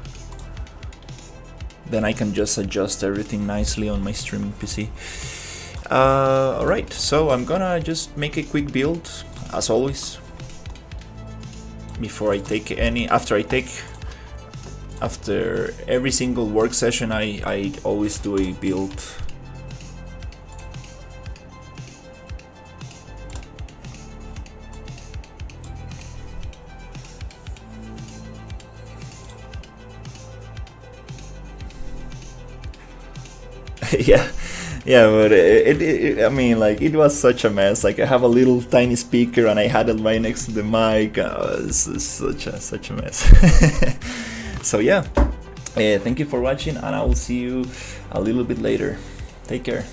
Then I can just adjust everything nicely on my streaming PC. Alright, so I'm gonna just make a quick build, as always. Before I take any, after every single work session, I always do a build. yeah, but I mean, like, it was such a mess. Like, I have a little tiny speaker and I had it right next to the mic. It's such a mess. So yeah, thank you for watching, and I will see you a little bit later. Take care.